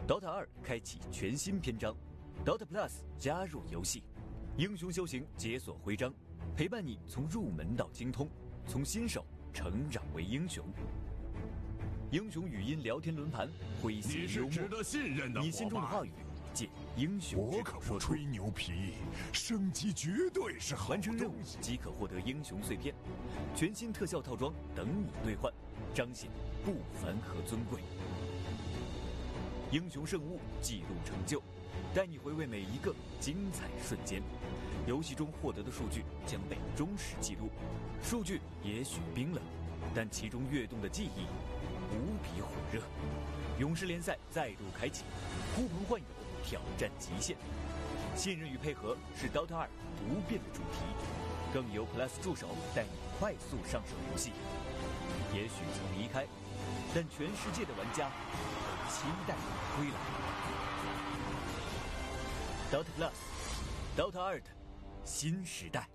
DOTA 2开启全新篇章 ，DOTA Plus 加入游戏，英雄修行解锁徽章，陪伴你从入门到精通，从新手成长为英雄。英雄语音聊天轮盘，诙谐幽默，你是值得信任的伙伴。你心中的话语，借英雄我可不吹牛皮，升级绝对是好完成任务东西。即可获得英雄碎片，全新特效套装等你兑换，彰显不凡和尊贵。英雄圣物记录成就，带你回味每一个精彩瞬间。游戏中获得的数据将被忠实记录，数据也许冰冷，但其中跃动的记忆无比火热。勇士联赛再度开启，呼朋唤友，挑战极限。信任与配合是 DOTA 2不变的主题，更有 Plus 助手带你快速上手游戏。也许曾离开，但全世界的玩家都期待你归来。DOTA Plus，DOTA 2的新时代。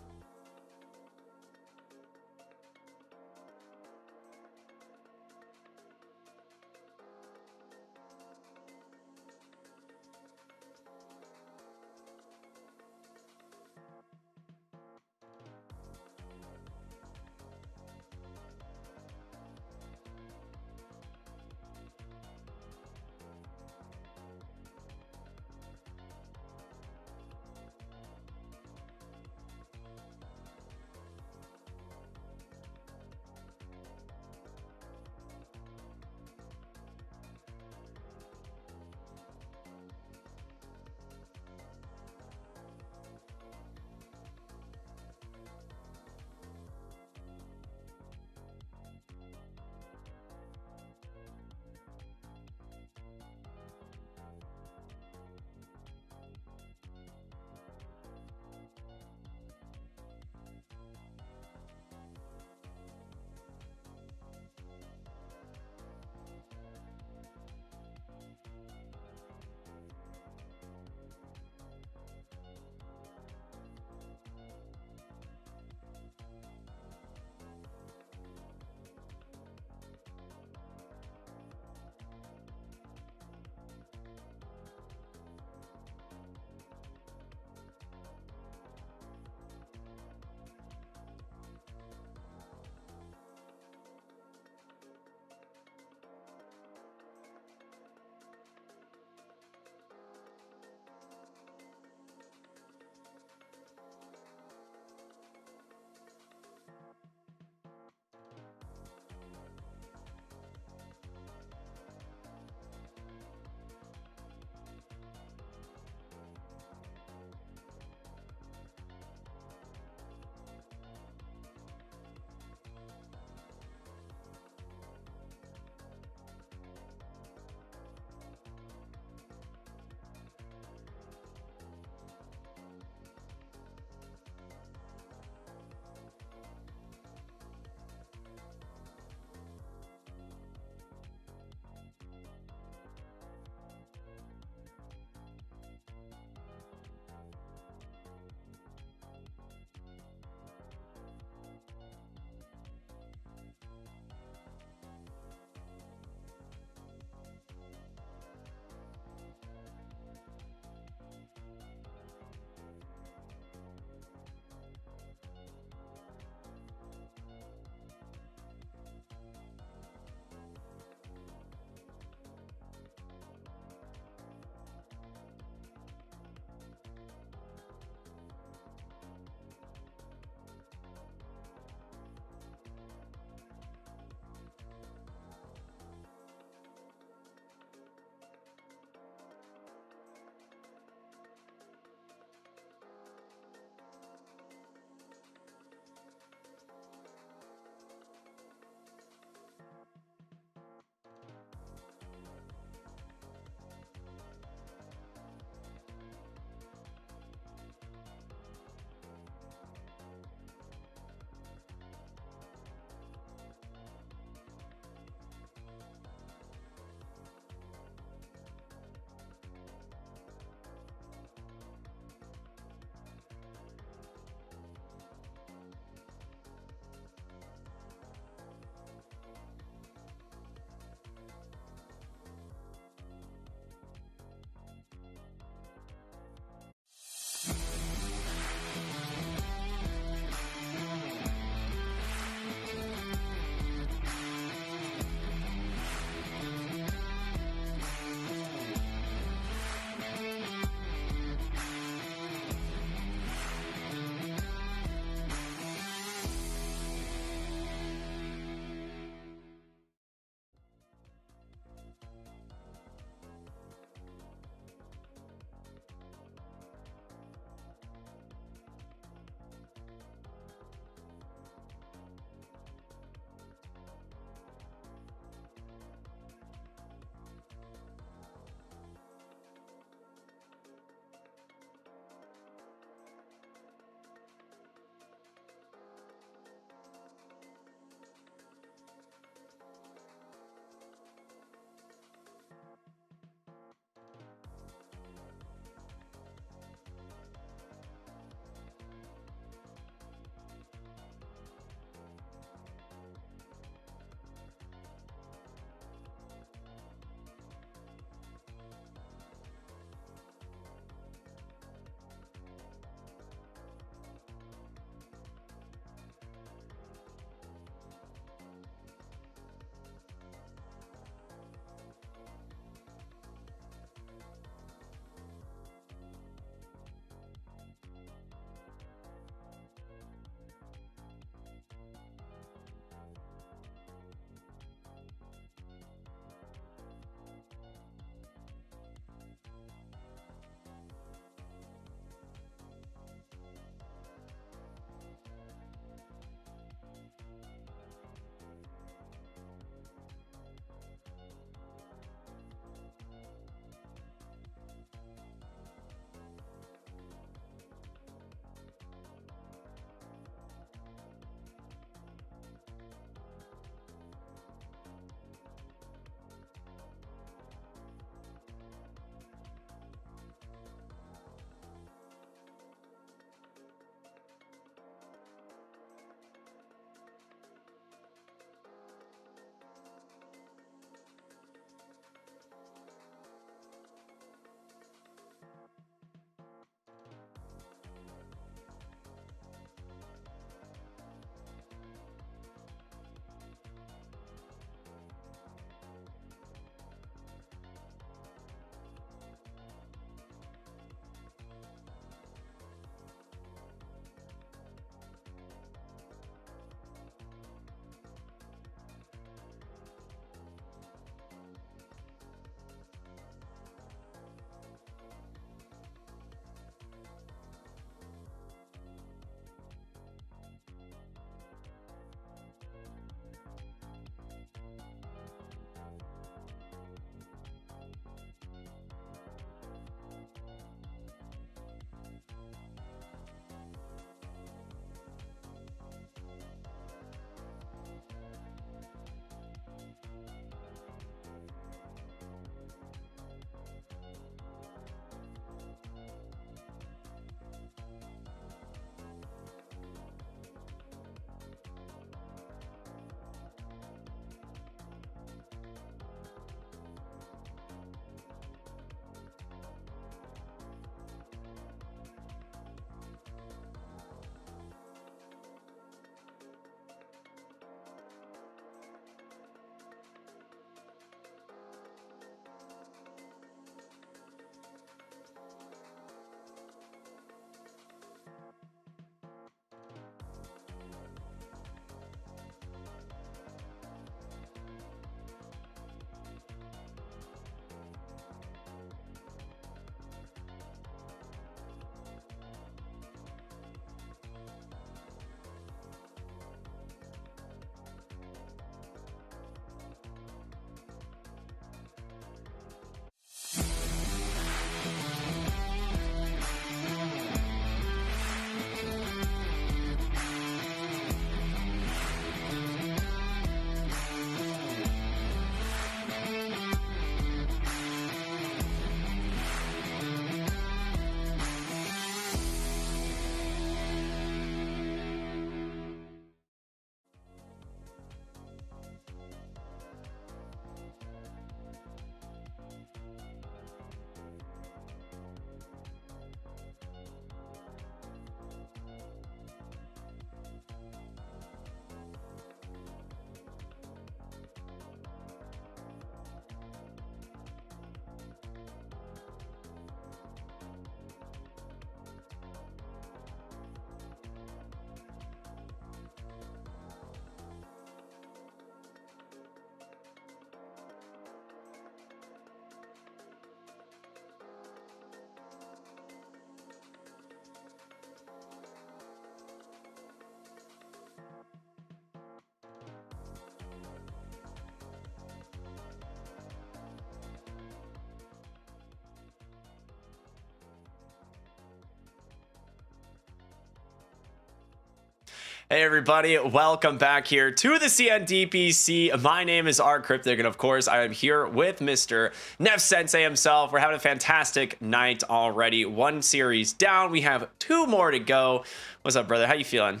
Hey everybody, welcome back here to the CDEC. My name is R Cryptic, and of course I am here with Mr. Neff Sensei himself. We're having a fantastic night already. One series down, we have 2 more to go. What's up, brother? How you feeling?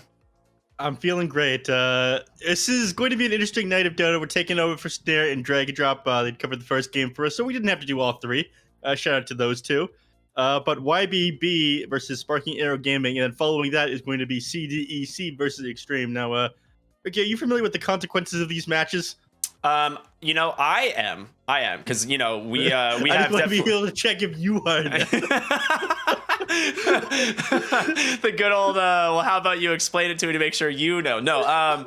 I'm feeling great. This is going to be an interesting night of Dota. We're taking over for Snare and Drag and Drop. They'd covered the first game for us, so we didn't have to do all 3. Shout out to those 2. But YBB versus Sparking Arrow Gaming, and then following that is going to be CDEC versus Extreme. Now, Ricky, are you familiar with the consequences of these matches? You know, I am, because you know we I have just want to be able to check if you are. The good old well, how about you explain it to me to make sure you know? No, I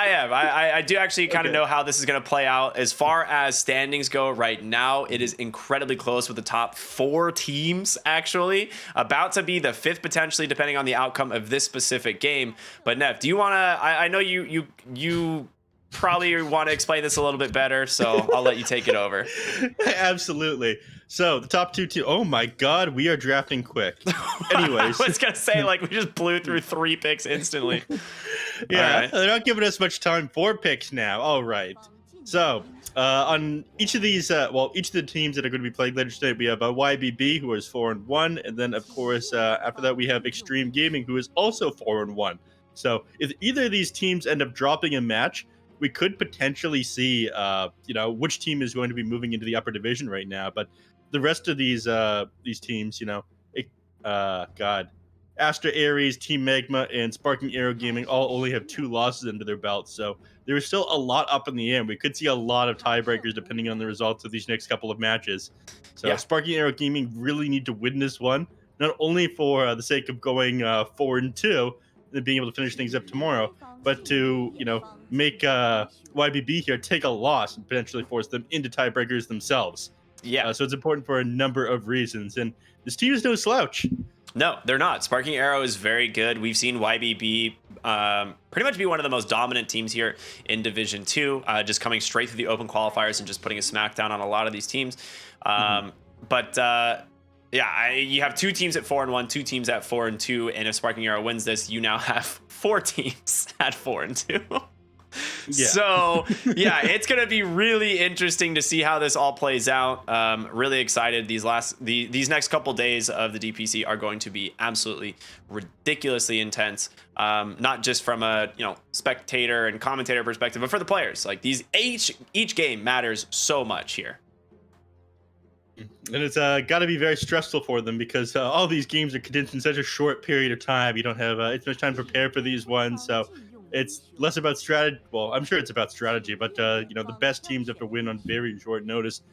am. I do actually kind of know how this is going to play out. As far as standings go right now, it is incredibly close with the top 4 teams actually about to be the 5th potentially, depending on the outcome of this specific game. But Neff, do you want to? I know you probably want to explain this a little bit better, so I'll let you take it over. Absolutely. So the top 2 teams. Oh my God, we are drafting quick. Anyways, I was gonna say, like, we just blew through 3 picks instantly. Yeah, right. They're not giving us much time for picks now. All right. So on each of these, each of the teams that are going to be playing later today, we have YBB, who is 4-1, and then of course after that we have Extreme Gaming, who is also 4-1. So if either of these teams end up dropping a match, we could potentially see, which team is going to be moving into the upper division right now. But the rest of these teams, Astra Ares, Team Magma, and Sparking Arrow Gaming all only have 2 losses under their belts. So there is still a lot up in the air. We could see a lot of tiebreakers depending on the results of these next couple of matches. So Yeah. Sparking Arrow Gaming really need to win this one, not only for the sake of going 4-2 and being able to finish things up tomorrow, but to make YBB here take a loss and potentially force them into tiebreakers themselves. Yeah. So it's important for a number of reasons, and this team is no slouch. No, they're not. Sparking Arrow is very good. We've seen YBB pretty much be one of the most dominant teams here in Division 2, just coming straight through the open qualifiers and just putting a smackdown on a lot of these teams. You have 2 teams at 4-1, 2 teams at 4-2, and if Sparking Arrow wins this, you now have 4 teams at 4-2. Yeah. So yeah, it's gonna be really interesting to see how this all plays out. Really excited. These next couple days of the DPC are going to be absolutely ridiculously intense. Not just from a spectator and commentator perspective, but for the players. Like each game matters so much here. And it's got to be very stressful for them because all these games are condensed in such a short period of time. You don't have as much time to prepare for these ones, so it's less about strategy. Well, I'm sure it's about strategy, but the best teams have to win on very short notice,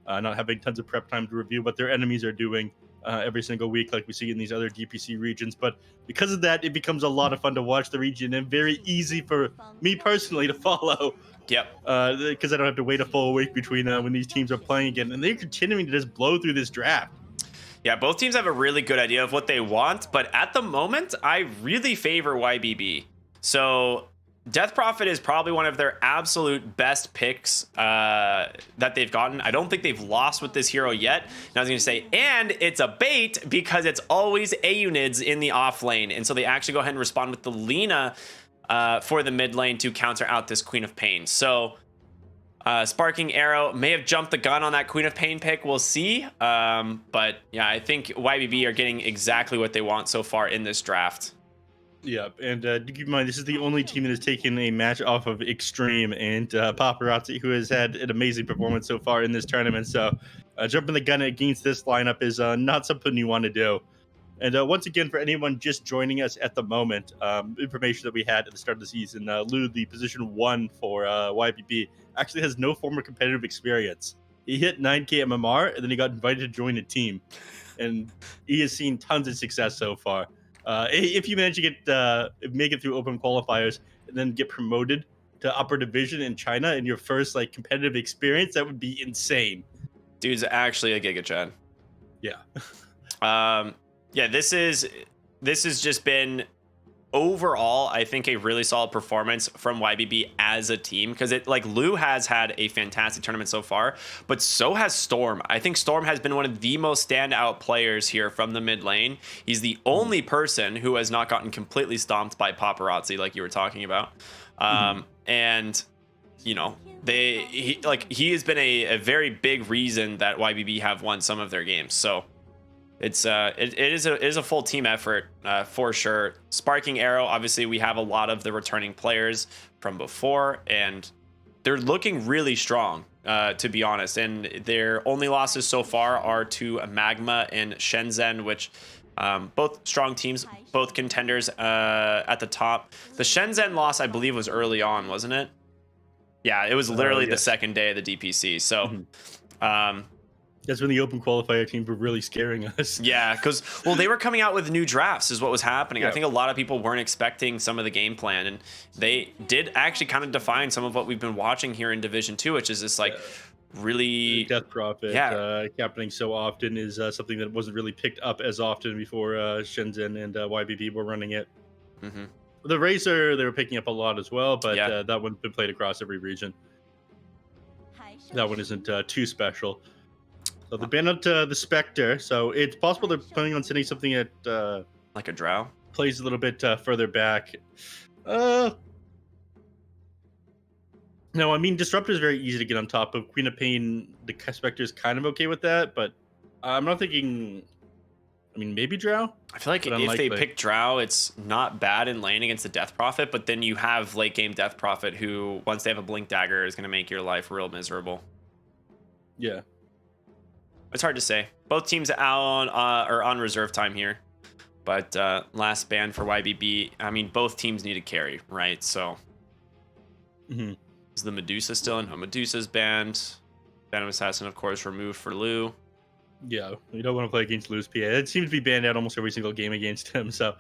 not having tons of prep time to review what their enemies are doing every single week, like we see in these other DPC regions. But because of that, it becomes a lot of fun to watch the region and very easy for me personally to follow. Yep. Because I don't have to wait a full week between when these teams are playing again, and they're continuing to just blow through this draft. Yeah, both teams have a really good idea of what they want, but at the moment, I really favor YBB. So Death Prophet is probably one of their absolute best picks that they've gotten. I don't think they've lost with this hero yet. And I was going to say, and it's a bait because it's always Aunids in the off lane. And so they actually go ahead and respond with the Lina for the mid lane to counter out this Queen of Pain. So Sparking Arrow may have jumped the gun on that Queen of Pain pick. We'll see. But yeah, I think YBB are getting exactly what they want so far in this draft. Yeah, and to keep in mind, this is the only team that has taken a match off of Extreme and Paparazzi, who has had an amazing performance so far in this tournament. So jumping the gun against this lineup is not something you want to do. And once again, for anyone just joining us at the moment, information that we had at the start of the season, Lou, the position 1 for YBB, actually has no former competitive experience. He hit 9K MMR, and then he got invited to join a team. And he has seen tons of success so far. If you manage to make it through open qualifiers and then get promoted to upper division in China in your first competitive experience, that would be insane. Dude's actually a Giga Chad. Yeah. Yeah, this has just been overall, I think a really solid performance from YBB as a team, because it like Lou has had a fantastic tournament so far, but so has Storm. I think Storm has been one of the most standout players here from the mid lane. He's the only person who has not gotten completely stomped by paparazzi, like you were talking about. And you know, he has been a very big reason that YBB have won some of their games. So it is a full team effort for sure. Sparking Arrow, obviously we have a lot of the returning players from before, and they're looking really strong, to be honest. And their only losses so far are to Magma and SHENZHEN, which both strong teams, both contenders at the top. The SHENZHEN loss, I believe, was early on, wasn't it? Yeah, it was literally the second day of the DPC. So that's when the open qualifier teams were really scaring us. Yeah, because, well, they were coming out with new drafts is what was happening. I think a lot of people weren't expecting some of the game plan, and they did actually kind of define some of what we've been watching here in Division 2, which is this, like, really... Death Prophet happening so often is something that wasn't really picked up as often before SHENZHEN and YBB were running it. The Razor, they were picking up a lot as well, but that one's been played across every region. That one isn't too special. So they banned out the Spectre, so it's possible they're planning on sending something at... like a Drow? Plays a little bit further back. No, I mean, Disruptor is very easy to get on top of. Queen of Pain, the Spectre is kind of okay with that, but I'm not thinking... I mean, maybe Drow? I feel like if they pick Drow, it's not bad in lane against the Death Prophet, but then you have late game Death Prophet who, once they have a Blink Dagger, is going to make your life real miserable. Yeah. It's hard to say. Both teams are on reserve time here. But last ban for YBB, I mean, both teams need a carry, right? So is the Medusa still in? No, Medusa's banned. Phantom Assassin, of course, removed for Lou. Yeah, you don't want to play against Lou's PA. It seems to be banned out almost every single game against him. So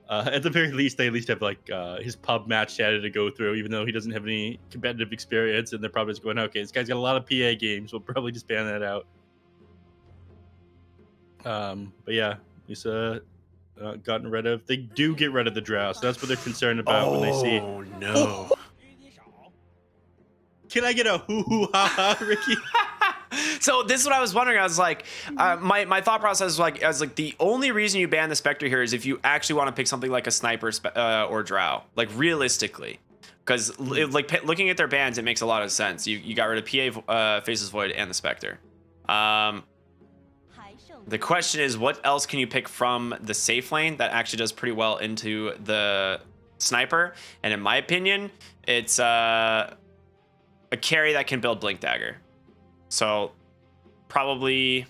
at the very least, they at least have like his pub match data to go through, even though he doesn't have any competitive experience. And they're probably just going, okay, this guy's got a lot of PA games. We'll probably just ban that out. But yeah, he's gotten rid of. They do get rid of the Drow, so that's what they're concerned about when they see. Oh no! Can I get a hoo hoo ha ha, Ricky? So this is what I was wondering. I was like, my thought process was like, the only reason you ban the Spectre here is if you actually want to pick something like a Sniper or Drow, like realistically, because like looking at their bans, it makes a lot of sense. You got rid of PA, Faceless Void, and the Spectre. The question is, what else can you pick from the safe lane that actually does pretty well into the Sniper? And in my opinion, it's a carry that can build Blink Dagger. So probably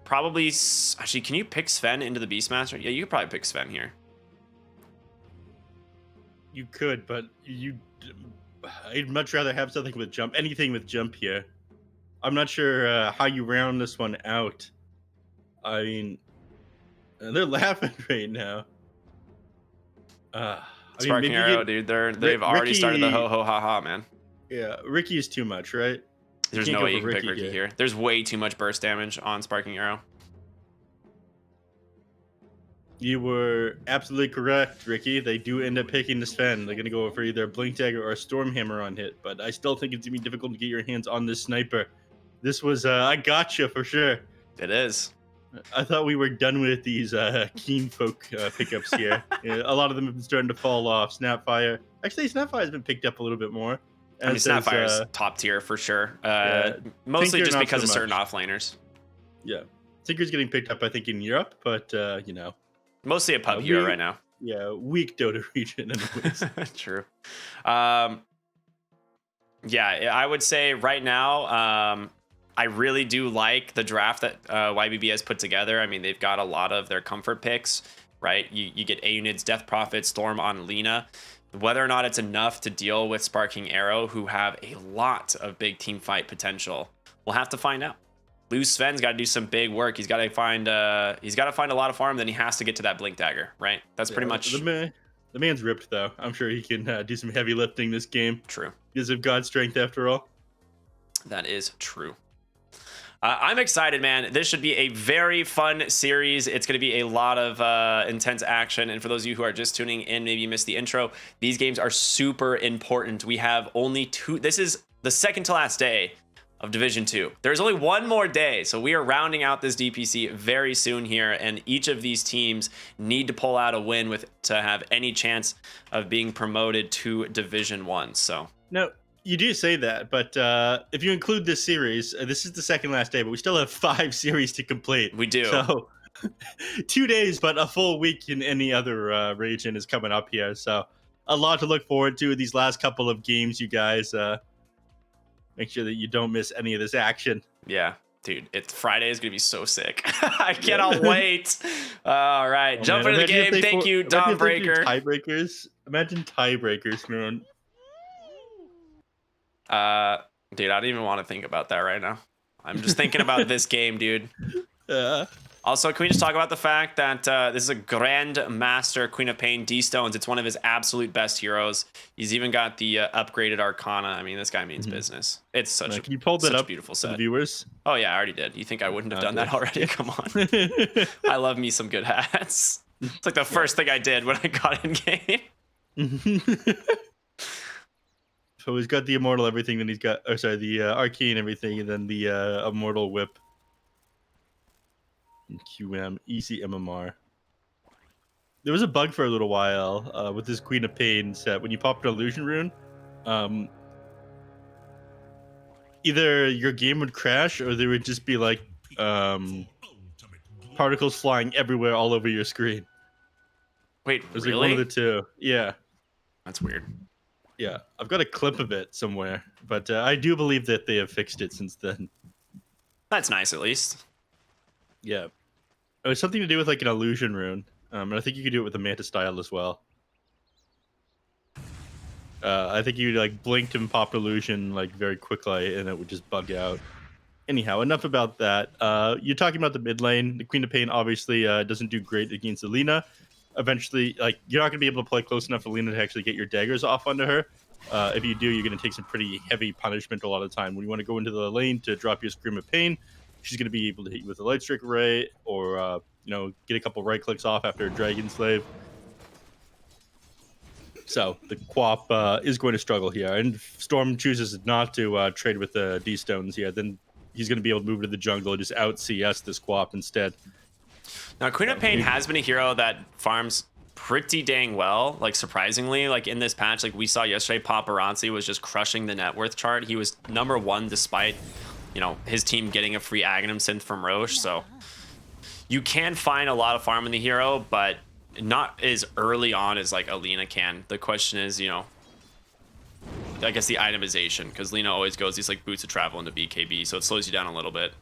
actually, can you pick Sven into the Beastmaster? Yeah, you could probably pick Sven here. You could, but I'd much rather have something with jump, anything with jump here. I'm not sure how you round this one out. I mean, they're laughing right now. Sparking Arrow, dude. They've already started the ho ho ha ha, man. Yeah, Ricky is too much, right? There's no way you can pick Ricky here. There's way too much burst damage on Sparking Arrow. You were absolutely correct, Ricky. They do end up picking the Sven. They're going to go for either a Blink Dagger or a Stormhammer on hit, but I still think it's going to be difficult to get your hands on this Sniper. This was, I gotcha for sure. It is. I thought we were done with these Keen Folk pickups here. A lot of them have been starting to fall off. Snapfire. Actually, Snapfire has been picked up a little bit more. I mean, Snapfire's top tier for sure. Mostly just because of certain offlaners. Yeah. Tinker's getting picked up, I think, in Europe, but, you know. Mostly a pub hero right now. Yeah, weak Dota region anyways. True. Yeah, I would say right now, I really do like the draft that YBB has put together. I mean, they've got a lot of their comfort picks, right? You get A-Units, Death Prophet, Storm on Lena. Whether or not it's enough to deal with Sparking Arrow, who have a lot of big team fight potential, we'll have to find out. Lou Sven's got to do some big work. He's got to find a lot of farm. Then he has to get to that Blink Dagger, right? That's pretty much. The man's ripped though. I'm sure he can do some heavy lifting this game. True. Because of God's strength, after all. That is true. I'm excited, man. This should be a very fun series. It's going to be a lot of intense action. And for those of you who are just tuning in, maybe you missed the intro, these games are super important. We have only 2. This is the second to last day of Division 2. There's only one more day, so we are rounding out this DPC very soon here, and each of these teams need to pull out a win to have any chance of being promoted to Division 1. So No, you do say that, but if you include this series, this is the second last day, but we still have 5 series to complete. We do. So 2 days, but a full week in any other region is coming up here. So a lot to look forward to these last couple of games, you guys. Make sure that you don't miss any of this action. Yeah, dude, Friday is going to be so sick. I cannot wait. All right, jump into the game. Thank you, Dawnbreaker. Tiebreakers. Imagine tiebreakers, man. Dude, I don't even want to think about that right now. I'm just thinking about this game, dude. Also, can we just talk about the fact that this is a Grand Master Queen of Pain D-Stones. It's one of his absolute best heroes. He's even got the upgraded Arcana. I mean, this guy means business. It's such you pulled it up beautiful for set. the viewers? Oh, yeah, I already did. You think I wouldn't have done that already? Come on. I love me some good hats. It's like the first thing I did when I got in game. So he's got the Immortal everything, then he's got, the Arcane everything, and then the Immortal Whip. QM, easy MMR. There was a bug for a little while with this Queen of Pain set. When you popped an illusion rune, either your game would crash or there would just be like particles flying everywhere all over your screen. Wait, it was really? like one of the two. Yeah. That's weird. Yeah, I've got a clip of it somewhere, but I do believe that they have fixed it since then. That's nice, at least. Yeah. It was something to do with like an illusion rune. And I think you could do it with the Manta style as well. I think you like blinked and popped illusion like very quickly and it would just bug out. Anyhow, enough about that. You're talking about the mid lane. The Queen of Pain obviously doesn't do great against Alina. Eventually, like you're not going to be able to play close enough for Alina to actually get your daggers off onto her. If you do, you're going to take some pretty heavy punishment a lot of the time. When you want to go into the lane to drop your Scream of Pain, she's going to be able to hit you with a Light Strike Array or, get a couple right clicks off after a Dragon Slave. So the Quap is going to struggle here. And if Storm chooses not to trade with the D-Stones here, then he's going to be able to move to the jungle and just out-CS this Quap instead. Now, Queen of Pain has been a hero that farms pretty dang well, like surprisingly, like in this patch, like we saw yesterday, Paparazzi was just crushing the net worth chart. He was #1 despite, his team getting a free Aghanim synth from Roche. So you can find a lot of farm in the hero, but not as early on as like Alina can. The question is, I guess the itemization, because Lina always goes these like boots of travel into BKB, so it slows you down a little bit.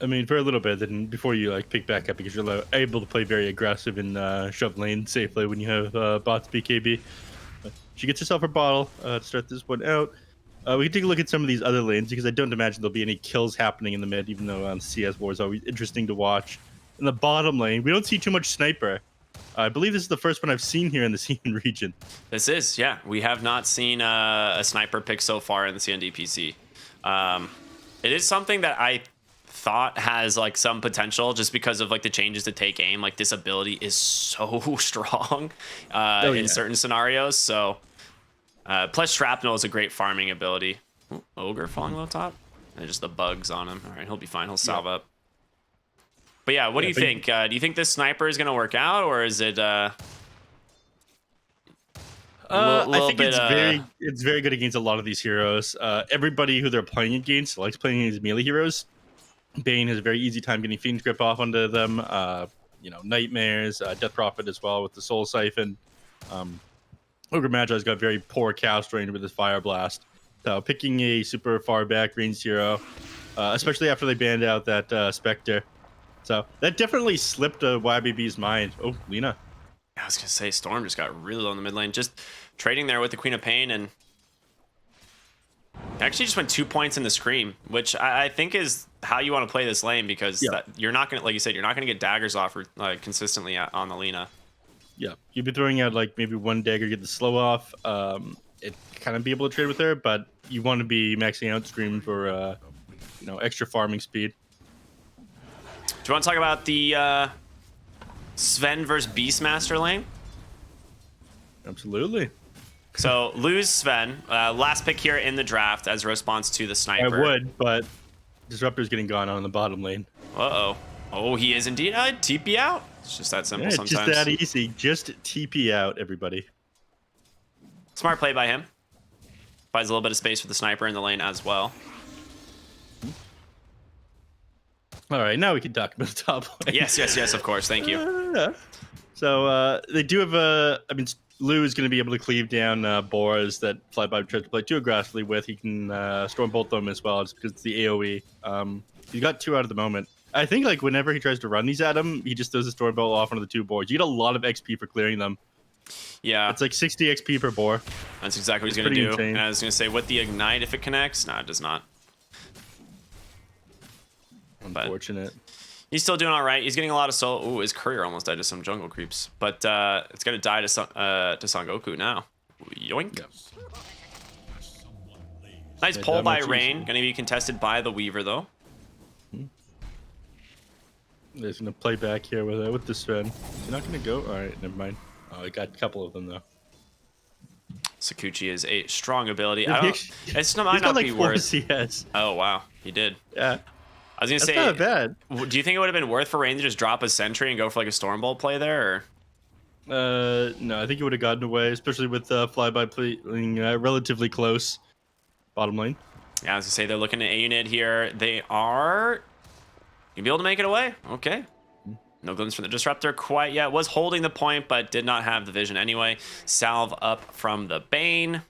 I mean, for a little bit, then before you like pick back up, because you're able to play very aggressive and shove lane safely when you have bots BKB. She gets herself her bottle to start this one out. We can take a look at some of these other lanes because I don't imagine there'll be any kills happening in the mid, even though CS War is always interesting to watch. In the bottom lane, we don't see too much sniper. I believe this is the first one I've seen here in the CN region. This is, yeah. We have not seen a sniper pick so far in the CN DPC. It is something that I thought has like some potential just because of like the changes to take aim. Like this ability is so strong in certain scenarios. So plus Shrapnel is a great farming ability. Ooh, Ogre falling low top. And just the bugs on him. All right, he'll be fine. He'll salve up. But yeah, what do you think? Do you think this sniper is going to work out, or is it I think it's very good against a lot of these heroes. Everybody who they're playing against likes playing against melee heroes. Bane has a very easy time getting Fiend's Grip off onto them. Nightmares, Death Prophet as well with the Soul Siphon. Ogre Magi's got very poor cast range with his Fire Blast. So picking a super far back ranged hero, especially after they banned out that Spectre. So that definitely slipped YBB's mind. Oh, Lina. I was going to say Storm just got really low in the mid lane. Just trading there with the Queen of Pain and actually just went 2 points in the Scream, which I think is how you want to play this lane because you're not going to, like you said, you're not going to get daggers off consistently on the Lina. Yeah, you'd be throwing out like maybe one dagger, get the slow off. It kind of be able to trade with her, but you want to be maxing out Scream for extra farming speed. Do you want to talk about the Sven versus Beastmaster lane? Absolutely. So lose Sven, last pick here in the draft as a response to the sniper. I would, but Disruptor's getting gone on the bottom lane. Uh-oh. Oh, he is indeed. TP out. It's just that simple sometimes. Just that easy. Just TP out, everybody. Smart play by him. Buys a little bit of space for the sniper in the lane as well. All right, now we can talk about the top lane. Yes, of course. Thank you. So they do have I mean, Lou is going to be able to cleave down boars that Flyby tries to play too aggressively with. He can storm bolt them as well, just because it's the AoE. He's got 2 out at the moment. I think like whenever he tries to run these at him, he just does a storm bolt off onto the 2 boards. You get a lot of XP for clearing them. Yeah. It's like 60 XP per boar. That's exactly what he's going to do. Insane. And I was going to say, with the ignite, if it connects, no, it does not. Unfortunate. But he's still doing all right. He's getting a lot of solo. Ooh, his courier almost died to some jungle creeps. But it's going to die to Son Goku now. Yoink. Yep. Nice pull by Rain. Going to be contested by the Weaver, though. He's going to play back here with the Sven. He's not going to go? All right, never mind. Oh, I got a couple of them, though. Sakuchi is a strong ability. It's might not like be 4 worth. CS. Oh, wow. He did. Yeah. I was going to say. That's not bad. Do you think it would have been worth for Rain to just drop a sentry and go for like a Stormbolt play there? Or? No, I think it would have gotten away, especially with Flyby playing relatively close bottom lane. Yeah, I was going to say they're looking at A unit here. They are. You'll be able to make it away. Okay. No glimpse from the Disruptor quite yet. Was holding the point, but did not have the vision anyway. Salve up from the Bane.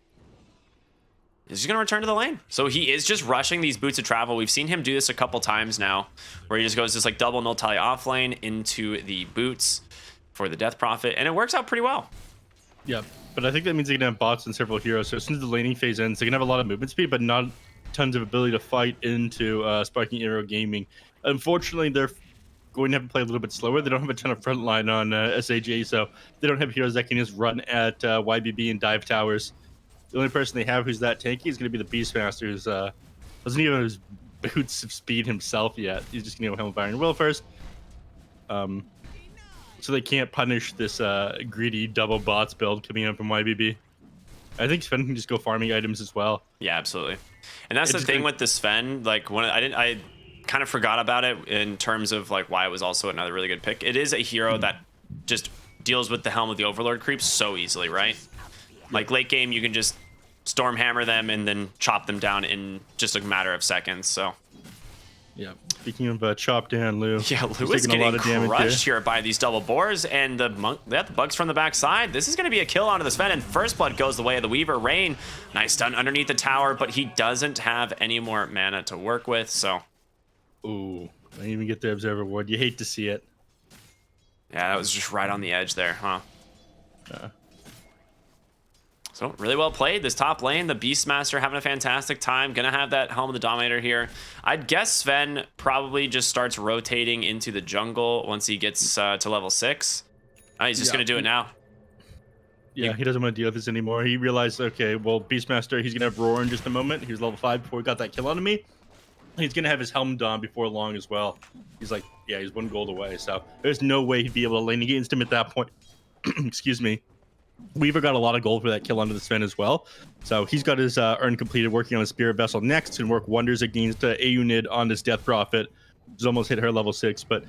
Is he going to return to the lane? So he is just rushing these Boots of Travel. We've seen him do this a couple times now, where he just goes just like double null tally off lane into the Boots for the Death Prophet, and it works out pretty well. Yeah, but I think that means they can have bots and several heroes. So as soon as the laning phase ends, they can have a lot of movement speed, but not tons of ability to fight into Sparking Arrow Gaming. Unfortunately, they're going to have to play a little bit slower. They don't have a ton of front line on SAG, so they don't have heroes that can just run at YBB and dive towers. The only person they have who's that tanky is going to be the Beastmaster, who's doesn't even have his boots of speed himself yet. He's just going to go Helm Iron Will first. So they can't punish this greedy double bots build coming in from YBB. I think Sven can just go farming items as well. Yeah, absolutely. And that's the thing with the Sven. Like when I kind of forgot about it in terms of like why it was also another really good pick. It is a hero that just deals with the Helm of the Overlord creeps so easily, right? Like late game, you can just storm hammer them and then chop them down in just a matter of seconds. So yeah. Speaking of chop down, Lou. Yeah, Lou is getting a lot of damage crushed here by these double boars and the bugs from the backside. This is going to be a kill onto the Sven, and first blood goes the way of the Weaver. Rain, nice stun underneath the tower, but he doesn't have any more mana to work with. So. Ooh, I didn't even get the Observer Ward. You hate to see it. Yeah, that was just right on the edge there, huh? So, really well played. This top lane, the Beastmaster having a fantastic time. Gonna have that Helm of the Dominator here. I'd guess Sven probably just starts rotating into the jungle once he gets to level 6. Oh, he's just gonna do it now. Yeah, he doesn't want to deal with this anymore. He realized, okay, well, Beastmaster, he's gonna have Roar in just a moment. He was level 5 before he got that kill onto me. He's going to have his helm done before long as well. He's like, yeah, he's 1 gold away. So there's no way he'd be able to lane against him at that point. Excuse me. Weaver got a lot of gold for that kill onto the Sven as well. So he's got his urn completed, working on his Spirit Vessel next and work wonders against a unit on this Death Prophet. He's almost hit her level 6. But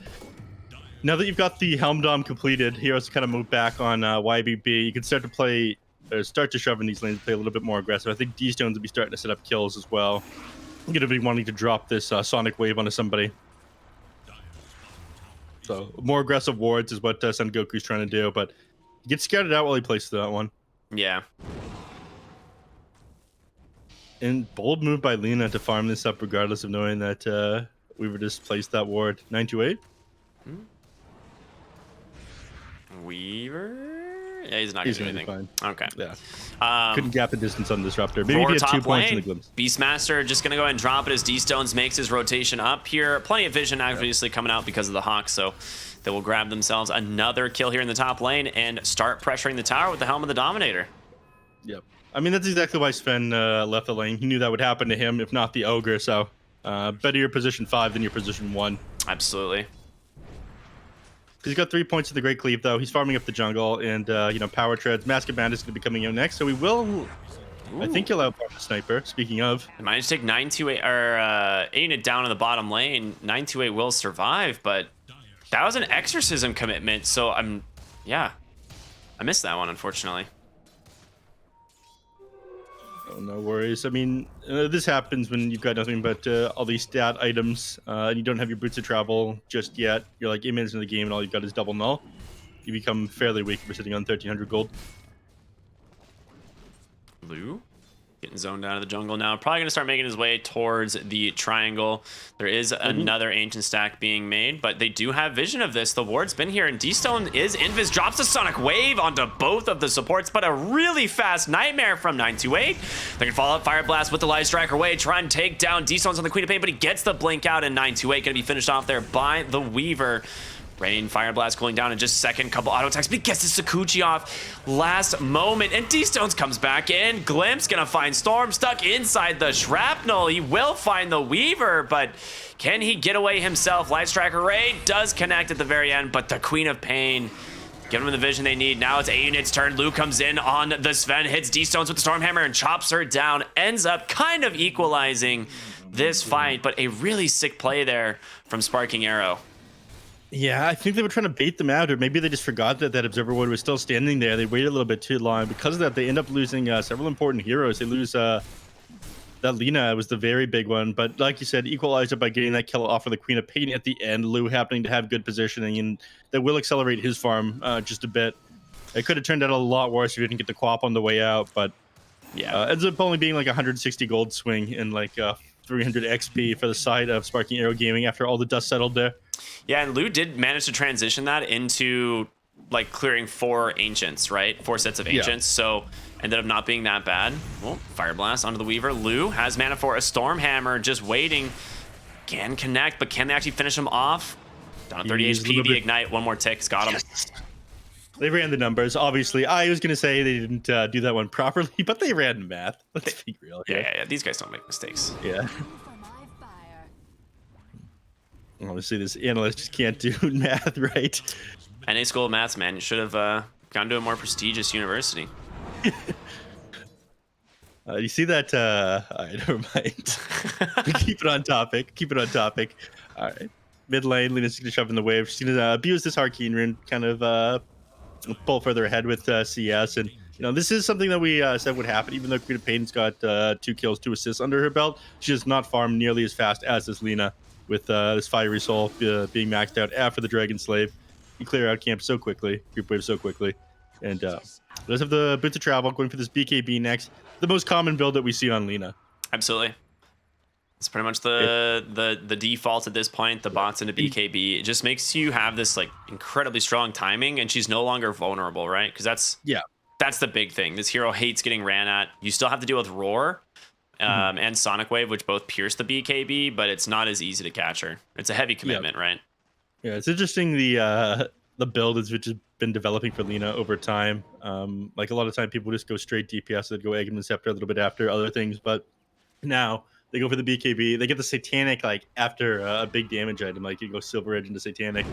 now that you've got the Helm Dom completed, heroes kind of move back on YBB. You can start to play, start to shove in these lanes, play a little bit more aggressive. I think D-Stones will be starting to set up kills as well. Going to be wanting to drop this Sonic Wave onto somebody. So more aggressive wards is what Son Goku's trying to do, but he gets scouted out while he places that one. Yeah. And bold move by Lena to farm this up regardless of knowing that Weaver just placed that ward. 928? Weaver? Yeah, he's not going to do anything. Fine. Okay. Yeah. Couldn't gap the distance on the Disruptor. Maybe Roar he had 2 top points in lane. the glimpse. Beastmaster just going to go ahead and drop it as D-Stones makes his rotation up here. Plenty of vision obviously coming out because of the Hawk, so they will grab themselves another kill here in the top lane and start pressuring the tower with the Helm of the Dominator. Yep. I mean, that's exactly why Sven left the lane. He knew that would happen to him, if not the Ogre, so Better your position 5 than your position 1. Absolutely. He's got 3 points in the Great Cleave, though. He's farming up the jungle, and Power Treads. Mask of Bandit's going to be coming out next, so we will. Ooh. I think he'll outfarm the sniper. Speaking of, I managed to take 928 or aiming it down in the bottom lane. 928 will survive, but that was an exorcism commitment. So I missed that one, unfortunately. Oh, no worries. I mean, this happens when you've got nothing but all these stat items, and you don't have your boots of travel just yet. You're like 8 minutes into the game, and all you've got is double null. You become fairly weak if you're sitting on 1,300 gold. Lou getting zoned out of the jungle now. Probably going to start making his way towards the triangle. There is another ancient stack being made, but they do have vision of this. The ward's been here, and D-Stone is invis. Drops a sonic wave onto both of the supports, but a really fast nightmare from 928. They can follow up Fire Blast with the Light Strike away, try and take down D-Stone's on the Queen of Pain, but he gets the blink out, and 928 going to be finished off there by the Weaver. Rain, Fire Blast cooling down in just a second. Couple auto attacks, but he gets the Sakuchi off last moment. And D-Stones comes back in. Glimpse gonna find Storm stuck inside the shrapnel. He will find the Weaver, but can he get away himself? Light Striker Ray does connect at the very end, but the Queen of Pain give him the vision they need. Now it's A-Unit's turn. Lou comes in on the Sven, hits D-Stones with the Stormhammer and chops her down. Ends up kind of equalizing this fight, but a really sick play there from Sparking Arrow. Yeah, I think they were trying to bait them out, or maybe they just forgot that that Observer Wood was still standing there. They waited a little bit too long. Because of that, they end up losing several important heroes. They lose that Lina was the very big one, but like you said, equalized it by getting that kill off of the Queen of Pain at the end. Lou happening to have good positioning, and that will accelerate his farm just a bit. It could have turned out a lot worse if you didn't get the Quap on the way out, but yeah, ends up only being like 160 gold swing and like 300 XP for the side of Sparking Arrow Gaming after all the dust settled there. Yeah, and Lou did manage to transition that into like clearing 4 ancients, right? 4 sets of ancients, so ended up not being that bad. Well, Fire Blast onto the Weaver. Lou has mana for a Stormhammer, just waiting. Can connect, but can they actually finish him off? Down to 30 HP, the Ignite, one more tick, got him. Yes. They ran the numbers. Obviously, I was going to say they didn't do that one properly, but they ran math. Let's be real here. Yeah, these guys don't make mistakes. Yeah. Obviously, this analyst just can't do math right. NA School of Maths, man. You should have gone to a more prestigious university. You see that? All right, never mind. Keep it on topic. Keep it on topic. All right. Mid lane, Luna's going to shove in the wave. She's going to abuse this Arcane Rune, kind of pull further ahead with CS. And, you know, this is something that we said would happen, even though Queen of Pain's got 2 kills, 2 assists under her belt. She does not farm nearly as fast as this Lina, with this Fiery Soul being maxed out after the Dragon Slave. You clear out camp so quickly, group wave so quickly. And does have the Boots of Travel going for this BKB next. The most common build that we see on Lina. Absolutely. It's pretty much the default at this point, the bots into BKB. It just makes you have this like incredibly strong timing, and she's no longer vulnerable, right? Because that's the big thing. This hero hates getting ran at. You still have to deal with Roar and Sonic Wave, which both pierce the BKB, but it's not as easy to catch her. It's a heavy commitment, right? Yeah, it's interesting the build is which has been developing for Lina over time. Like a lot of time people just go straight DPS, they'd go Egg and Scepter a little bit after other things, but now they go for the BKB. They get the Satanic like after a big damage item, like you go Silver Edge into Satanic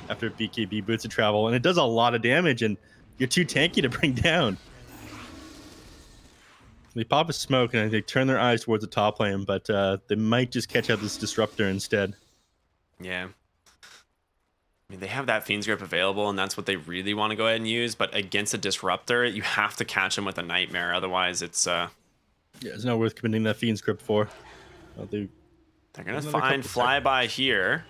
after BKB Boots of Travel, and it does a lot of damage, and you're too tanky to bring down. They pop a smoke and they turn their eyes towards the top lane, but they might just catch out this Disruptor instead. Yeah. I mean, they have that Fiend's Grip available, and that's what they really want to go ahead and use, but against a Disruptor, you have to catch him with a Nightmare, otherwise it's... Yeah, it's not worth committing that Fiend's Grip for. They're going to find Flyby here.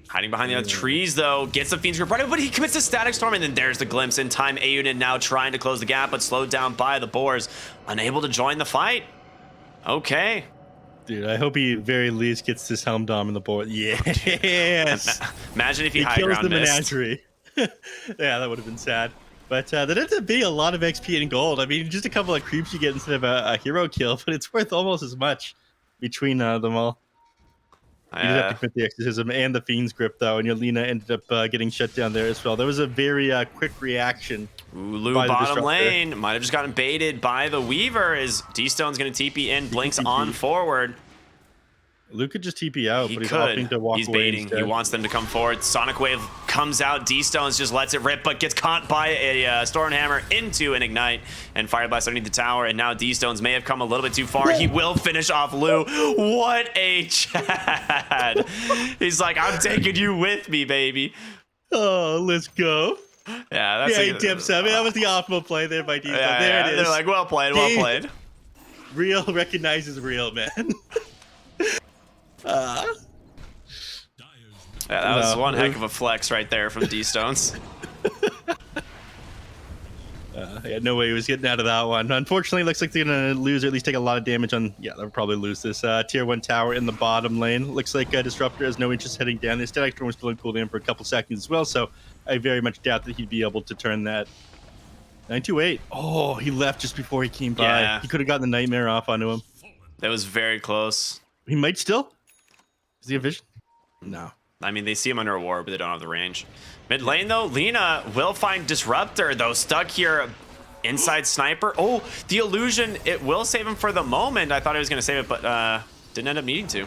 Hiding behind the other trees, though. Gets the Fiend's Grip right, but he commits a Static Storm, and then there's the glimpse in time. A-Unit now trying to close the gap, but slowed down by the Boars. Unable to join the fight. Okay. Dude, I hope he very least gets this Helm Dom in the board. Yes! Imagine if he high ground missed. Menagerie. Yeah, that would have been sad. But that ends up being a lot of XP and gold. I mean, just a couple of creeps you get instead of a hero kill, but it's worth almost as much between them all. You did have to commit the Exorcism and the Fiend's Grip, though, and your Lina ended up getting shut down there as well. There was a very quick reaction. Ooh, Lou bottom lane. Might have just gotten baited by the Weaver as D-Stone's going to TP in, blinks on forward. Luke could just TP out, He but he's could. opting to walk He's away baiting. instead. He wants them to come forward. Sonic Wave comes out. D-Stones just lets it rip, but gets caught by a Stormhammer into an Ignite and Fire Blast underneath the tower. And now D-Stones may have come a little bit too far. He will finish off Lou. What a Chad. He's like, I'm taking you with me, baby. Oh, let's go. Yeah, that's he dips up. That was the optimal play there by D-Stones. Yeah, there it is. They're like, well played, well played. Real recognizes real, man. Yeah, that was one heck of a flex right there from D-Stones. Yeah, no way he was getting out of that one. Unfortunately, looks like they're gonna lose or at least take a lot of damage on. Yeah, they'll probably lose this tier 1 tower in the bottom lane. Looks like Disruptor has no interest heading down. The static storm was still in cooldown for a couple seconds as well, so I very much doubt that he'd be able to turn that. 928. Oh, he left just before he came by. Yeah. He could have gotten the nightmare off onto him. That was very close. He might still. Does he have vision? No. I mean, they see him under a ward, but they don't have the range. Mid lane, though, Lina will find Disruptor, though, stuck here. Inside Sniper. Oh, the illusion. It will save him for the moment. I thought he was going to save it, but didn't end up needing to.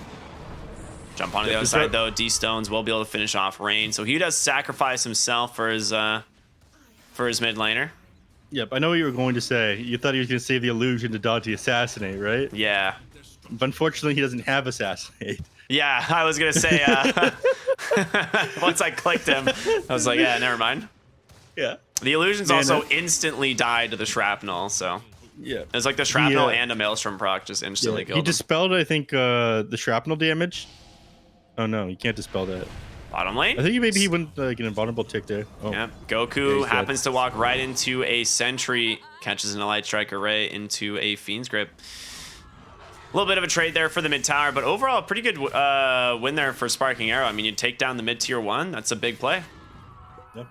Jump onto the other side, though. D-Stones will be able to finish off Rain. So he does sacrifice himself for his mid laner. Yep, I know what you were going to say. You thought he was going to save the illusion to dodge the Assassinate, right? Yeah. But unfortunately, he doesn't have Assassinate. Yeah, I was going to say, once I clicked him, I was like, yeah, never mind. Yeah. The illusions also instantly died to the shrapnel, so yeah, it's like the shrapnel and a maelstrom proc just instantly killed He him. dispelled, I think, the shrapnel damage. Oh no, you can't dispel that. Bottom lane. I think maybe he went like an invulnerable tick there. Oh. Yeah, Goku happens to walk right into a sentry, catches an Light Strike Array into a Fiend's Grip. A little bit of a trade there for the mid tower, but overall, pretty good win there for Sparking Arrow. I mean, you take down the mid tier 1, that's a big play. Yep.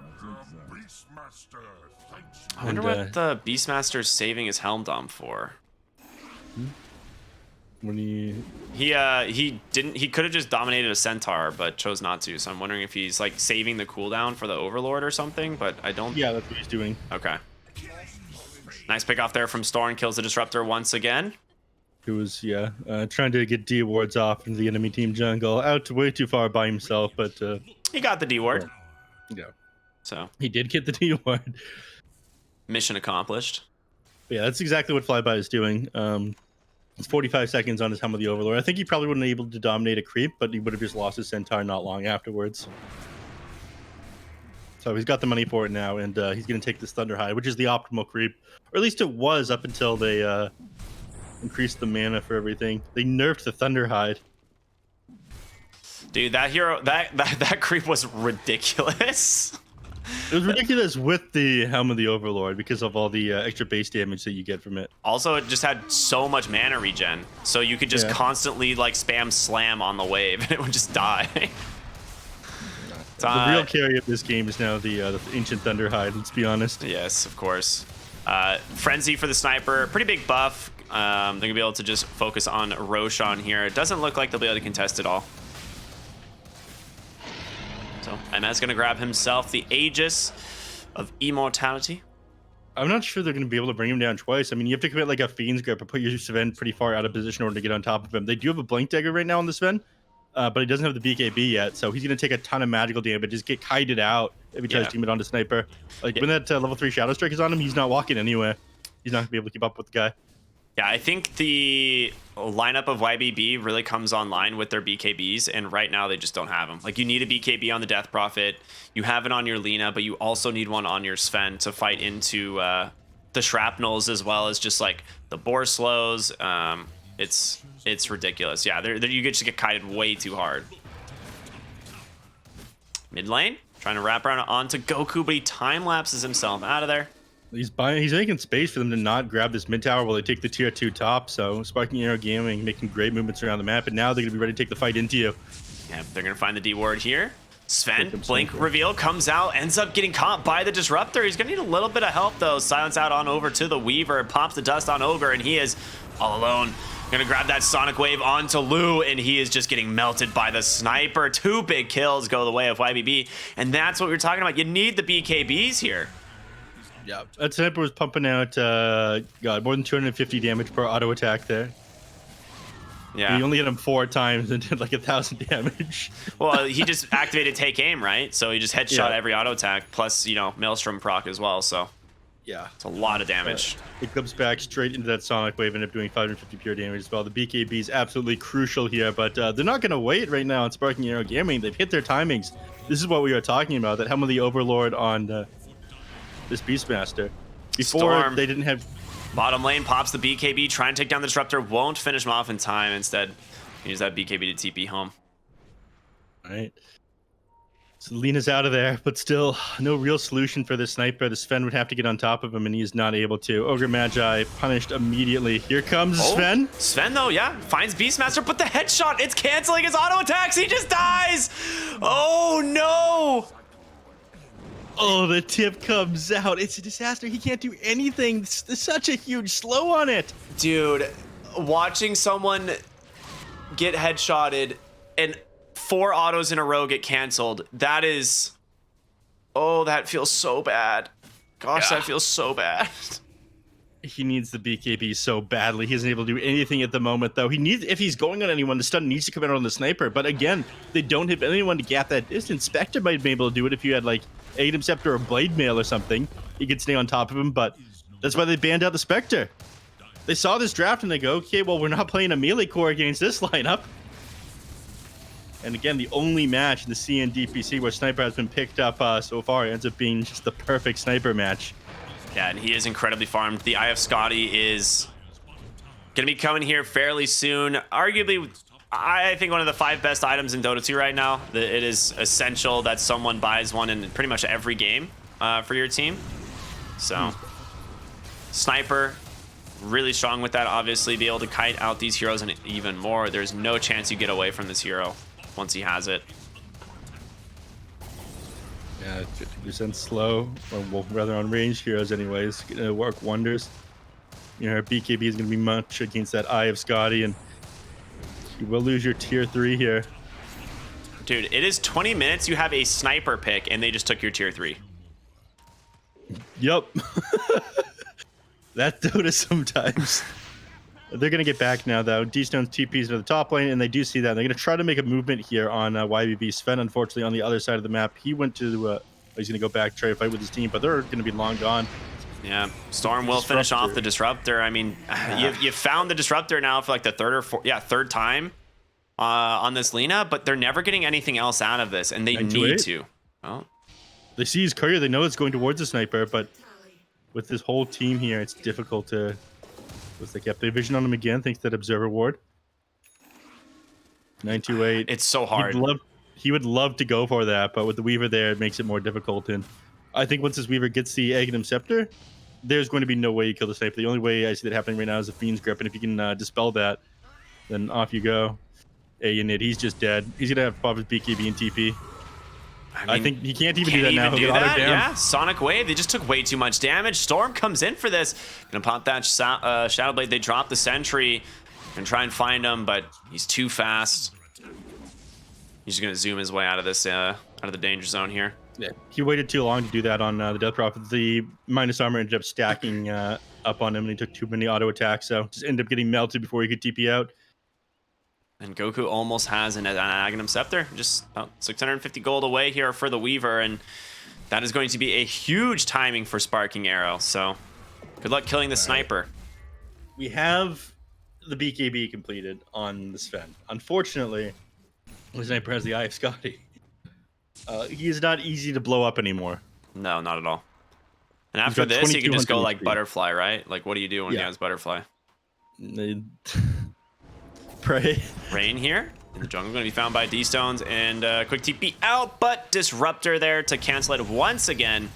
I wonder what the Beastmaster's saving his Helm Dom for. When he didn't. He could have just dominated a Centaur, but chose not to. So I'm wondering if he's like saving the cooldown for the Overlord or something. But I don't. Yeah, that's what he's doing. Okay. Nice pick off there from Storm. Kills the Disruptor once again. He was trying to get D wards off into the enemy team jungle. Out way too far by himself, but he got the D ward. Yeah. So he did get the D ward. Mission accomplished. Yeah, that's exactly what Flyby is doing. It's 45 seconds on his Helm of the Overlord. I think he probably wouldn't have been able to dominate a creep, but he would have just lost his Centaur not long afterwards. So he's got the money for it now, and he's going to take this Thunderhide, which is the optimal creep. Or at least it was up until they increased the mana for everything. They nerfed the Thunderhide. Dude, that hero, that creep was ridiculous. It was ridiculous with the Helm of the Overlord because of all the extra base damage that you get from it. Also, it just had so much mana regen, so you could just constantly like spam slam on the wave and it would just die. The real carry of this game is now the Ancient Thunderhide, let's be honest. Yes, of course. Frenzy for the Sniper, pretty big buff. They're going to be able to just focus on Roshan here. It doesn't look like they'll be able to contest it all. So MS going to grab himself the Aegis of Immortality. I'm not sure they're going to be able to bring him down twice. I mean, you have to commit like a Fiend's Grip and put your Sven pretty far out of position in order to get on top of him. They do have a Blink Dagger right now on the Sven, but he doesn't have the BKB yet, so he's going to take a ton of magical damage, just get kited out if he tries to team it onto Sniper. Like when that level 3 Shadow Strike is on him, he's not walking anywhere. He's not going to be able to keep up with the guy. Yeah, I think the lineup of YBB really comes online with their BKBs, and right now they just don't have them. Like, you need a BKB on the Death Prophet, you have it on your Lina, but you also need one on your Sven to fight into the Shrapnels as well as just, like, the Boar Slows. It's ridiculous. Yeah, you just get kited way too hard. Mid lane, trying to wrap around onto Goku, but he time-lapses himself out of there. He's making space for them to not grab this mid tower while they take the tier 2 top. So Sparking Arrow Gaming making great movements around the map, and now they're gonna be ready to take the fight into you. Yeah, they're gonna find the D ward here. Sven, blink reveal, comes out, ends up getting caught by the Disruptor. He's gonna need a little bit of help though. Silence out on over to the Weaver, pops the dust on Ogre, and he is all alone. Gonna grab that Sonic Wave onto Lou, and he is just getting melted by the Sniper. 2 big kills go the way of YBB, and that's what we were talking about. You need the BKBs here. Yeah, that Sniper was pumping out, more than 250 damage per auto attack there. Yeah. You only hit him 4 times and did like 1,000 damage. Well, he just activated take aim, right? So he just headshot every auto attack plus, you know, Maelstrom proc as well. So yeah, it's a lot of damage. It comes back straight into that Sonic Wave and end up doing 550 pure damage as well. The BKB is absolutely crucial here, but they're not going to wait right now on Sparking Arrow Gaming. They've hit their timings. This is what we were talking about, that Helm of the Overlord on this Beastmaster. Before, Storm. they didn't have... Bottom lane pops the BKB, trying to take down the Disruptor, won't finish him off in time. Instead, use that BKB to TP home. All right. So Lena's out of there, but still no real solution for this sniper. The Sven would have to get on top of him, and he's not able to. Ogre Magi punished immediately. Here comes Sven. Sven, though, yeah, finds Beastmaster, but the headshot, it's canceling his auto attacks. He just dies. Oh, no. Oh, the tip comes out. It's a disaster. He can't do anything. There's such a huge slow on it. Dude, watching someone get headshotted and 4 autos in a row get canceled, that is... Oh, that feels so bad. Gosh, that feels so bad. He needs the BKB so badly. He isn't able to do anything at the moment, though. He needs, if he's going on anyone, the stun needs to come out on the sniper. But again, they don't have anyone to gap that distance. Spectre might be able to do it if you had, like, Aghanim Scepter or Blade Mail or something. He could stay on top of him, but that's why they banned out the Spectre. They saw this draft and they go, okay, well, we're not playing a melee core against this lineup. And again, the only match in the CN DPC where Sniper has been picked up so far ends up being just the perfect Sniper match. Yeah, and he is incredibly farmed. The Eye of Scotty is going to be coming here fairly soon. Arguably, I think one of the 5 best items in Dota 2 right now. It is essential that someone buys one in pretty much every game for your team. So, Sniper, really strong with that, obviously. Be able to kite out these heroes and even more. There's no chance you get away from this hero once he has it. Yeah, 50% slow, or well, rather on ranged heroes anyways. Gonna work wonders. You know, her BKB is gonna be much against that Eye of Scotty, and you will lose your tier 3 here. Dude, it is 20 minutes. You have a sniper pick, and they just took your tier 3. Yup. That Dota sometimes. They're going to get back now, though. D-Stone's TP's to the top lane, and they do see that. They're going to try to make a movement here on YBB. Sven, unfortunately, on the other side of the map. He went to... he's going to go back, try to fight with his team, but they're going to be long gone. Yeah, Storm will finish off the Disruptor. I mean, you found the Disruptor now for like the third time on this Lina, but they're never getting anything else out of this, and they need to. Oh. They see his courier. They know it's going towards the sniper, but with this whole team here, it's difficult to... They kept their vision on him again, thanks to that Observer Ward. 928. It's so hard. He would love to go for that, but with the Weaver there, it makes it more difficult. And I think once this Weaver gets the Aghanim Scepter, there's going to be no way you kill the sniper. The only way I see that happening right now is a Fiend's Grip, and if you can dispel that, then off you go. Ayanid, he's just dead. He's going to have to pop his BKB and TP. I think he can't even do that now. Do that? Yeah, Sonic Wave. They just took way too much damage. Storm comes in for this. Gonna pop that Shadow Blade. They drop the Sentry and try and find him, but he's too fast. He's just gonna zoom his way out of this, out of the danger zone here. Yeah, he waited too long to do that on the Death Prophet. The minus armor ended up stacking up on him, and he took too many auto attacks, so just ended up getting melted before he could TP out. And Goku almost has an Aghanim Scepter, just about 650 gold away here for the Weaver, and that is going to be a huge timing for Sparking Arrow, so good luck killing the sniper. We have the BKB completed on the Sven. Unfortunately, the sniper has the Eye of Scotty. He is not easy to blow up anymore. No, not at all. And after this, you can just go like Butterfly, right? Like, what do you do when he has Butterfly? Pray. Rain here in the jungle, going to be found by D-Stones, and quick TP out, but Disruptor there to cancel it once again.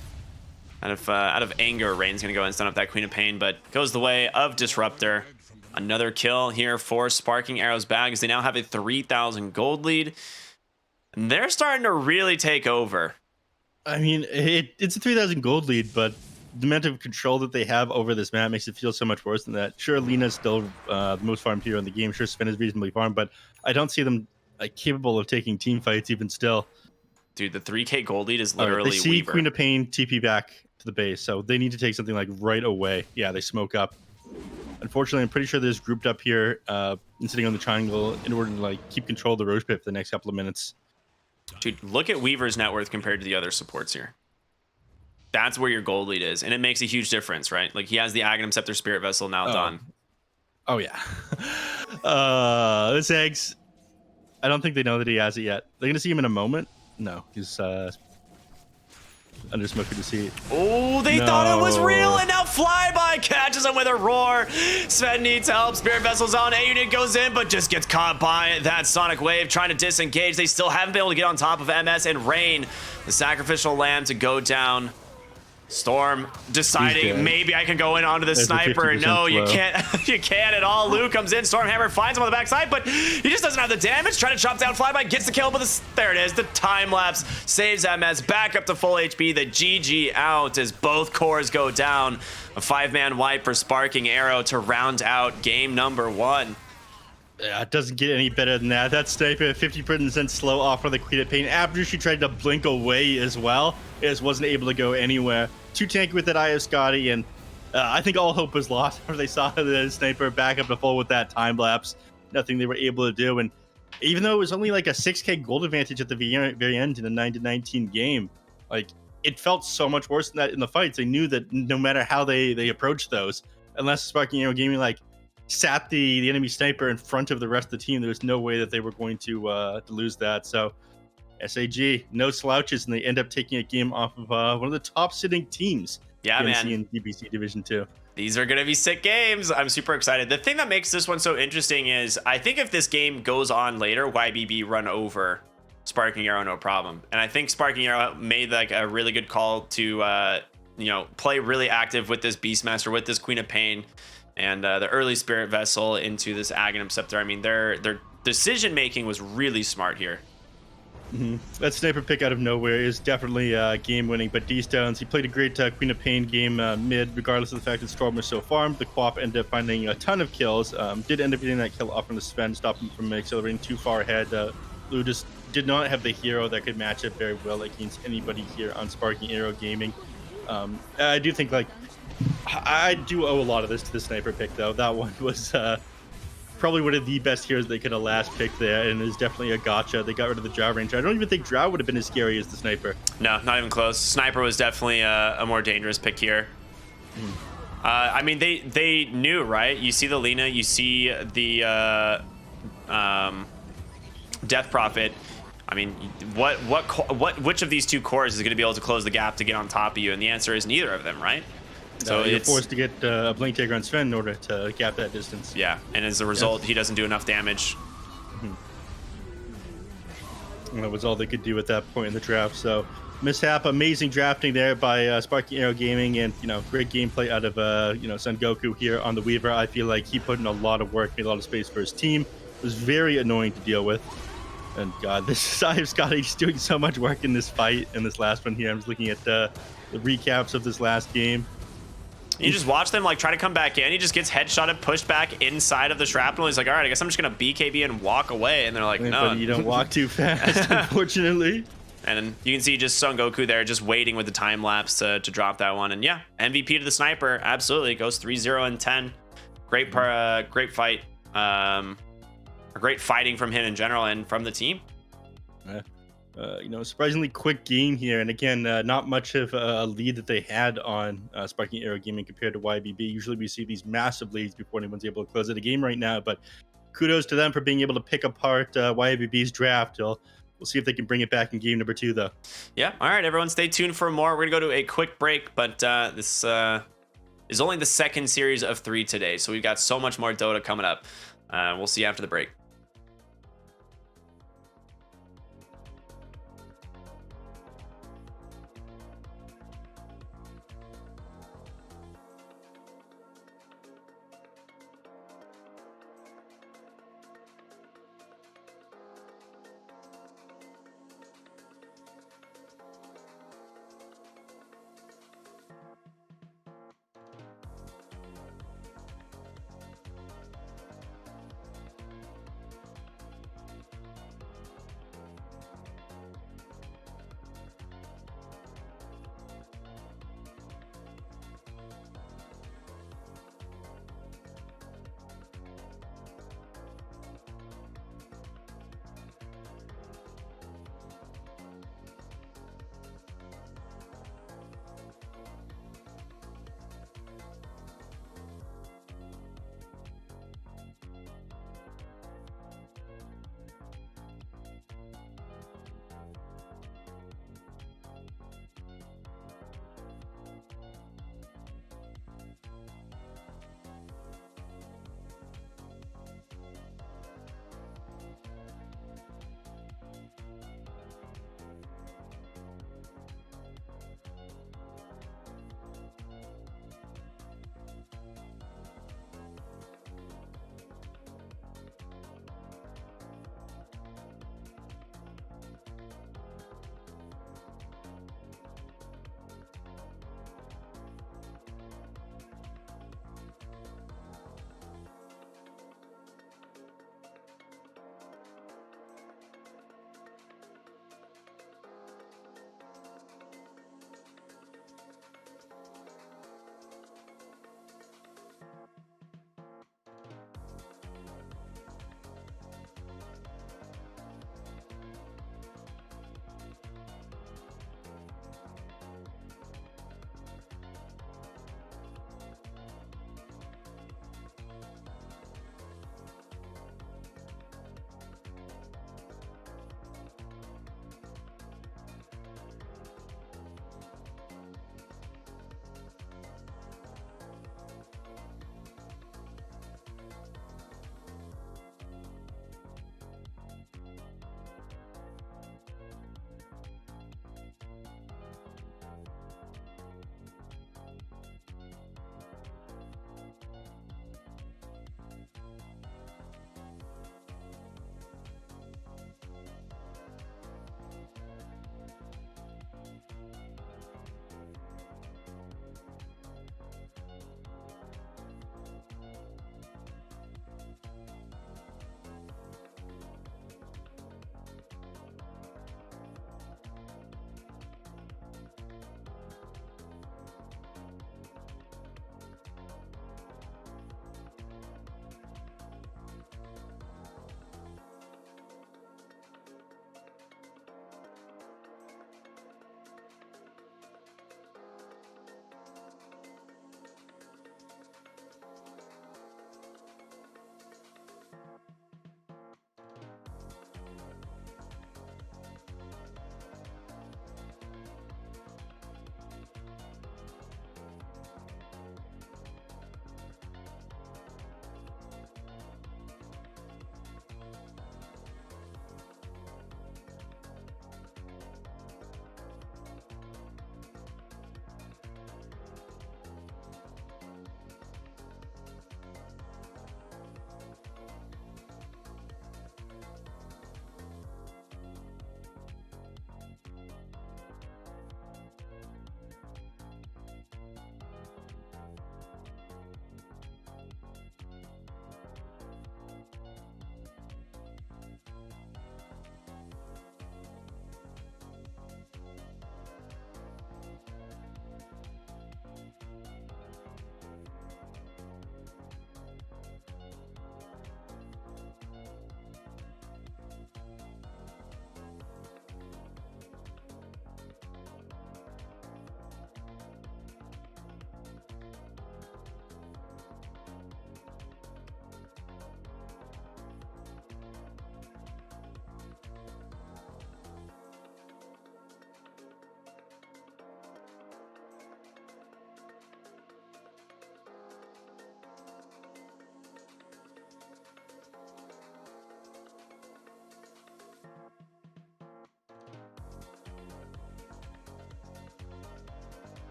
Out of anger, Rain's going to go and stun up that Queen of Pain, but goes the way of Disruptor. Another kill here for Sparking Arrow's bags. They now have a 3,000 gold lead. And they're starting to really take over. I mean, it's a 3,000 gold lead, but the amount of control that they have over this map makes it feel so much worse than that. Sure, Lena's still the most farmed hero in the game. Sure, Sven is reasonably farmed, but I don't see them capable of taking team fights even still. Dude, the 3K gold lead is literally They see Weaver. Queen of Pain TP back to the base, so they need to take something like right away. Yeah, they smoke up. Unfortunately, I'm pretty sure they're just grouped up here and sitting on the triangle in order to like keep control of the Roche Pit for the next couple of minutes. Dude, look at Weaver's net worth compared to the other supports here. That's where your gold lead is, and it makes a huge difference, right? Like he has the Aghanim Scepter Spirit Vessel now done. Oh yeah. This eggs. I don't think they know that he has it yet. They're gonna see him in a moment. No, he's under smoke to see. Oh, they thought it was real, and now Flyby catches him with a roar. Sven needs help. Spirit Vessel's on. A unit goes in, but just gets caught by that Sonic Wave, trying to disengage. They still haven't been able to get on top of MS and Rain, the sacrificial lamb, to go down. Storm deciding maybe I can go in onto the sniper. No, you can't. You can't at all. Lou comes in. Stormhammer finds him on the backside, but he just doesn't have the damage. Trying to chop down Flyby, gets the kill, but there it is. The time lapse saves MS back up to full HP. The GG out as both cores go down. A 5-man wipe for Sparking Arrow to round out game number 1. Yeah, it doesn't get any better than that. That sniper, 50% slow off for the Queen of Pain. After she tried to blink away as well, it just wasn't able to go anywhere. Too tanky with that Eye of Scotty, and I think all hope was lost after they saw the sniper back up to full with that time lapse. Nothing they were able to do, and even though it was only like a 6k gold advantage at the very end in a 9-19 game, like it felt so much worse than that in the fights. They knew that no matter how they approached those, unless Sparking Arrow Gaming like sat the enemy sniper in front of the rest of the team, there was no way that they were going to lose that. So SAG, no slouches, and they end up taking a game off of one of the top sitting teams. Yeah, man. In DPC Division 2. These are going to be sick games. I'm super excited. The thing that makes this one so interesting is I think if this game goes on later, YBB run over Sparking Arrow no problem. And I think Sparking Arrow made like a really good call to play really active with this Beastmaster, with this Queen of Pain, and the early Spirit Vessel into this Aghanim Scepter. I mean, their decision making was really smart here. Mm-hmm. That sniper pick out of nowhere is definitely game winning, but D-Stones, he played a great Queen of Pain game mid, regardless of the fact that Storm was so farmed. The Quap ended up finding a ton of kills, did end up getting that kill off on the Sven, stopping him from accelerating too far ahead. Lou just did not have the hero that could match it very well against anybody here on Sparking Arrow Gaming. I do think like I do owe a lot of this to the sniper pick though. That one was probably one of the best heroes they could have last picked there, and is definitely a gotcha. They got rid of the Drow Ranger. I don't even think Drow would have been as scary as the sniper. No, not even close. Sniper was definitely a more dangerous pick here. I mean, they knew, right? You see the Lina, you see the Death Prophet. I mean, which of these two cores is going to be able to close the gap to get on top of you? And the answer is neither of them, right? So you're forced to get a Blink Dagger on Sven in order to gap that distance. Yeah, and as a result, he doesn't do enough damage. And that was all they could do at that point in the draft. So mishap, amazing drafting there by Sparking Arrow Gaming, and great gameplay out of Son Goku here on the Weaver. I feel like he put in a lot of work, made a lot of space for his team. It was very annoying to deal with. And God, this Eye of Scotty just doing so much work in this fight, in this last one here. I'm just looking at the recaps of this last game. You just watch them like try to come back in. He just gets headshotted, pushed back inside of the shrapnel. He's like, all right, I guess I'm just gonna BKB and walk away. And they're like, no, but you don't walk too fast, unfortunately. And then you can see just Son Goku there, just waiting with the time lapse to drop that one. And yeah, MVP to the sniper, absolutely. It goes 3-0 and 10. Great fight. Great fighting from him in general and from the team. Yeah. Surprisingly quick game here, and again, not much of a lead that they had on Sparking Arrow Gaming compared to YBB. Usually we see these massive leads before anyone's able to close out a game right now, but kudos to them for being able to pick apart YBB's draft. We'll see if they can bring it back in game number 2, though. Yeah, all right, everyone, stay tuned for more. We're gonna go to a quick break, but this is only the second series of 3 today, so we've got so much more Dota coming up. We'll see you after the break.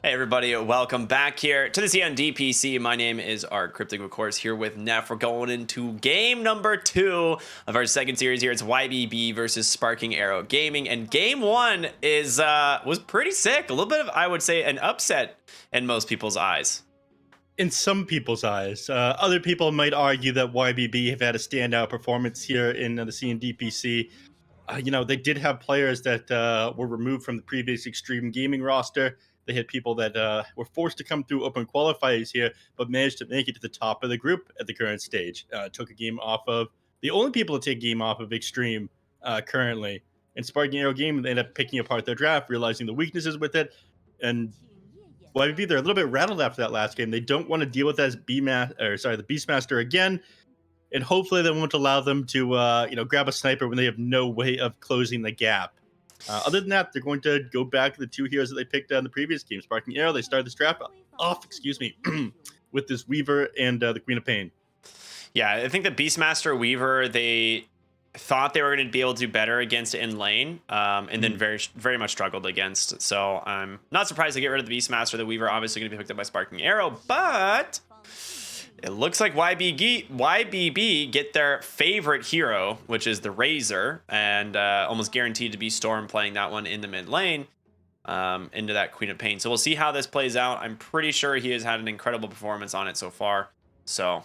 Hey everybody, welcome back here to the DPC. My name is Art Cryptic, of course, here with Neff. We're going into game number 2 of our second series here. It's YBB versus Sparking Arrow Gaming, and game 1 is was pretty sick. A little bit of, I would say, an upset in most people's eyes. In some people's eyes. Other people might argue that YBB have had a standout performance here in the CDEC. They did have players that were removed from the previous Extreme Gaming roster. They had people that were forced to come through open qualifiers here, but managed to make it to the top of the group at the current stage. Took a game off of the only people to take a game off of Extreme currently. And Sparking Arrow Game, they ended up picking apart their draft, realizing the weaknesses with it. And YBB, they're a little bit rattled after that last game. They don't want to deal with the Beastmaster again. And hopefully they won't allow them to grab a sniper when they have no way of closing the gap. Other than that, they're going to go back to the 2 heroes that they picked in the previous game. Sparking Arrow, they started this draft off, with this Weaver and the Queen of Pain. Yeah, I think the Beastmaster Weaver, they thought they were going to be able to do better against in lane, and then very, very much struggled against. So I'm not surprised to get rid of the Beastmaster. The Weaver obviously going to be picked up by Sparking Arrow, but it looks like YBB get their favorite hero, which is the Razor, and almost guaranteed to be Storm playing that one in the mid lane into that Queen of Pain. So we'll see how this plays out. I'm pretty sure he has had an incredible performance on it so far. So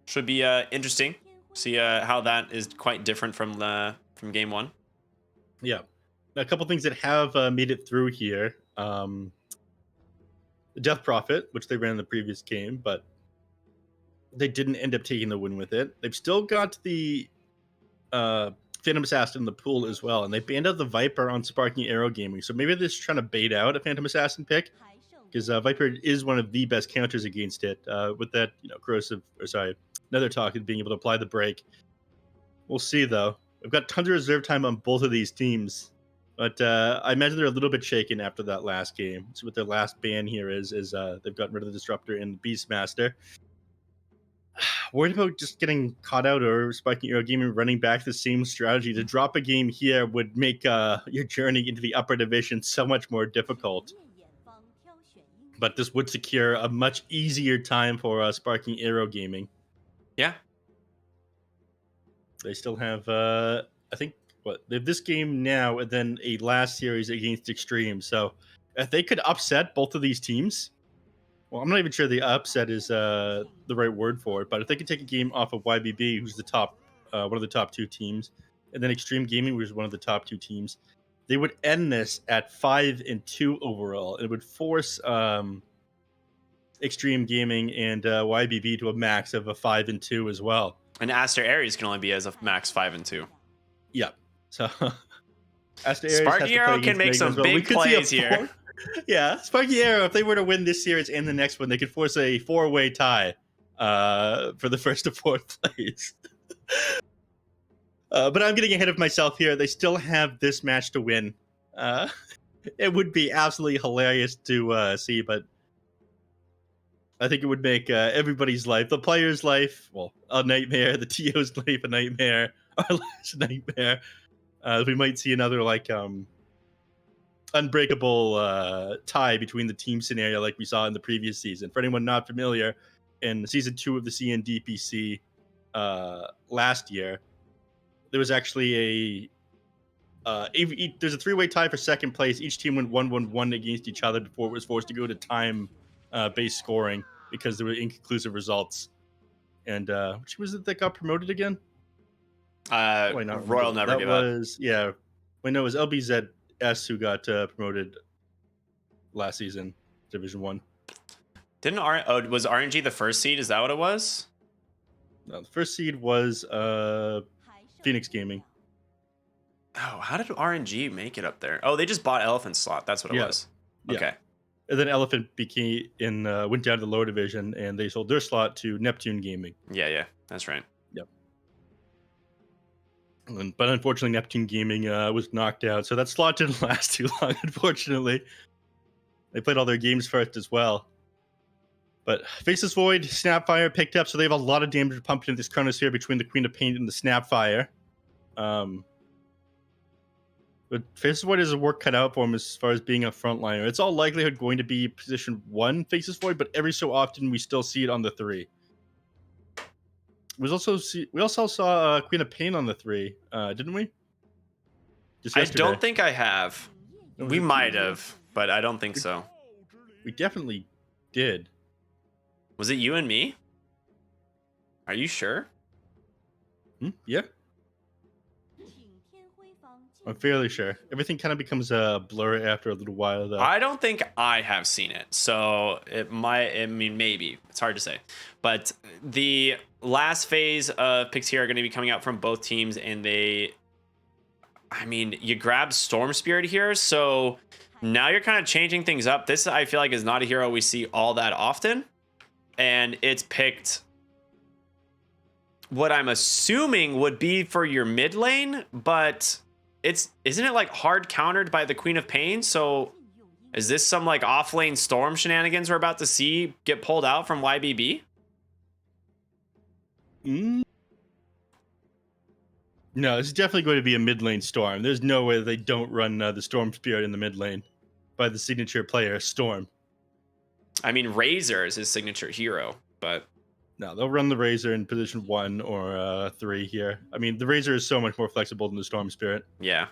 should be interesting. See how that is quite different from game 1. Yeah. A couple things that have made it through here. The Death Prophet, which they ran in the previous game, but they didn't end up taking the win with it. They've still got the Phantom Assassin in the pool as well, and they banned out the Viper on Sparking Arrow Gaming. So maybe they're just trying to bait out a Phantom Assassin pick, because Viper is one of the best counters against it. With that, Nether Talk and being able to apply the break. We'll see though. We've got tons of reserve time on both of these teams, but I imagine they're a little bit shaken after that last game. So what their last ban here is they've gotten rid of the Disruptor and the Beastmaster. Worried about just getting caught out or Sparking Arrow Gaming running back the same strategy. To drop a game here would make your journey into the upper division so much more difficult. But this would secure a much easier time for Sparking Arrow Gaming. Yeah. They still have, they have this game now and then a last series against Extreme. So if they could upset both of these teams, well, I'm not even sure the upset is the right word for it, but if they could take a game off of YBB, who's the top, one of the top 2 teams, and then Extreme Gaming, which is one of the top 2 teams, they would end this at 5-2 overall. It would force Extreme Gaming and YBB to a max of a 5-2 as well. And Aster Ares can only be as a max 5-2. Yeah. So Aster Ares Sparking Arrow can make some big plays here. Yeah, Sparking Arrow, if they were to win this series and the next one, they could force a 4-way tie for the first to 4th place. But I'm getting ahead of myself here. They still have this match to win. It would be absolutely hilarious to see, but I think it would make everybody's life, the player's life, well, a nightmare, the TO's life, a nightmare, our last nightmare. We might see another, unbreakable tie between the team scenario like we saw in the previous season. For anyone not familiar, in season 2 of the CDEC last year, there was actually there's a 3-way tie for second place. Each team went 1-1-1 against each other before it was forced to go to time based scoring because there were inconclusive results. And which was it that got promoted again? Royal Never Give Up. It was LBZS who got promoted last season, Division 1. Was RNG the first seed? Is that what it was? No, the first seed was Phoenix Gaming. Oh, how did RNG make it up there? Oh, they just bought Elephant slot. That's what it was. Okay. Yeah. And then Elephant went down to the lower division, and they sold their slot to Neptune Gaming. Yeah, that's right. Yep. But unfortunately, Neptune Gaming was knocked out, so that slot didn't last too long, unfortunately. They played all their games first as well. But Faceless Void, Snapfire picked up, so they have a lot of damage pumped into this Chronosphere between the Queen of Pain and the Snapfire. But Faces Void is a work cut out for him as far as being a frontliner. It's all likelihood going to be position 1 Faces Void, but every so often we still see it on the 3. We also saw Queen of Pain on the 3, didn't we? Just I yesterday. don't think I have. No, We might have, but I don't think so. We definitely did. Was it you and me? Are you sure? Yeah. I'm fairly sure. Everything kind of becomes a blur after a little while, though. I don't think I have seen it, so it might. I mean, maybe it's hard to say. But the last phase of picks here are going to be coming out from both teams, and I mean, you grab Storm Spirit here, so now you're kind of changing things up. This, I feel like, is not a hero we see all that often, and it's picked what I'm assuming would be for your mid lane, but isn't it like hard countered by the Queen of Pain? So is this some like off lane storm shenanigans we're about to see get pulled out from YBB? No, it's definitely going to be a mid lane storm. There's no way they don't run the Storm Spirit in the mid lane by the signature player, Storm. I mean, Razor is his signature hero, but No, they'll run the Razor in position 1 or 3 here. I mean, the Razor is so much more flexible than the Storm Spirit. yeah,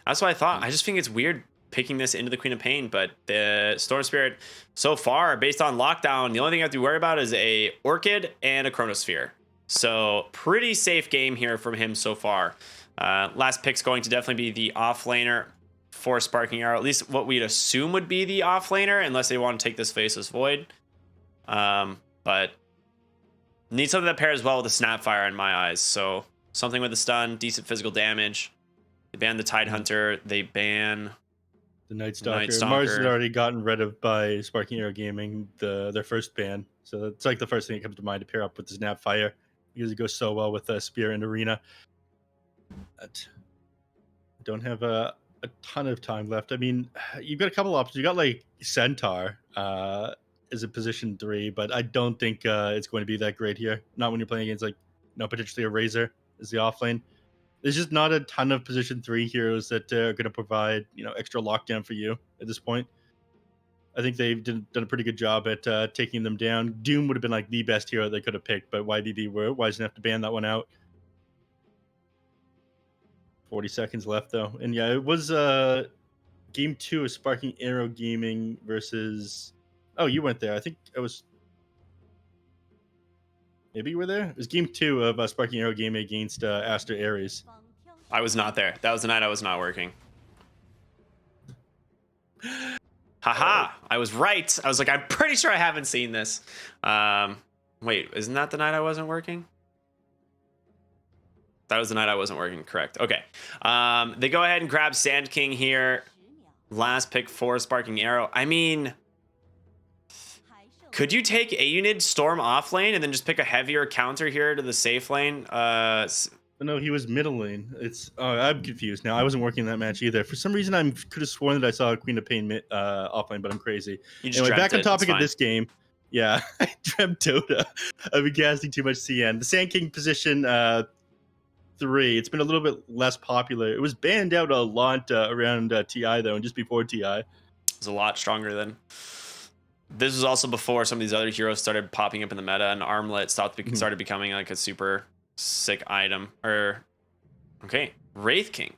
that's what I thought. I just think it's weird picking this into the Queen of Pain, but the Storm Spirit so far, based on lockdown, the only thing you have to worry about is a Orchid and a Chronosphere. So pretty safe game here from him so far. Last pick's going to definitely be the offlaner for Sparking Arrow, at least what we'd assume would be the offlaner, unless they want to take this Faceless Void. But need something that pairs well with the Snapfire in my eyes. So something with a stun, decent physical damage. They ban the Tide Hunter. They ban The Night Stalker. Stalker. Mars had already gotten rid of by Sparking Arrow Gaming, their first ban. So it's like the first thing that comes to mind to pair up with the Snapfire, because it goes so well with Spear and Arena. But I don't have a ton of time left. I mean, you've got a couple options. You got like Centaur is a position 3, but I don't think it's going to be that great here. Not when you're playing against like potentially a Razor is the offlane. There's just not a ton of position 3 heroes that are going to provide extra lockdown for you at this point. I think they've done a pretty good job at taking them down. Doom would have been like the best hero they could have picked, but YBB were wise enough to ban that one out. 40 seconds left though, and yeah, it was game 2 of Sparking Arrow Gaming versus. Oh, you went there. I think it was. Maybe you were there. It was game 2 of Sparking Arrow Gaming against Aster Ares. I was not there. That was the night I was not working. Haha, I was right. I was like, I'm pretty sure I haven't seen this. Wait, isn't that the night I wasn't working? That was the night I wasn't working, correct. Okay. They go ahead and grab Sand King here. Last pick for Sparking Arrow. I mean, could you take a unit Storm off lane and then just pick a heavier counter here to the safe lane? No, he was middle lane. I'm confused now. I wasn't working that match either. For some reason, I could have sworn that I saw Queen of Pain offline, but I'm crazy. Anyway, back on topic of this game. Yeah, I dreamt Dota. I've been casting too much CN. The Sand King position 3. It's been a little bit less popular. It was banned out a lot around TI though, and just before TI. It's a lot stronger than. This was also before some of these other heroes started popping up in the meta, and Armlet started becoming like a super sick item. Okay, Wraith King.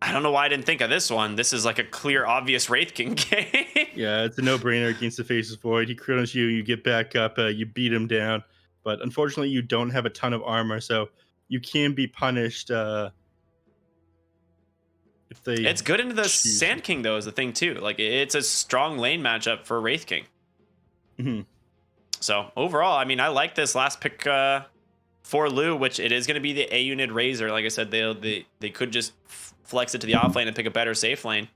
I don't know why I didn't think of this one. This is like a clear, obvious Wraith King game. Yeah, it's a no-brainer against the Faceless Void. He chronos you, you get back up, you beat him down. But unfortunately, you don't have a ton of armor, so you can be punished if they. It's good into the Sand King though, is the thing too. Like it's a strong lane matchup for Wraith King. Mm-hmm. So overall, I mean, I like this last pick for Lou, which it is going to be the A unit Razor. Like I said, they could just flex it to the off lane and pick a better safe lane.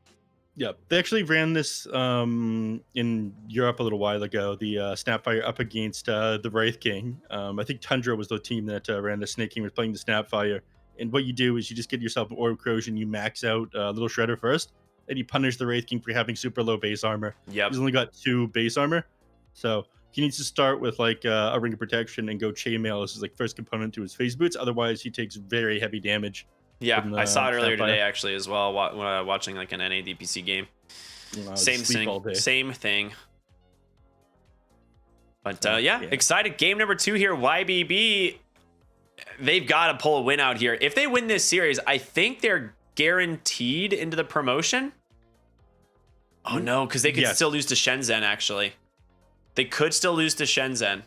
Yeah, they actually ran this in Europe a little while ago. The Snapfire up against the Wraith King. I think Tundra was the team that ran the Snake King, was playing the Snapfire. And what you do is you just get yourself an Orb Corrosion, you max out Little Shredder first, and you punish the Wraith King for having super low base armor. Yep. He's only got 2 base armor. So he needs to start with like a Ring of Protection and go Chainmail as his like first component to his phase boots. Otherwise, he takes very heavy damage. Yeah, from, I saw it earlier Sapphire. today actually as well. Watching like an NA DPC game. Same Sleep all thing. day. Same thing. But Yeah. excited. Game number 2 here. YBB. They've got to pull a win out here. If they win this series, I think they're guaranteed into the promotion. Oh no, because they could Yes. still lose to Shenzhen. Actually, they could still lose to Shenzhen.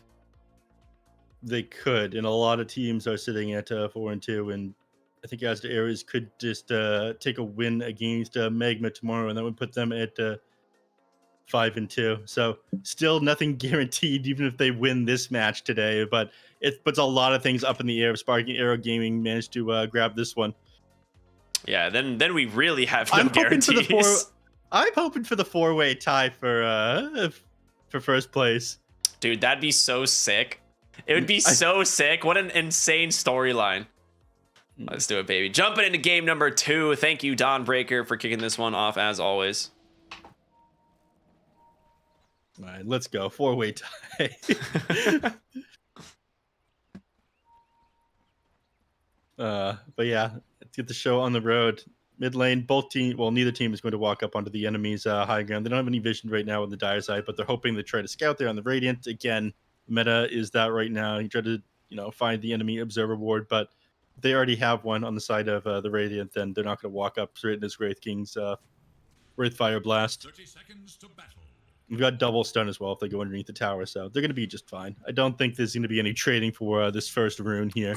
They could, and a lot of teams are sitting at 4-2, and I think Asda Ares could just take a win against Magma tomorrow, and that would put them at 5-2. So still nothing guaranteed, even if they win this match today. But it puts a lot of things up in the air. If Sparking Arrow Gaming managed to grab this one. Yeah, then we really have no I'm hoping for guarantees. I'm hoping for the 4-way tie for first place. Dude, that'd be so sick. It would be so sick. What an insane storyline. Let's do it, baby. Jumping into game number 2. Thank you, Don Breaker, for kicking this one off as always. All right, let's go. 4-way tie. But yeah, let's get the show on the road. Mid lane, both team. Well, neither team is going to walk up onto the enemy's high ground. They don't have any vision right now on the dire side, but they're hoping to try to scout there on the Radiant. Again, meta is that right now. You try to find the enemy observer ward, but if they already have one on the side of the Radiant, then they're not going to walk up straight into this Wraith King's Wraith Fire Blast. 30 seconds to battle. We've got double stun as well if they go underneath the tower, so they're going to be just fine. I don't think there's going to be any trading for this first rune here.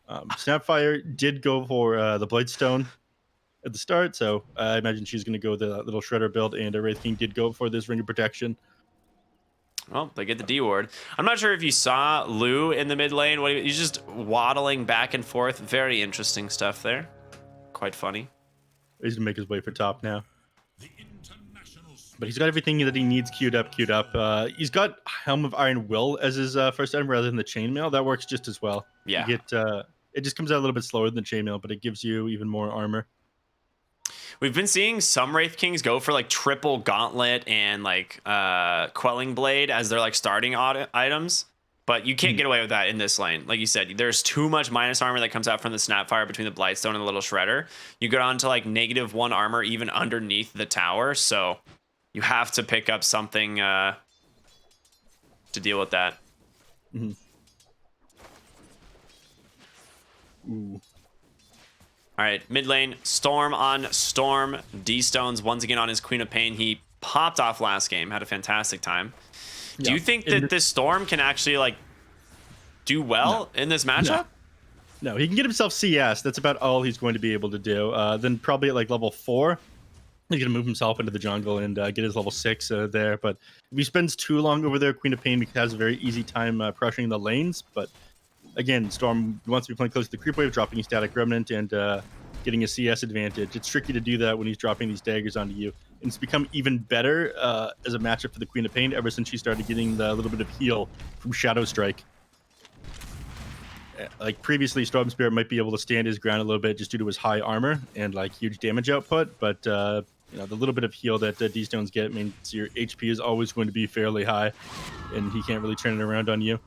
Snapfire did go for the Blightstone at the start, so I imagine she's going to go the little Shredder build, and Wraith King did go for this Ring of Protection. Well, they get the D ward. I'm not sure if you saw Lou in the mid lane. He's just waddling back and forth. Very interesting stuff there. Quite funny. He's going to make his way for top now. The international But he's got everything that he needs queued up. He's got Helm of Iron Will as his first item rather than the Chainmail. That works just as well. Yeah. You get, it just comes out a little bit slower than the Chainmail, but it gives you even more armor. We've been seeing some Wraith Kings go for like triple Gauntlet and like Quelling Blade as their like starting items. But you can't get away with that in this lane. Like you said, there's too much minus armor that comes out from the Snapfire between the Blightstone and the Little Shredder. You go down to like -1 armor even underneath the tower. So you have to pick up something to deal with that. Ooh. All right, mid lane, Storm on Storm. D-Stones once again on his Queen of Pain. He popped off last game, had a fantastic time. Do you think that this Storm can actually like do well in this matchup? No, he can get himself CS. That's about all he's going to be able to do. Then probably at like level 4, he's going to move himself into the jungle and get his level 6 there. But if he spends too long over there, Queen of Pain has a very easy time pressuring the lanes. But again, Storm wants to be playing close to the creep wave, dropping a Static Remnant and getting a CS advantage. It's tricky to do that when he's dropping these daggers onto you. And it's become even better as a matchup for the Queen of Pain ever since she started getting the little bit of heal from Shadow Strike. Like previously, Storm Spirit might be able to stand his ground a little bit just due to his high armor and like huge damage output, but the little bit of heal that D-Stones get means your HP is always going to be fairly high, and he can't really turn it around on you.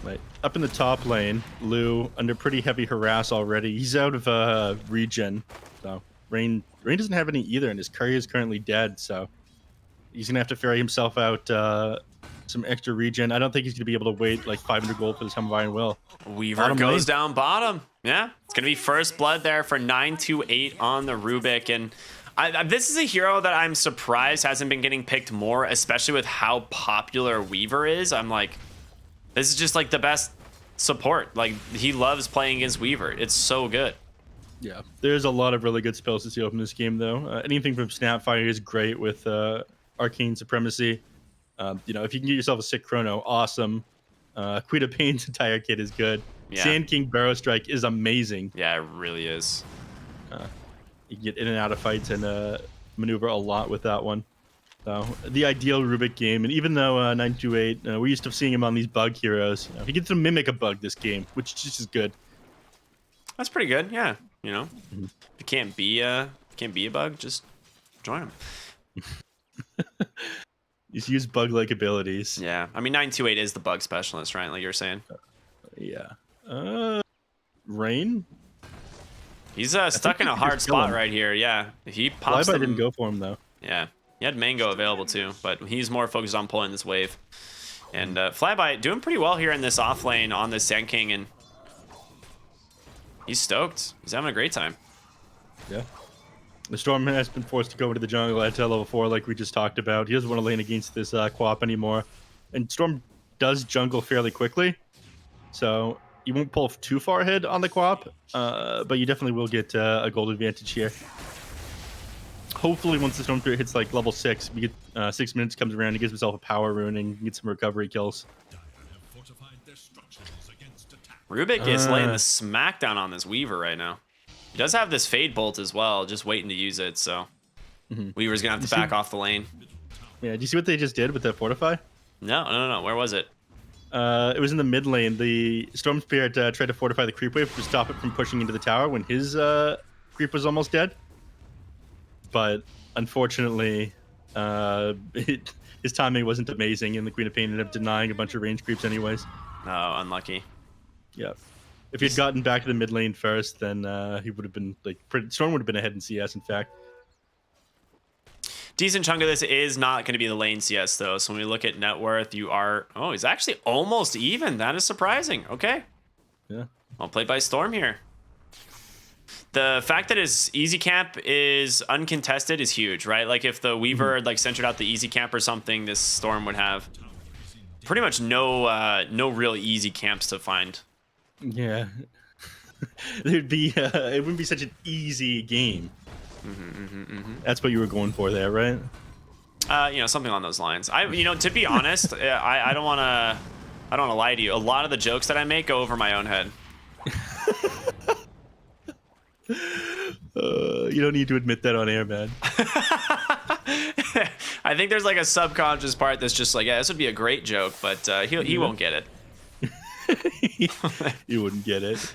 Right. Up in the top lane, Lou under pretty heavy harass already. He's out of regen, so Rain doesn't have any either, and his courier is currently dead, so he's gonna have to ferry himself out some extra regen. I don't think he's gonna be able to wait like 500 gold for this Helm of Iron Will. Weaver Bottom goes lane. down bottom. Yeah, it's gonna be first blood there for 928 on the Rubik, and this is a hero that I'm surprised hasn't been getting picked more, especially with how popular Weaver is. I'm like, this is just like the best support. Like he loves playing against Weaver. It's so good. Yeah, there's a lot of really good spells to see open this game, though. Anything from Snapfire is great with Arcane Supremacy. If you can get yourself a sick Chrono, awesome. Queen of Pain's entire kit is good. Yeah. Sand King Barrow Strike is amazing. Yeah, it really is. You can get in and out of fights and maneuver a lot with that one. So the ideal Rubik game, and even though 928, we're used to seeing him on these bug heroes, he gets to mimic a bug this game, which just is good. That's pretty good. Yeah, if you can't be a bug, just join him. Just use bug-like abilities. Yeah, I mean 928 is the bug specialist, right? Like you were saying. Yeah. Rain? He's stuck in a hard spot right here. Yeah, he pops. Flyby didn't go for him though. Yeah, he had Mango available too, but he's more focused on pulling this wave. And Flyby doing pretty well here in this off lane on this Sand King, and he's stoked. He's having a great time. Yeah. The Storm has been forced to go into the jungle at level 4, like we just talked about. He doesn't want to lane against this co-op anymore. And Storm does jungle fairly quickly, so you won't pull too far ahead on the co-op, but you definitely will get a gold advantage here. Hopefully, once the Storm Spirit hits like level 6, we get 6 minutes comes around, he gives himself a power rune and get some recovery kills. Rubik is laying the smackdown on this Weaver right now. He does have this Fade Bolt as well, just waiting to use it, so Weaver's gonna have to back off the lane. Yeah, do you see what they just did with the Fortify? No. Where was it? It was in the mid lane. The Storm Spirit tried to fortify the creep wave to stop it from pushing into the tower when his creep was almost dead. But unfortunately, his timing wasn't amazing, and the Queen of Pain ended up denying a bunch of range creeps anyways. Oh, unlucky. Yeah. If he'd gotten back to the mid lane first, then he would have been like Storm would have been ahead in CS. In fact, decent chunk of this is not going to be the lane CS though. So when we look at net worth, oh, he's actually almost even. That is surprising. Okay. Yeah. Well played by Storm here. The fact that his easy camp is uncontested is huge, right? Like if the Weaver had like centered out the easy camp or something, this Storm would have pretty much no real easy camps to find. Yeah. There'd be it wouldn't be such an easy game. That's what you were going for there, right? Something along those lines. To be honest, I don't want to lie to you. A lot of the jokes that I make go over my own head. You don't need to admit that on air, man. I think there's like a subconscious part that's just like, yeah, this would be a great joke, but he won't get it. You wouldn't get it.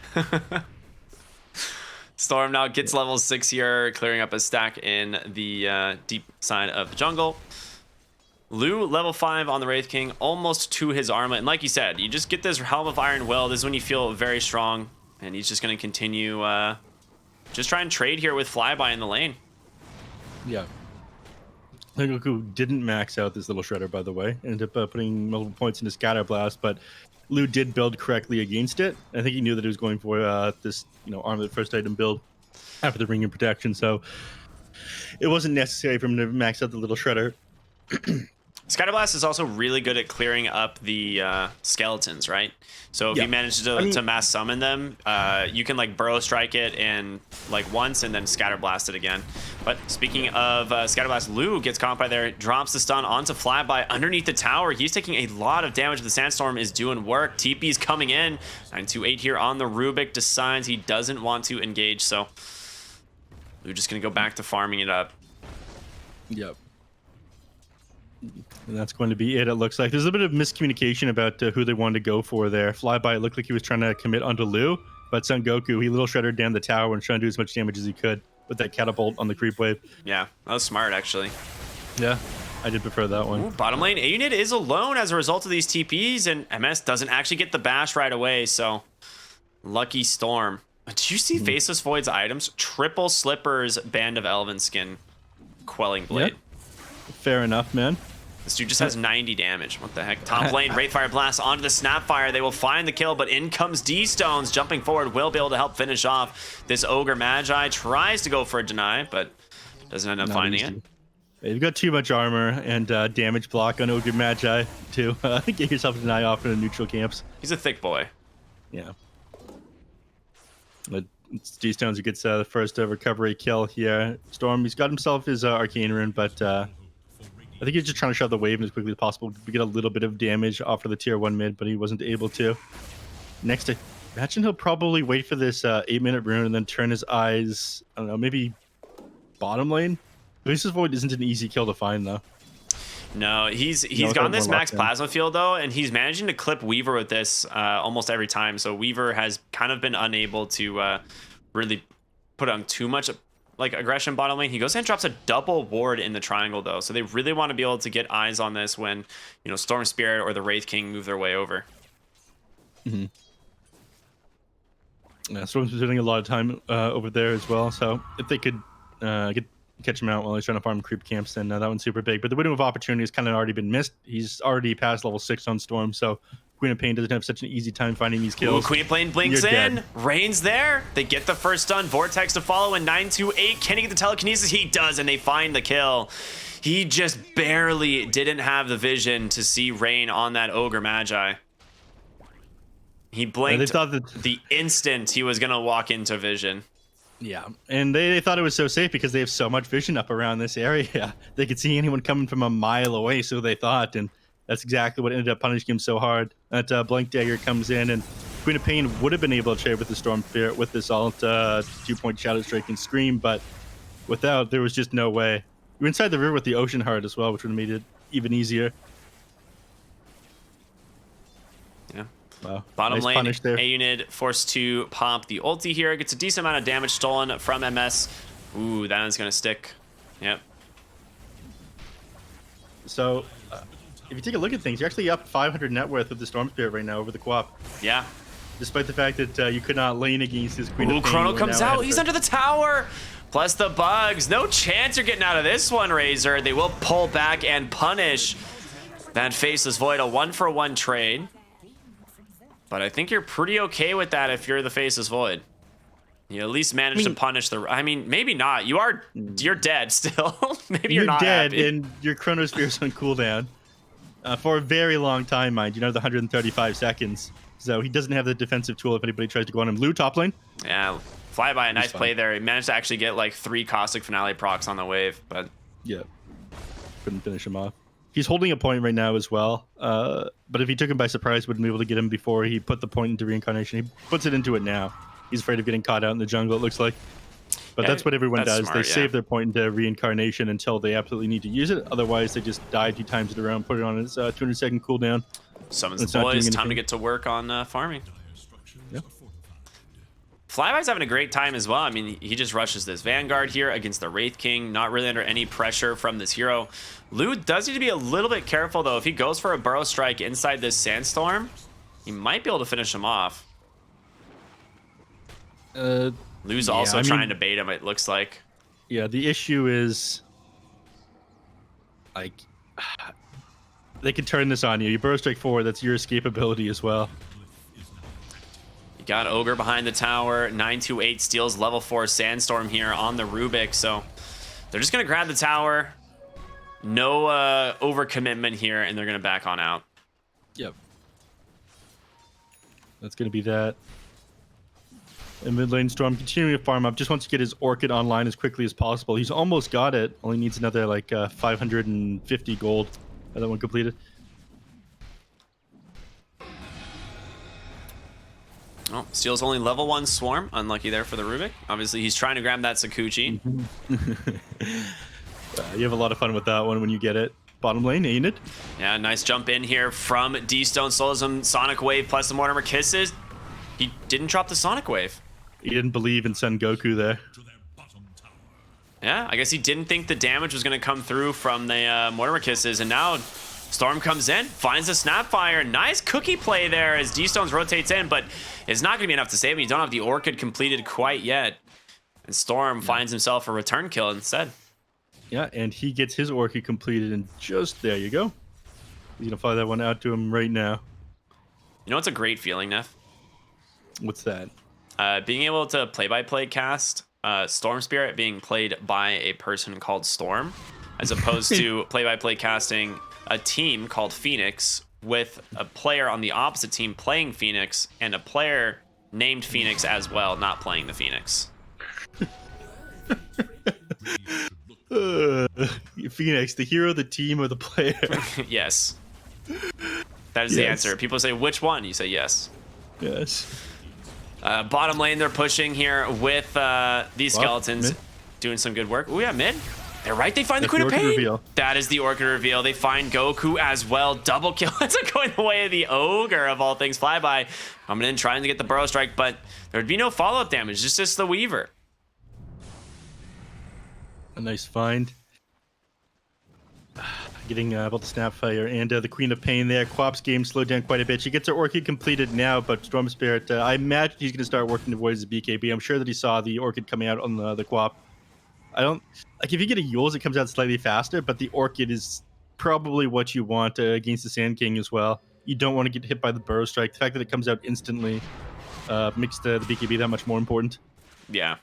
Storm now gets level 6 here, clearing up a stack in the deep side of the jungle. Lu, level 5 on the Wraith King, almost to his armlet. And like you said, you just get this Helm of Iron Will. This is when you feel very strong. And he's just going to continue just try and trade here with Flyby in the lane. Yeah. Goku didn't max out this little shredder, by the way. Ended up putting multiple points into Scatter Blast, but Lu did build correctly against it. I think he knew that he was going for this, armlet first item build after the Ring of Protection, so it wasn't necessary for him to max out the little shredder. Scatterblast is also really good at clearing up the skeletons, right? So if you manage to mass summon them, you can like burrow strike it and like once and then Scatterblast it again. But speaking of Scatterblast, Lu gets caught by there, drops the stun onto Flyby underneath the tower. He's taking a lot of damage. The Sandstorm is doing work. TP's coming in. 928 here on the Rubik, decides he doesn't want to engage, so Lu just gonna go back to farming it up. Yep. And that's going to be it looks like. There's a bit of miscommunication about who they wanted to go for there. Flyby looked like he was trying to commit onto Lu, but Son Goku, he little shredded down the tower and trying to do as much damage as he could with that catapult on the creep wave. Yeah, that was smart, actually. Yeah, I did prefer that one. Ooh, bottom lane, A-Unit is alone as a result of these TPs, and MS doesn't actually get the bash right away, so lucky Storm. Did you see Faceless Void's items? Triple Slippers, Band of Elven Skin, Quelling Blade. Yeah. Fair enough, man. This dude just has 90 damage. What the heck? Top lane, Wraithfire Blast onto the Snapfire. They will find the kill, but in comes D-Stones. Jumping forward, will be able to help finish off this Ogre Magi. Tries to go for a deny, but doesn't end up finding it. You've got too much armor and damage block on Ogre Magi to get yourself a deny off in the neutral camps. He's a thick boy. Yeah. But it's D-Stones who gets the first recovery kill here. Storm, he's got himself his Arcane Rune, but I think he's just trying to shove the wave as quickly as possible to get a little bit of damage off of the tier 1 mid, but he wasn't able to. Next, I imagine he'll probably wait for this 8-minute rune and then turn his eyes, I don't know, maybe bottom lane? Faceless Void isn't an easy kill to find, though. No, he's gotten this max plasma field, though, and he's managing to clip Weaver with this almost every time. So Weaver has kind of been unable to really put on too much like aggression bottom lane. He goes and drops a double ward in the triangle, though, so they really want to be able to get eyes on this when Storm Spirit or the Wraith King move their way over. Yeah, Storm's spending a lot of time over there as well. So if they could catch him out while he's trying to farm creep camps, then that one's super big. But the window of opportunity has kind of already been missed. He's already past level 6 on Storm, so Queen of Pain doesn't have such an easy time finding these kills. Ooh, Queen of Pain blinks in. Rain's there. They get the first stun. Vortex to follow in 928. Can he get the telekinesis? He does, and they find the kill. He just barely didn't have the vision to see Rain on that Ogre Magi. He blinked the instant he was going to walk into vision. Yeah, and they thought it was so safe because they have so much vision up around this area. They could see anyone coming from a mile away, so they thought, and that's exactly what ended up punishing him so hard. That Blank Dagger comes in, and Queen of Pain would have been able to trade with the Storm Spirit with this alt 2-point Shadow Strike and Scream, but without, there was just no way. You're inside the river with the Ocean Heart as well, which would have made it even easier. Yeah. Wow. Bottom nice lane, there. A unit forced to pop the ulti here. Gets a decent amount of damage stolen from MS. Ooh, that one's going to stick. Yep. So, if you take a look at things, you're actually up 500 net worth with the Storm Spirit right now over the Quap. Yeah. Despite the fact that you could not lane against this Queen of Pain. Chrono comes out. He's under the tower. Plus the bugs. No chance you're getting out of this one, Razor. They will pull back and punish that Faceless Void. A 1-for-1 trade. But I think you're pretty okay with that if you're the Faceless Void. You at least managed to punish the... I mean, maybe not. You're dead still. Maybe you're not dead, happy. And your Chronosphere's on cooldown. For a very long time, mind you. Another 135 seconds. So he doesn't have the defensive tool if anybody tries to go on him. Lou, top lane. Yeah, Flyby, a nice play there. He managed to actually get like 3 Caustic Finale procs on the wave, but... Yeah. Couldn't finish him off. He's holding a point right now as well. But if he took him by surprise, wouldn't be able to get him before he put the point into reincarnation. He puts it into it now. He's afraid of getting caught out in the jungle, it looks like. But that's what everyone does. Smart, they save their point into reincarnation until they absolutely need to use it. Otherwise, they just die 2 times it around, put it on its 200-second cooldown. Summons the boys. Time to get to work on farming. Yep. Flyby's having a great time as well. I mean, he just rushes this Vanguard here against the Wraith King, not really under any pressure from this hero. Lou does need to be a little bit careful, though. If he goes for a Burrow Strike inside this Sandstorm, he might be able to finish him off. Lou's also trying to bait him, it looks like. Yeah, the issue is... like... they can turn this on you. You Burrow Strike forward, that's your escapability as well. You got Ogre behind the tower. 928 steals level 4 Sandstorm here on the Rubik. So they're just going to grab the tower. No overcommitment here, and they're going to back on out. Yep. That's going to be that. And mid lane Storm continuing to farm up. Just wants to get his Orchid online as quickly as possible. He's almost got it. Only needs another like 550 gold. That one completed. Oh, steals only level 1 Swarm. Unlucky there for the Rubik. Obviously, he's trying to grab that Sakuchi. You have a lot of fun with that one when you get it. Bottom lane, ain't it? Yeah, nice jump in here from D-Stone. Solism, Sonic Wave plus the Mortimer Kisses. He didn't drop the Sonic Wave. He didn't believe in Son Goku there. Yeah, I guess he didn't think the damage was going to come through from the Mortimer Kisses, and now Storm comes in, finds the Snapfire. Nice cookie play there as D-Stones rotates in, but it's not going to be enough to save him. You don't have the Orchid completed quite yet. And Storm finds himself a return kill instead. Yeah, and he gets his Orchid completed, and just there you go. He's going to fly that one out to him right now. You know what's a great feeling, Neff? What's that? Being able to play-by-play cast Storm Spirit being played by a person called Storm, as opposed to play-by-play casting a team called Phoenix with a player on the opposite team playing Phoenix and a player named Phoenix as well, not playing the Phoenix. Phoenix, the hero, the team, or the player? Yes. That is the answer. People say, which one? You say yes. Yes. Bottom lane, they're pushing here with these skeletons doing some good work. Oh, yeah, mid. They're right. They find the Queen of Pain. Reveal. That is the Orchid reveal. They find Goku as well. Double kill. That's going the way of the Ogre of all things. Flyby coming in, trying to get the Burrow Strike, but there would be no follow-up damage. Just the Weaver. A nice find. getting both the Snapfire and the Queen of Pain there. Quap's game slowed down quite a bit. She gets her Orchid completed now, but Storm Spirit, I imagine he's going to start working towards the BKB. I'm sure that he saw the Orchid coming out on the Quap. I don't... Like, if you get a Yules, it comes out slightly faster, but the Orchid is probably what you want against the Sand King as well. You don't want to get hit by the Burrow Strike. The fact that it comes out instantly makes the BKB that much more important. Yeah.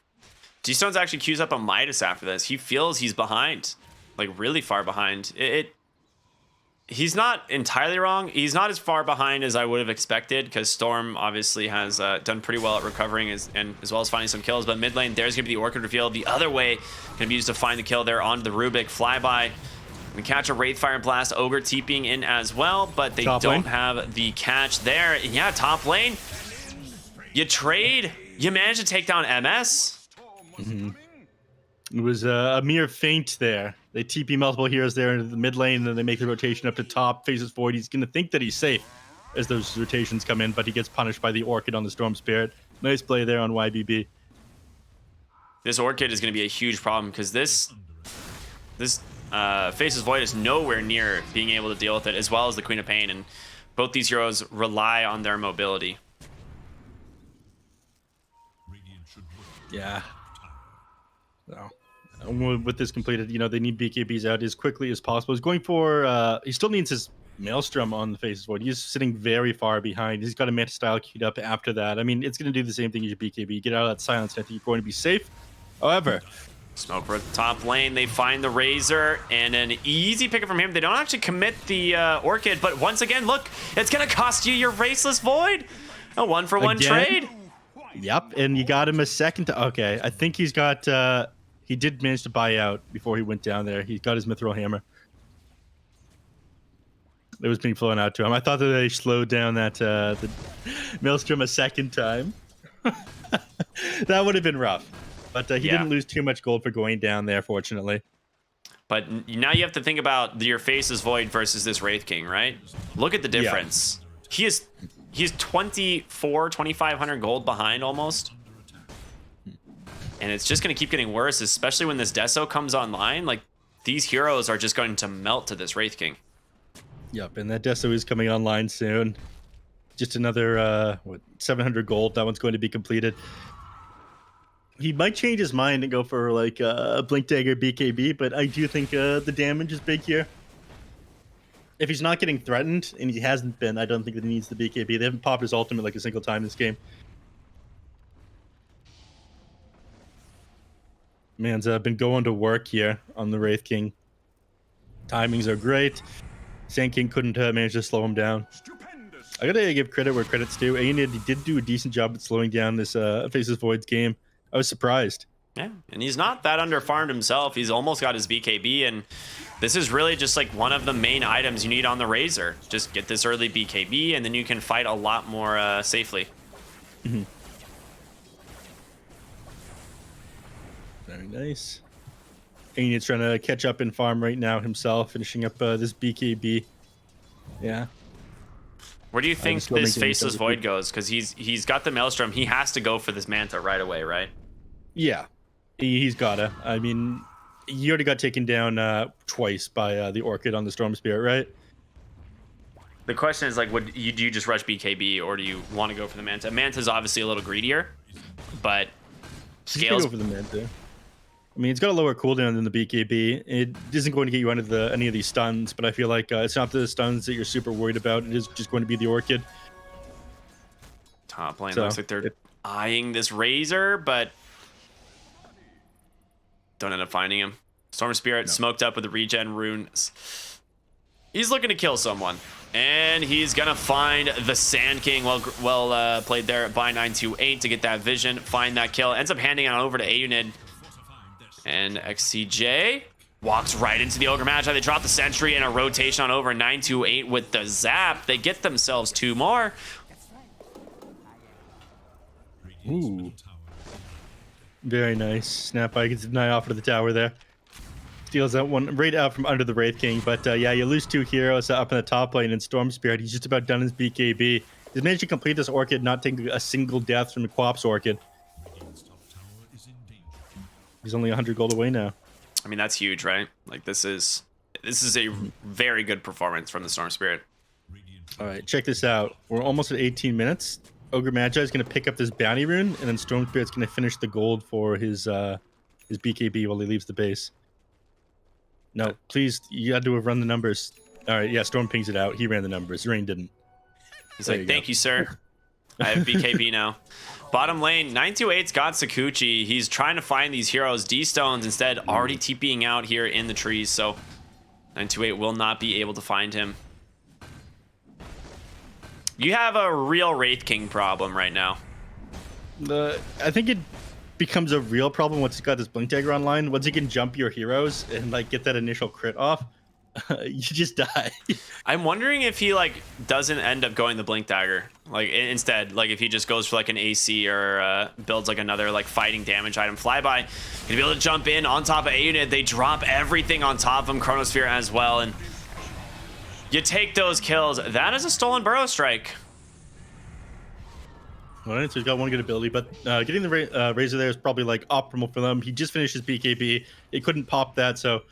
G-Stone's actually queues up on Midas after this. He feels he's behind, like really far behind. He's not entirely wrong. He's not as far behind as I would have expected because Storm obviously has done pretty well at recovering and as well as finding some kills. But mid lane, there's going to be the Orchid reveal. The other way going to be used to find the kill there onto the Rubik. Flyby. We catch a Wraithfire Blast. Ogre TPing in as well, but they don't have the catch there. And yeah, top lane. You trade. You manage to take down MS. Mm-hmm. It was a mere feint there. They TP multiple heroes there into the mid lane, and then they make the rotation up to top. Faces Void. He's going to think that he's safe as those rotations come in, but he gets punished by the Orchid on the Storm Spirit. Nice play there on YBB. This Orchid is going to be a huge problem because this Faces Void is nowhere near being able to deal with it, as well as the Queen of Pain, and both these heroes rely on their mobility. Yeah. So, with this completed, they need BKBs out as quickly as possible. He's going for, he still needs his Maelstrom on the Faces Void. He's sitting very far behind. He's got a Manta Style queued up after that. I mean, it's going to do the same thing as your BKB. You get out of that silence, I think you're going to be safe. However, Smoke for the top lane. They find the Razor and an easy pick from him. They don't actually commit the Orchid, but once again, look, it's going to cost you your Raceless Void. A 1-for-1 trade. Yep, and you got him a second. Okay, I think he's got... he did manage to buy out before he went down there. He got his Mithril Hammer. It was being flown out to him. I thought that they slowed down that the Maelstrom a second time. That would have been rough. But he didn't lose too much gold for going down there, fortunately. But now you have to think about your Faces Void versus this Wraith King, right? Look at the difference. Yeah. He's 2,500 gold behind almost. And it's just going to keep getting worse, especially when this Deso comes online. Like, these heroes are just going to melt to this Wraith King. Yep, and that Deso is coming online soon. Just another, 700 gold. That one's going to be completed. He might change his mind and go for, like, a Blink Dagger BKB, but I do think the damage is big here. If he's not getting threatened, and he hasn't been, I don't think that he needs the BKB. They haven't popped his ultimate, like, a single time in this game. Man's been going to work here on the Wraith King. Timings are great. Sand King couldn't manage to slow him down. I gotta give credit where credit's due. Aeonid, he did do a decent job at slowing down this Faces Void's game. I was surprised. Yeah, and he's not that underfarmed himself. He's almost got his BKB, and this is really just like one of the main items you need on the Razor. Just get this early BKB, and then you can fight a lot more safely. Mm-hmm. Very nice. Aeonid's trying to catch up in farm right now himself, finishing up this BKB. Yeah. Where do you think this Faceless Void goes? Because he's got the Maelstrom. He has to go for this Manta right away, right? Yeah. He's gotta. I mean, you already got taken down twice by the Orchid on the Storm Spirit, right? The question is, like, do you just rush BKB, or do you want to go for the Manta? Manta's obviously a little greedier, but scales... Go for the Manta. I mean, it's got a lower cooldown than the BKB. It isn't going to get you out of any of these stuns, but I feel like it's not the stuns that you're super worried about. It is just going to be the Orchid. Top lane looks like they're eyeing this Razor, but don't end up finding him. Storm Spirit smoked up with the regen runes. He's looking to kill someone, and he's gonna find the Sand King. Well played there by 928 to get that vision, find that kill. Ends up handing it on over to Aeonid. And XCJ walks right into the Ogre Magi. They drop the Sentry and a rotation on over 928 with the Zap. They get themselves 2 more. Ooh. Very nice. Snapeye gets a deny off of the tower there. Steals that one right out from under the Wraith King. But yeah, you lose 2 heroes up in the top lane in Storm Spirit. He's just about done his BKB. He's managed to complete this Orchid, not taking a single death from the Quap's Orchid. He's only 100 gold away now. I mean, that's huge, right? Like, this is this is a very good performance from the Storm Spirit. All right, check this out. We're almost at 18 minutes. Ogre Magi is going to pick up this bounty rune, and then Storm Spirit's going to finish the gold for his BKB while he leaves the base. No, please, you had to have run the numbers. All right, yeah, Storm pings it out. He ran the numbers. Rain didn't. He's There like, you go. thank you, sir. I have BKB now. Bottom lane, 928's got Sakuchi. He's trying to find these heroes. D-Stones instead already TPing out here in the trees, so 928 will not be able to find him. You have a real Wraith King problem right now. I think it becomes a real problem once he's got this Blink Dagger online. Once he can jump your heroes and like get that initial crit off, you just die. I'm wondering if he like doesn't end up going the Blink Dagger, like instead, like if he just goes for like an AC or builds like another like fighting damage item. Flyby gonna be able to jump in on top of A unit. They drop everything on top of him, Chronosphere as well, and you take those kills. That is a stolen Burrow Strike. All right, so he's got one good ability, but getting the Razor there is probably like optimal for them. He just finished his BKB. He couldn't pop that, so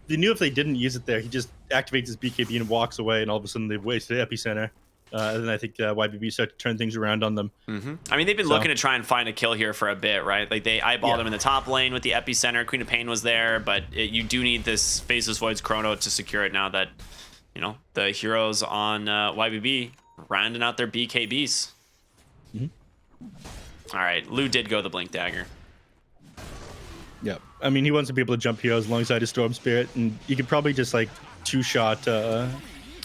they knew if they didn't use it there, he just activates his BKB and walks away, and all of a sudden they've wasted Epicenter. And then I think YBB started to turn things around on them. I mean, they've been looking to try and find a kill here for a bit, right? Like they eyeballed him in the top lane with the Epicenter. Queen of Pain was there, but you do need this Faceless Void's Chrono to secure it now that, you know, the heroes on YBB rounding out their BKBs. All right, Lou did go the Blink Dagger. Yeah, I mean, he wants to be able to jump heroes alongside his Storm Spirit, and you could probably just like two-shot.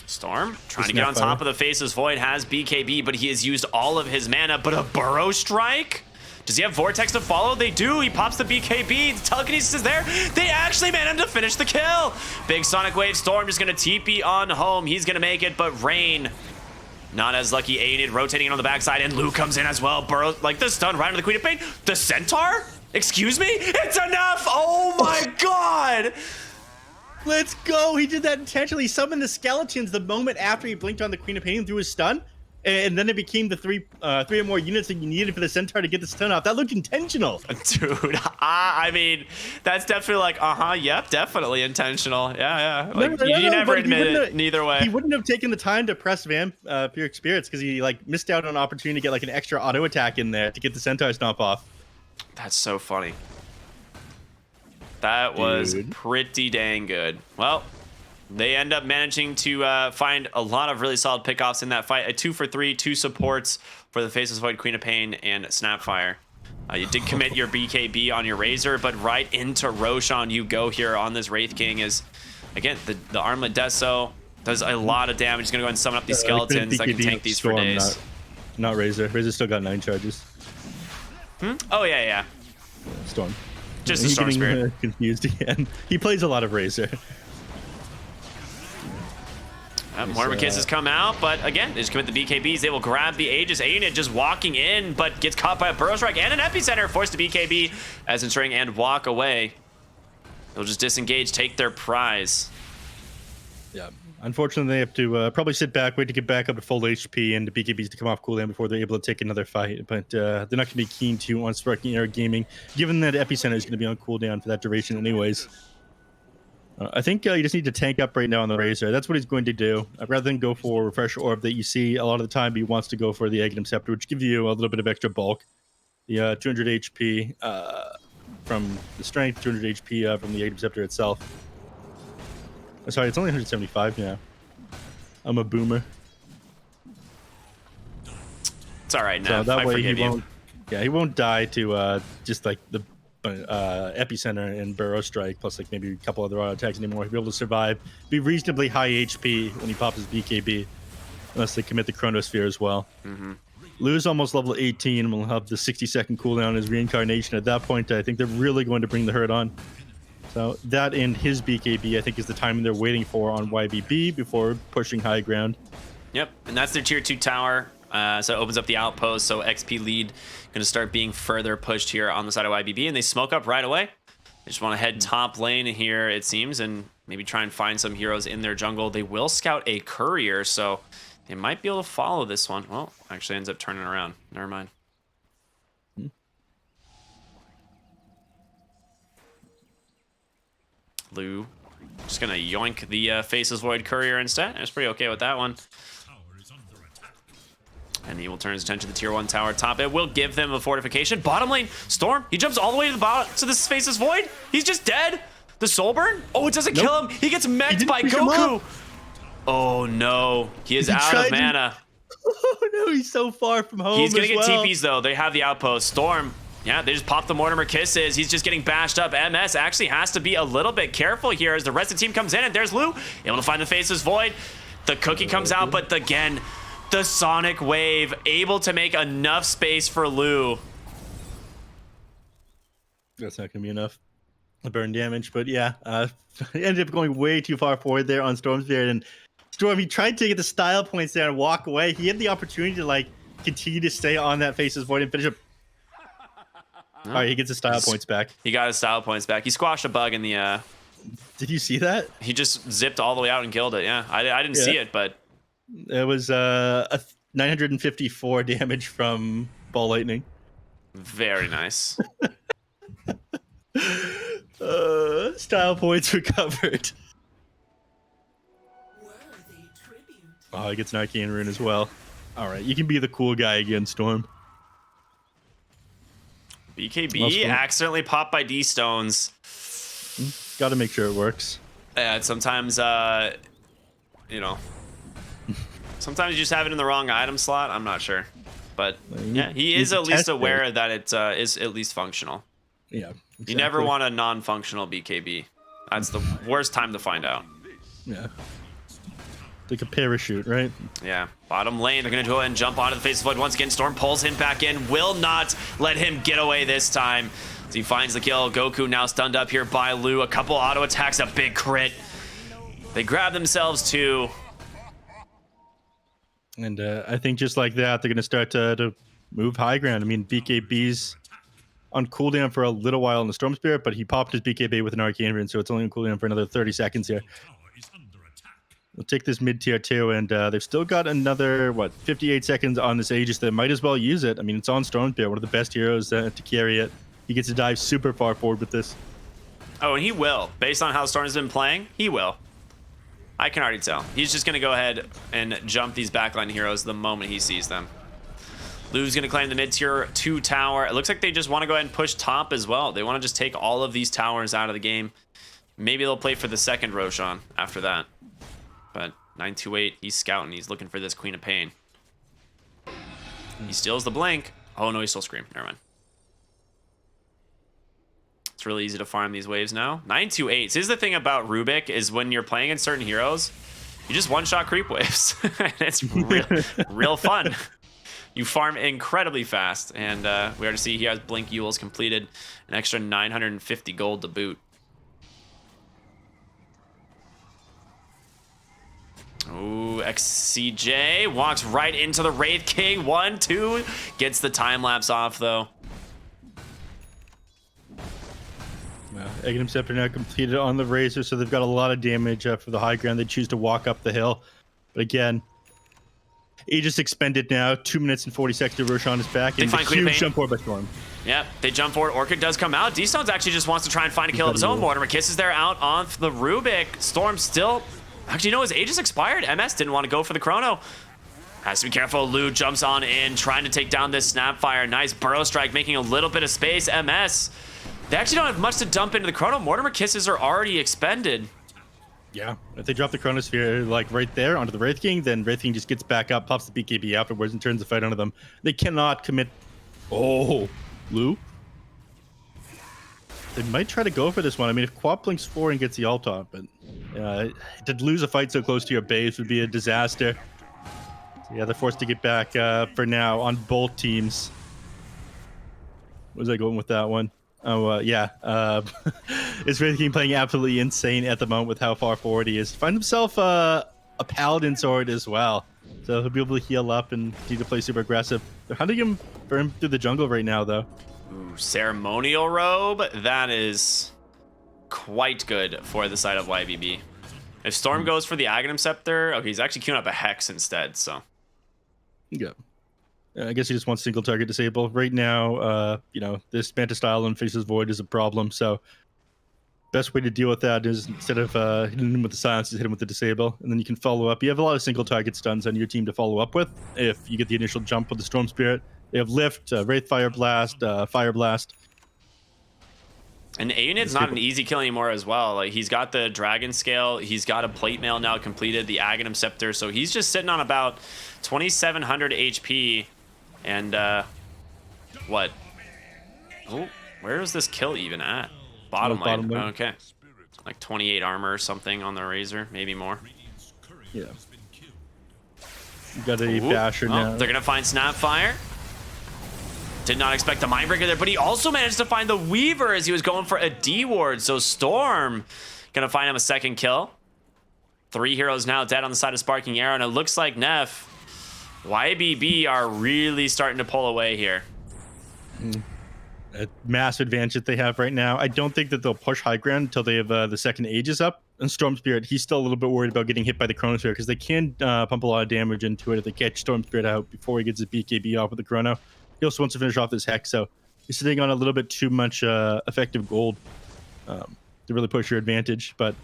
Storm trying to get on top of the Faceless Void, has BKB, but he has used all of his mana. But a Burrow Strike? Does he have Vortex to follow? They do. He pops the BKB. Telekinesis is there. They actually managed to finish the kill. Big Sonic Wave. Storm just going to TP on home. He's going to make it, but Rain not as lucky. Aided, rotating on the backside, and Lou comes in as well. Burrow, like the stun right into the Queen of Pain. The Centaur? Excuse me? It's enough! Oh my god! Let's go! He did that intentionally. He summoned the skeletons the moment after he blinked on the Queen of Pain through his stun, and then it became the three or more units that you needed for the Centaur to get the stun off. That looked intentional. Dude, I mean, that's definitely like, yep, definitely intentional. Yeah. Like, you never admit it, neither way. He wouldn't have taken the time to press Vampiric Spirits because he like missed out on an opportunity to get like an extra auto attack in there to get the Centaur stomp off. That's so funny. That was pretty dang good. Well, they end up managing to find a lot of really solid pickoffs in that fight. A 2 for 3, 2 supports for the Faceless Void, Queen of Pain, and Snapfire. You did commit your BKB on your Razor, but right into Roshan you go here on this Wraith King. Is again, the Armlet Deso does a lot of damage. He's going to go ahead and summon up these skeletons that can tank these for days. Not Razor. Razor's still got 9 charges. Oh, yeah. Storm. Just a Storm Spirit. Confused again. He plays a lot of Razor. Mormon-Kiss has come out, but again, they just commit the BKBs. They will grab the Aegis. A-Unit just walking in, but gets caught by a Burrow Strike and an Epicenter, forced to BKB as ensuring and walk away. They'll just disengage, take their prize. Yeah. Unfortunately, they have to probably sit back, wait to get back up to full HP and the BKBs to come off cooldown before they're able to take another fight. But they're not going to be keen to on Sparking Air Gaming, given that Epicenter is going to be on cooldown for that duration anyways. I think you just need to tank up right now on the Razor. That's what he's going to do. Rather than go for Refresh Orb that you see a lot of the time, he wants to go for the Aghanim Scepter, which gives you a little bit of extra bulk. The 200 HP from the Strength, 200 HP from the Aghanim Scepter itself. Sorry, it's only 175. Yeah, I'm a boomer. It's all right So now. that I way he forgive you. won't. Yeah, he won't die to just like the Epicenter and Burrow Strike, plus like maybe a couple other auto attacks anymore. He'll be able to survive, be reasonably high HP when he pops his BKB, unless they commit the Chronosphere as well. Lou's almost level 18 and will have the 60-second cooldown on his reincarnation. At that point, I think they're really going to bring the hurt on. So that and his BKB, I think, is the timing they're waiting for on YBB before pushing high ground. Yep, and that's their tier 2 tower. So it opens up the outpost, so XP lead going to start being further pushed here on the side of YBB, and they smoke up right away. They just want to head top lane here, it seems, and maybe try and find some heroes in their jungle. They will scout a courier, so they might be able to follow this one. Well, actually ends up turning around. Never mind. Lou Just gonna yoink the Faceless Void Courier instead. I was pretty okay with that one. And he will turn his attention to the tier 1 tower top. It will give them a fortification. Bottom lane, Storm, he jumps all the way to the bottom to this Faceless Void. He's just dead. The Soul Burn? Oh, it doesn't kill him. He gets mech'd by Goku. Oh no, he is out of mana. Oh no, he's so far from home. He's gonna get TPs though. They have the outpost. Storm, yeah, they just pop the Mortimer Kisses. He's just getting bashed up. MS actually has to be a little bit careful here as the rest of the team comes in, and there's Lou, able to find the Faceless Void. The cookie comes out, but again, the Sonic Wave able to make enough space for Lou. That's not gonna be enough to burn damage, but yeah, ended up going way too far forward there on Storm's Beard, and Storm, he tried to get the style points there and walk away. He had the opportunity to like continue to stay on that Faceless Void and finish up. All right, he gets his style points back. He got his style points back. He squashed a bug in the. Did you see that? He just zipped all the way out and killed it. Yeah, I didn't see it, but it was a 954 damage from Ball Lightning. Very nice. Style points recovered. Oh, he gets an Arcane Rune as well. All right, you can be the cool guy again, Storm. BKB accidentally popped by D-Stones. Got to make sure it works. Yeah, sometimes, you know, sometimes you just have it in the wrong item slot. I'm not sure. But, yeah, he is at least aware that it is at least functional. Yeah, exactly. You never want a non-functional BKB. That's the worst time to find out. Yeah. Like a parachute, right? Yeah. Bottom lane, they're going to go ahead and jump onto the Faceless Void once again. Storm pulls him back in. Will not let him get away this time. As he finds the kill. Goku now stunned up here by Lou. A couple auto attacks, a big crit. They grab themselves too. And I think just like that, they're going to start to move high ground. I mean, BKB's on cooldown for a little while in the Storm Spirit, but he popped his BKB with an Arcane Rune, so it's only on cooldown for another 30 seconds here. We'll take this mid tier 2, and they've still got another, 58 seconds on this Aegis. They might as well use it. I mean, it's on Storm Spirit, one of the best heroes to carry it. He gets to dive super far forward with this. Oh, and he will. Based on how Storm's been playing, he will. I can already tell. He's just going to go ahead and jump these backline heroes the moment he sees them. Lou's going to claim the mid-tier 2 tower. It looks like they just want to go ahead and push top as well. They want to just take all of these towers out of the game. Maybe they'll play for the second Roshan after that. But 928, he's scouting. He's looking for this Queen of Pain. He steals the blink. Oh, no, he still Scream. Never mind. It's really easy to farm these waves now. 928. So here's the thing about Rubik is when you're playing in certain heroes, you just one-shot creep waves. It's real fun. You farm incredibly fast. And we already see he has Blink Yules completed. An extra 950 gold to boot. Ooh, XCJ walks right into the Wraith King. 1, 2. Gets the time lapse off, though. Aghanim Scepter now completed on the Razor, so they've got a lot of damage for the high ground. They choose to walk up the hill. But again, Aegis expended now. 2 minutes and 40 seconds to Roshan is back. They find Queen of Pain. Jump forward by Storm. Yep, they jump forward. Orchid does come out. D-Stones actually just wants to try and find a kill of his own. Mortimer Kiss is there out on the Rubik. Storm still... Actually, no, his Aegis expired. MS didn't want to go for the Chrono. Has to be careful. Lou jumps on in, trying to take down this Snapfire. Nice Burrow Strike, making a little bit of space. MS... They actually don't have much to dump into the Chrono. Mortimer Kisses are already expended. Yeah, if they drop the Chronosphere like right there onto the Wraith King, then Wraith King just gets back up, pops the BKB afterwards, and turns the fight onto them. They cannot commit. Oh, Lou. They might try to go for this one. I mean, if Quap blinks 4 and gets the ult off, but to lose a fight so close to your base would be a disaster. So yeah, they're forced to get back for now on both teams. Was I going with that one? Oh, yeah. It's Wraith King playing absolutely insane at the moment with how far forward he is. Find himself a Paladin sword as well. So he'll be able to heal up and need to play super aggressive. They're hunting him through the jungle right now, though. Ooh, Ceremonial Robe. That is quite good for the side of YBB. If Storm goes for the Aghanim Scepter, okay, he's actually queuing up a Hex instead, so. Yeah. I guess he just wants single target disable. Right now, you know, this Manta Style and Faceless Void is a problem, so best way to deal with that is instead of hitting him with the silence, is hit him with the disable, and then you can follow up. You have a lot of single target stuns on your team to follow up with if you get the initial jump with the Storm Spirit. They have Lift, Wraith Fire Blast, Fire Blast. And Aunid's not an easy kill anymore as well. Like, he's got the Dragon Scale, he's got a Plate Mail now completed, the Aghanim Scepter, so he's just sitting on about 2,700 HP. And what? Oh, where is this kill even at? Bottom lane. Oh, okay. Like 28 armor or something on the Razor, maybe more. Yeah. You got a Basher now. They're gonna find Snapfire. Did not expect the Mindbreaker there, but he also managed to find the Weaver as he was going for a D ward. So Storm gonna find him a second kill. 3 heroes now dead on the side of Sparking Arrow, and it looks like Neff, YBB are really starting to pull away here. A massive advantage that they have right now. I don't think that they'll push high ground until they have the second Aegis up. And Storm Spirit, he's still a little bit worried about getting hit by the Chronosphere because they can pump a lot of damage into it if they catch Storm Spirit out before he gets his BKB off with the Chrono. He also wants to finish off this Hex, so he's sitting on a little bit too much effective gold to really push your advantage. But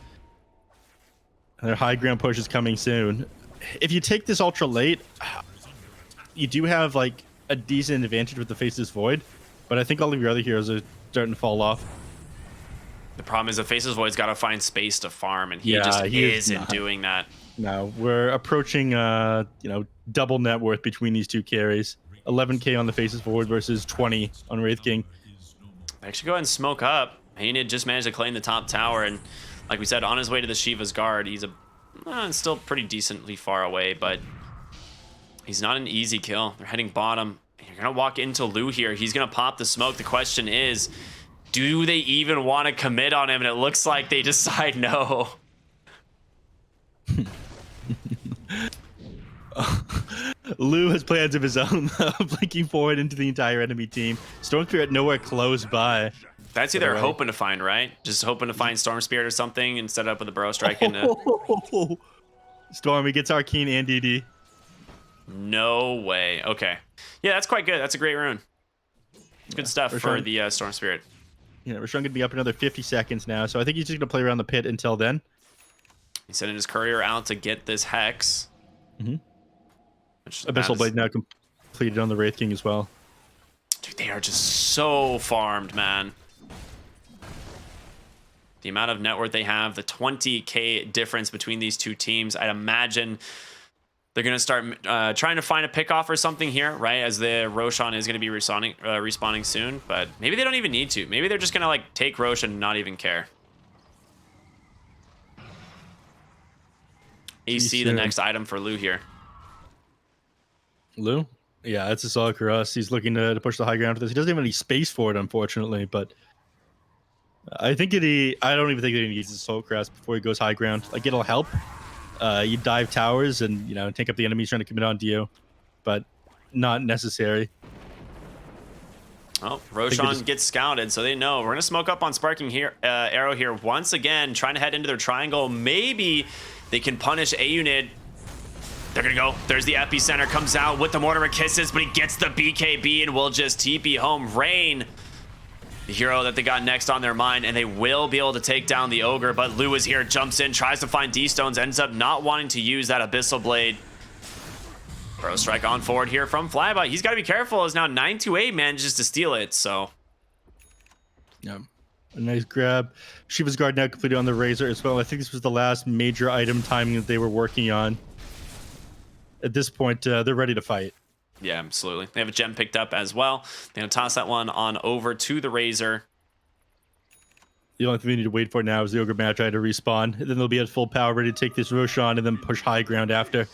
their high ground push is coming soon. If you take this ultra late, you do have like a decent advantage with the Faceless Void, but I think all of your other heroes are starting to fall off. The problem is the Faceless Void's got to find space to farm, and he just isn't doing that. No, we're approaching double net worth between these two carries. 11k on the Faceless Void versus 20 on Wraith King. I should go ahead and smoke up. Hainid just managed to claim the top tower, and like we said, on his way to the Shiva's Guard. He's still pretty decently far away, but he's not an easy kill. They're heading bottom. You're gonna walk into Lu here. He's gonna pop the smoke. The question is, do they even want to commit on him? And it looks like they decide no. Lu has plans of his own, blinking forward into the entire enemy team. Storm Spirit nowhere close by. That's who they're hoping to find, right? Just hoping to find Storm Spirit or something and set up with a Burrow Strike. Storm, he gets Arcane and DD. No way. Okay. Yeah, that's quite good. That's a great rune. It's good stuff for the Storm Spirit. Yeah, Rashawn gonna be up another 50 seconds now, so I think he's just gonna play around the pit until then. He's sending his courier out to get this Hex. Abyssal Blade now completed on the Wraith King as well. Dude, they are just so farmed, man. The amount of net worth they have, the 20k difference between these two teams, I'd imagine they're going to start trying to find a pick-off or something here, right? As the Roshan is going to be respawning soon, but maybe they don't even need to. Maybe they're just going to like take Roshan and not even care. AC, the next item for Lu here. Lu? Yeah, that's a solid for us. He's looking to push the high ground for this. He doesn't have any space for it, unfortunately, but I think I don't even think that he needs his Soul Crest before he goes high ground. Like, it'll help. You dive towers and, take up the enemies trying to commit onto you, but not necessary. Oh, Roshan gets scouted, so they know. We're going to smoke up on Sparking Arrow here once again, trying to head into their triangle. Maybe they can punish Aunid. They're going to go. There's the epicenter. Comes out with the Mortimer Kisses, but he gets the BKB and will just TP home. Rain, the hero that they got next on their mind, and they will be able to take down the Ogre, but Lu is here, jumps in, tries to find D-Stones, ends up not wanting to use that Abyssal Blade. Burrow Strike on forward here from Flyby. He's got to be careful as now 928 manages to steal it, so. Yeah. A nice grab. Shiva's Guard now completed on the Razor as well. I think this was the last major item timing that they were working on. At this point, they're ready to fight. Yeah, absolutely. They have a gem picked up as well. They're going to toss that one on over to the Razor. The only thing we need to wait for now is the Ogre Magi to respawn. And then they'll be at full power, ready to take this Roshan and then push high ground after.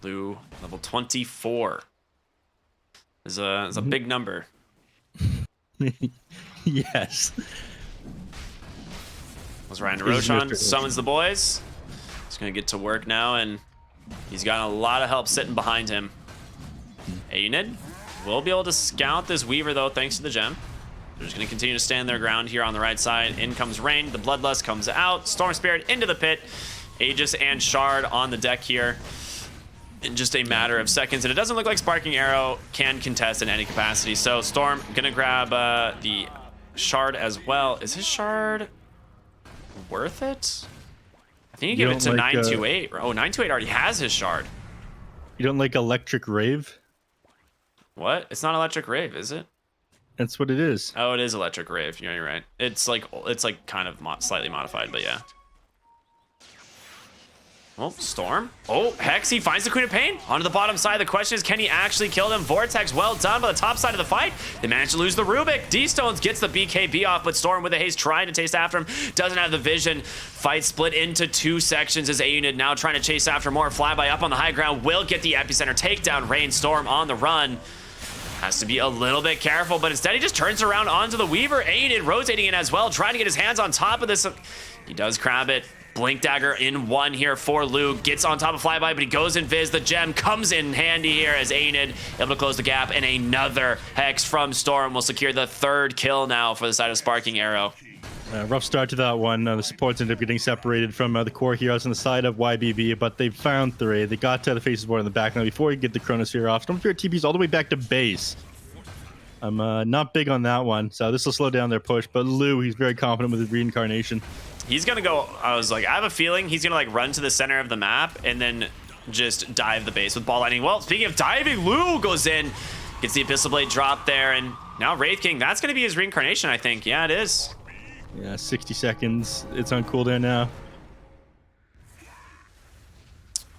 Lu, level 24. Is a big number. Yes. Was Ryan Roshan summons the boys. He's going to get to work now, and he's got a lot of help sitting behind him. Aunid will be able to scout this Weaver, though, thanks to the gem. They're just going to continue to stand their ground here on the right side. In comes Rain. The Bloodlust comes out. Storm Spirit into the pit. Aegis and Shard on the deck here in just a matter of seconds. And it doesn't look like Sparking Arrow can contest in any capacity. So Storm going to grab the shard as well. Is his shard worth it? I think you give it to don't like, 928. Oh, 928 already has his shard. You don't like Electric Rave? What? It's not Electric Rave, is it? That's what it is. Oh, it is Electric Rave. You're right. It's like kind of slightly modified, but yeah. Oh, Storm. Oh, Hex, he finds the Queen of Pain. Onto the bottom side. The question is, can he actually kill them? Vortex, well done by the top side of the fight. They managed to lose the Rubik. D-Stones gets the BKB off, but Storm with a haste trying to chase after him. Doesn't have the vision. Fight split into 2 sections as A-Unit now trying to chase after more. Flyby up on the high ground. Will get the epicenter takedown. Rain Storm on the run. Has to be a little bit careful, but instead he just turns around onto the Weaver. A-Unit rotating in as well, trying to get his hands on top of this. He does grab it. Blink Dagger in 1 here for Luke. Gets on top of Flyby, but he goes in Viz. The gem comes in handy here as A-Unit able to close the gap, and another Hex from Storm will secure the 3rd kill now for the side of Sparking Arrow. Rough start to that one. The supports ended up getting separated from the core heroes on the side of YBB, but they found 3. They got to the Faces Board in the back. Now, before you get the Chronosphere off, Stormsphere TP's all the way back to base. I'm not big on that one, so this will slow down their push, but Lou, he's very confident with his reincarnation. He's gonna go, I was like, I have a feeling he's gonna like run to the center of the map and then just dive the base with ball lightning. Well, speaking of diving, Lou goes in, gets the Abyssal Blade drop there, and now Wraith King, that's gonna be his reincarnation, I think. Yeah, it is. Yeah, 60 seconds. It's on cooldown now.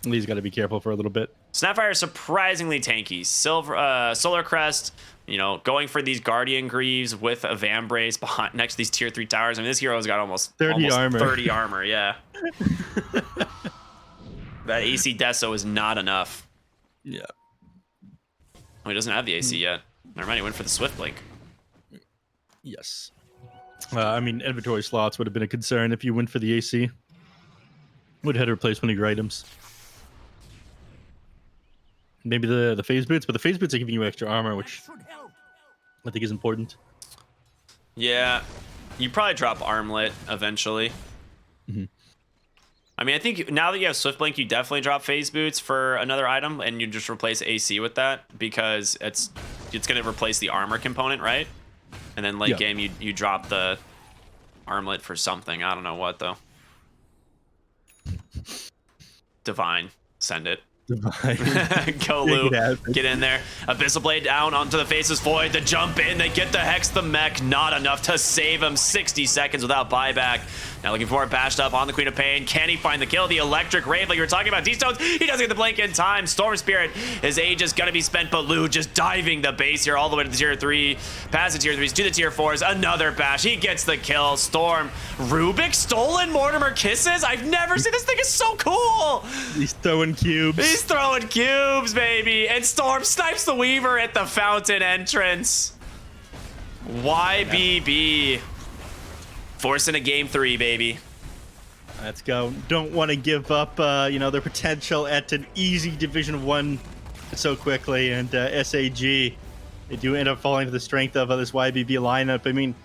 Lee's got to be careful for a little bit. Snapfire is surprisingly tanky. Solar Crest, you know, going for these Guardian Greaves with a Vambrace behind next to these tier 3 towers. I mean, this hero's got almost 30 armor. 30 armor, yeah. That AC Deso is not enough. Yeah. Oh, he doesn't have the AC yet. Never mind, he went for the Swift Blink. Yes. I mean, inventory slots would have been a concern if you went for the AC. Would have had to replace one of your items. Maybe the phase boots, but the phase boots are giving you extra armor, which I think is important. Yeah, you probably drop Armlet eventually. Mm-hmm. I mean, I think now that you have Swift Blink, you definitely drop phase boots for another item, and you just replace AC with that because it's going to replace the armor component, right? And then late game, you drop the Armlet for something. I don't know what though. Divine, send it. Go Lou, get in there. Abyssal Blade down onto the Faceless Void. The jump in, they get the Hex, the mech, not enough to save him. 60 seconds without buyback. Now looking for it, bashed up on the Queen of Pain. Can he find the kill? The Electric Rave, like you were talking about. D-Stones, he doesn't get the blink in time. Storm Spirit, his age is gonna be spent, but Lou just diving the base here all the way to the tier 3. Past the tier 3s to the tier 4s. Another bash, he gets the kill. Storm, Rubik, stolen Mortimer Kisses. I've never seen this thing, is so cool. He's throwing cubes. He's throwing cubes, baby. And Storm snipes the Weaver at the fountain entrance. YBB. Forcing a game 3, baby. Let's go. Don't want to give up, you know, their potential at an easy Division 1 so quickly. And SAG, they do end up falling to the strength of this YBB lineup. I mean,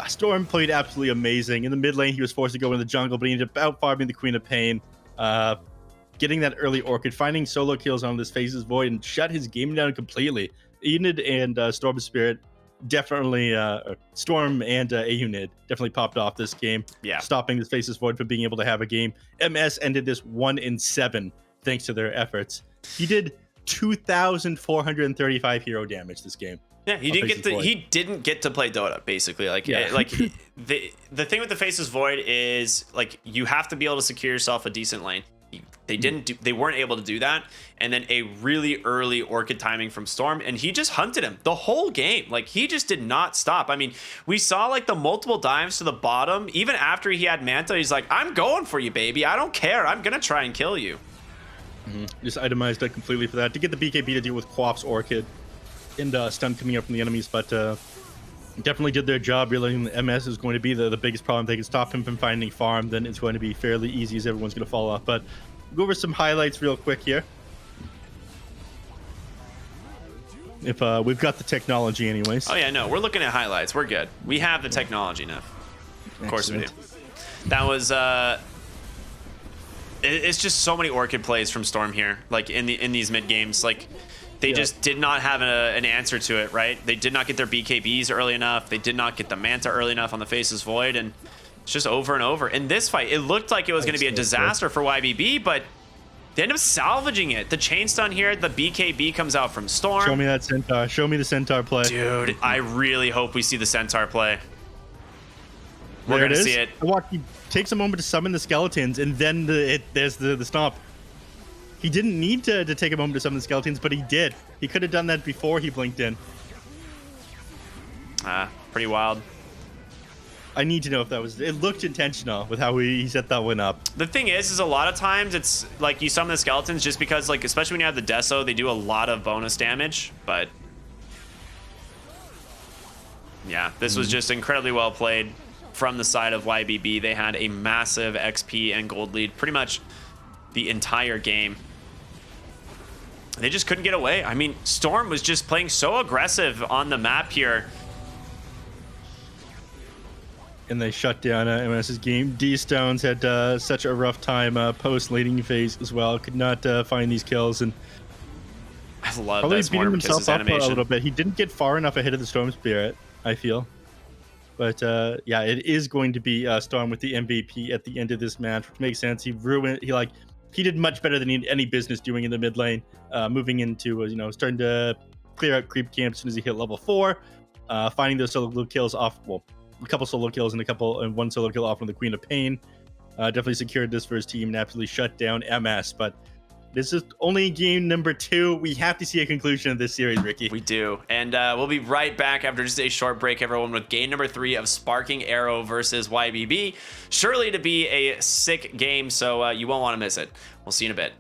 Storm played absolutely amazing. In the mid lane, he was forced to go in the jungle, but he ended up out-farming the Queen of Pain. Getting that early Orchid, finding solo kills on this Faces Void, and shut his game down completely. Enid and Storm Spirit definitely, Storm and A-Unit definitely popped off this game. Yeah. Stopping this Faces Void from being able to have a game. MS ended this 1-7 thanks to their efforts. He did 2,435 hero damage this game. Yeah, he didn't get to play Dota, basically. Like, the thing with the Faceless Void is like you have to be able to secure yourself a decent lane. They weren't able to do that, and then a really early Orchid timing from Storm, and he just hunted him the whole game. Like, he just did not stop. I mean, we saw like the multiple dives to the bottom. Even after he had Manta, he's like, I'm going for you, baby. I don't care. I'm gonna try and kill you. Just itemized that completely for that to get the BKB to deal with Quaff's Orchid and stun coming up from the enemies, but definitely did their job. Realizing the MS is going to be the biggest problem. If they can stop him from finding farm, then it's going to be fairly easy as everyone's going to fall off. But go over some highlights real quick here. If we've got the technology anyways. Oh yeah, no, we're looking at highlights. We're good. We have the technology now. Of course we do. That was it's just so many Orchid plays from Storm here. Like in these mid games, like They just did not have an answer to it, right? They did not get their BKBs early enough. They did not get the Manta early enough on the Faceless Void, and it's just over and over. In this fight, it looked like it was going to be a disaster for YBB, but they end up salvaging it. The chain stun here, the BKB comes out from Storm. Show me that Centaur. Show me the Centaur play. Dude, I really hope we see the Centaur play. We're going to see it. Watch, he takes a moment to summon the skeletons, and then there's the stomp. He didn't need to take a moment to summon the skeletons, but he did. He could have done that before he blinked in. Pretty wild. I need to know if that was... It looked intentional with how he set that one up. The thing is a lot of times it's like you summon the skeletons just because, like, especially when you have the Deso, they do a lot of bonus damage, but... Yeah, this was just incredibly well played from the side of YBB. They had a massive XP and gold lead pretty much the entire game. They just couldn't get away. I mean, Storm was just playing so aggressive on the map here. And they shut down MS's game. D-Stones had such a rough time post-laning phase as well. Could not find these kills. And I love probably that beating himself up animation a little bit. He didn't get far enough ahead of the Storm Spirit, I feel. But yeah, it is going to be Storm with the MVP at the end of this match, which makes sense. He did much better than he had any business doing in the mid lane, moving into, starting to clear out creep camp as soon as he hit level 4, finding those solo kills off, well, a couple solo kills and one solo kill off from the Queen of Pain. Definitely secured this for his team and absolutely shut down MS, but this is only game number 2. We have to see a conclusion of this series, Ricky. We do. And we'll be right back after just a short break, everyone, with game number 3 of Sparking Arrow versus YBB. Surely to be a sick game, so you won't want to miss it. We'll see you in a bit.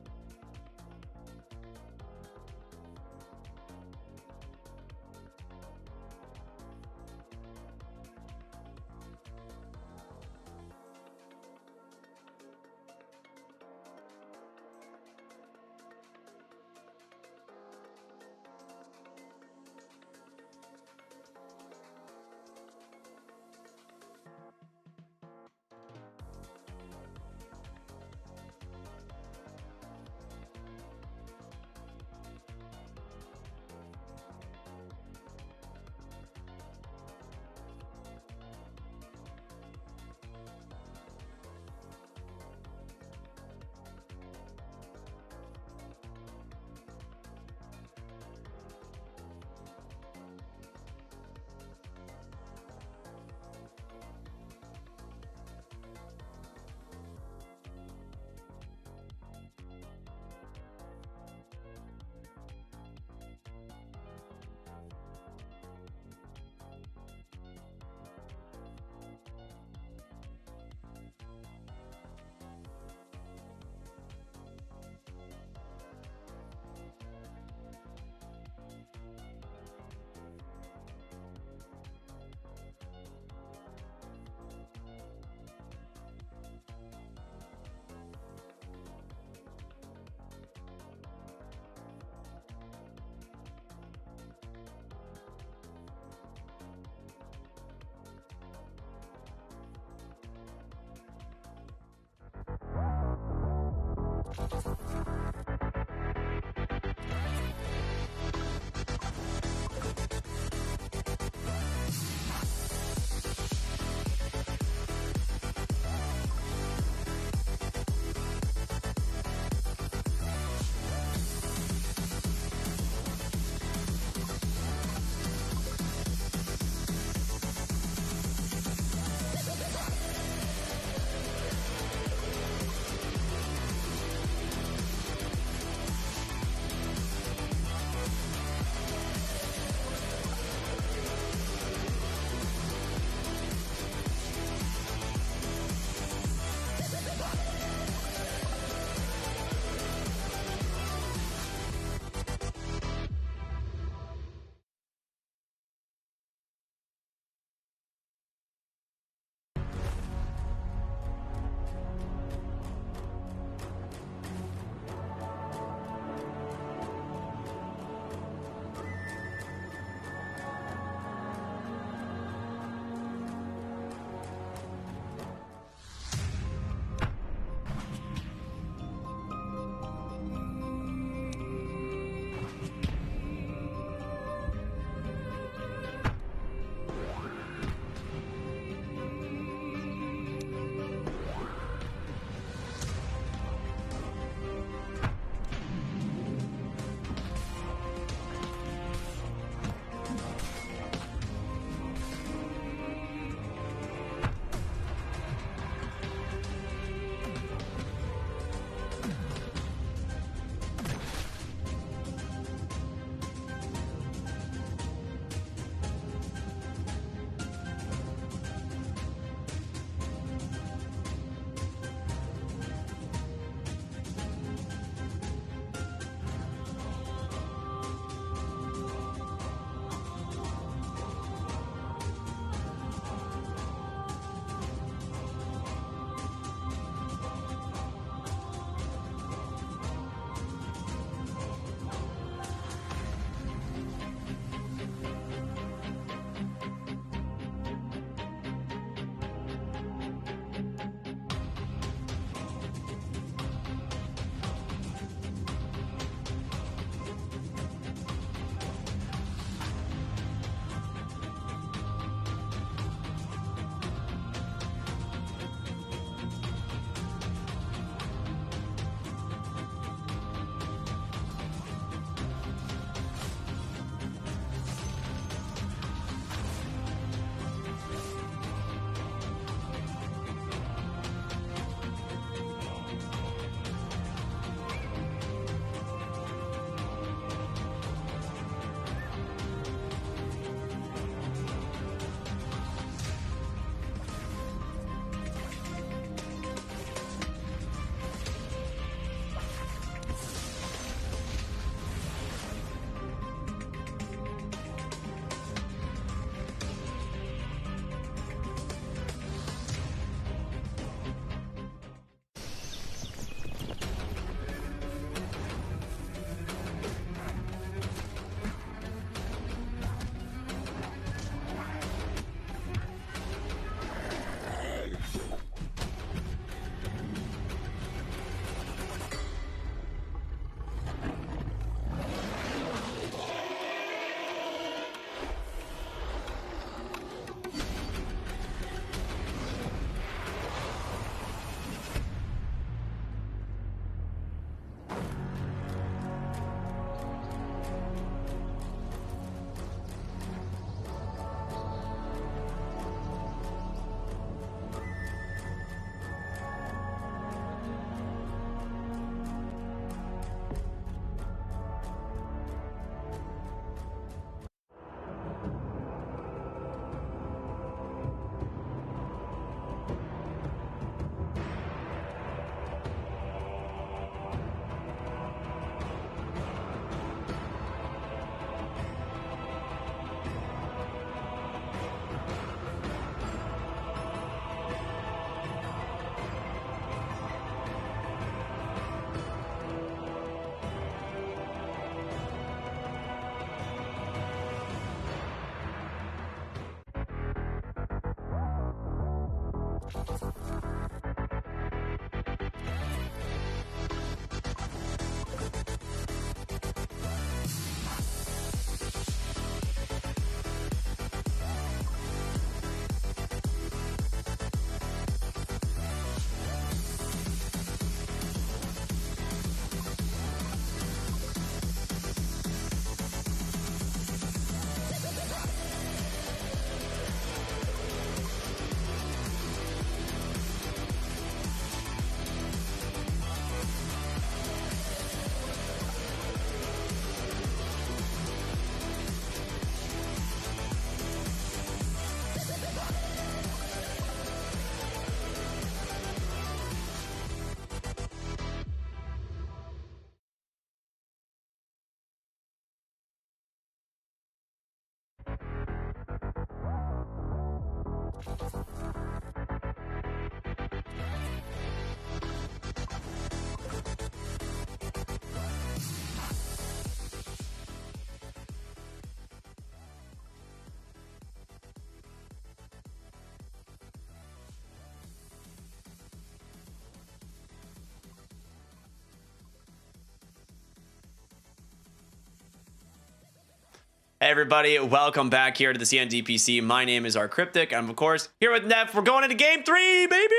Hey everybody, welcome back here to the DPC. My name is Cryptic. I'm of course here with Neff. We're going into game 3, baby.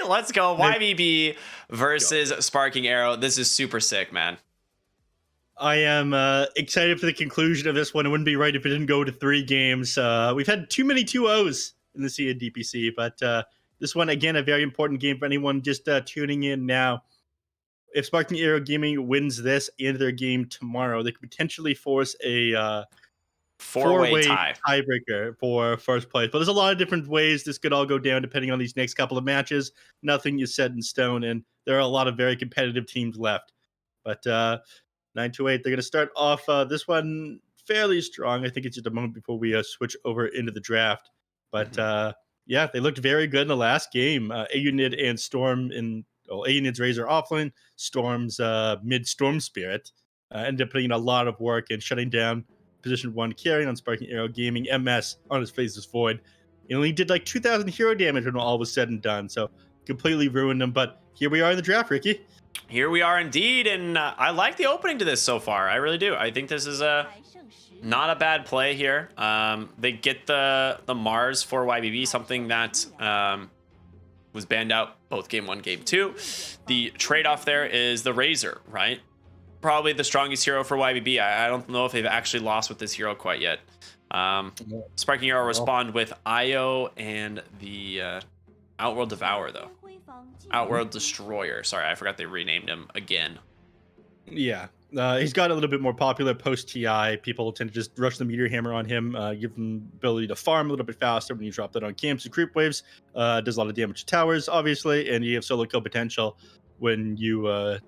Let's go. YBB versus Sparking Arrow. This is super sick, man. I am excited for the conclusion of this one. It wouldn't be right if it didn't go to 3 games. We've had too many 2-0s in the CDEC, but this one, again, a very important game for anyone just tuning in now. If Sparking Arrow Gaming wins this and their game tomorrow, they could potentially force a four-way tiebreaker for first place. But there's a lot of different ways this could all go down depending on these next couple of matches. Nothing is set in stone, and there are a lot of very competitive teams left. But 9-8, they're going to start off this one fairly strong. I think it's just a moment before we switch over into the draft. But yeah, they looked very good in the last game. AUNID and Storm AUNID's Razor offlane, Storm's mid-Storm Spirit ended up putting in a lot of work and shutting down Position 1 carrying on Sparking Arrow Gaming. MS on his Faceless Void. He only did like 2,000 hero damage when all was said and done, so completely ruined him. But here we are in the draft, Ricky. Here we are indeed, and I like the opening to this so far. I really do. I think this is not a bad play here. They get the Mars for YBB, something that was banned out both game 1, game 2. The trade-off there is the Razor, right? Probably the strongest hero for YBB. I don't know if they've actually lost with this hero quite yet. Sparking Arrow respond with IO and the Outworld Devourer, though. Outworld Destroyer. Sorry, I forgot they renamed him again. Yeah. He's got a little bit more popular post-TI. People tend to just rush the Meteor Hammer on him, give him ability to farm a little bit faster when you drop that on camps and creep waves. Does a lot of damage to towers, obviously, and you have solo kill potential when you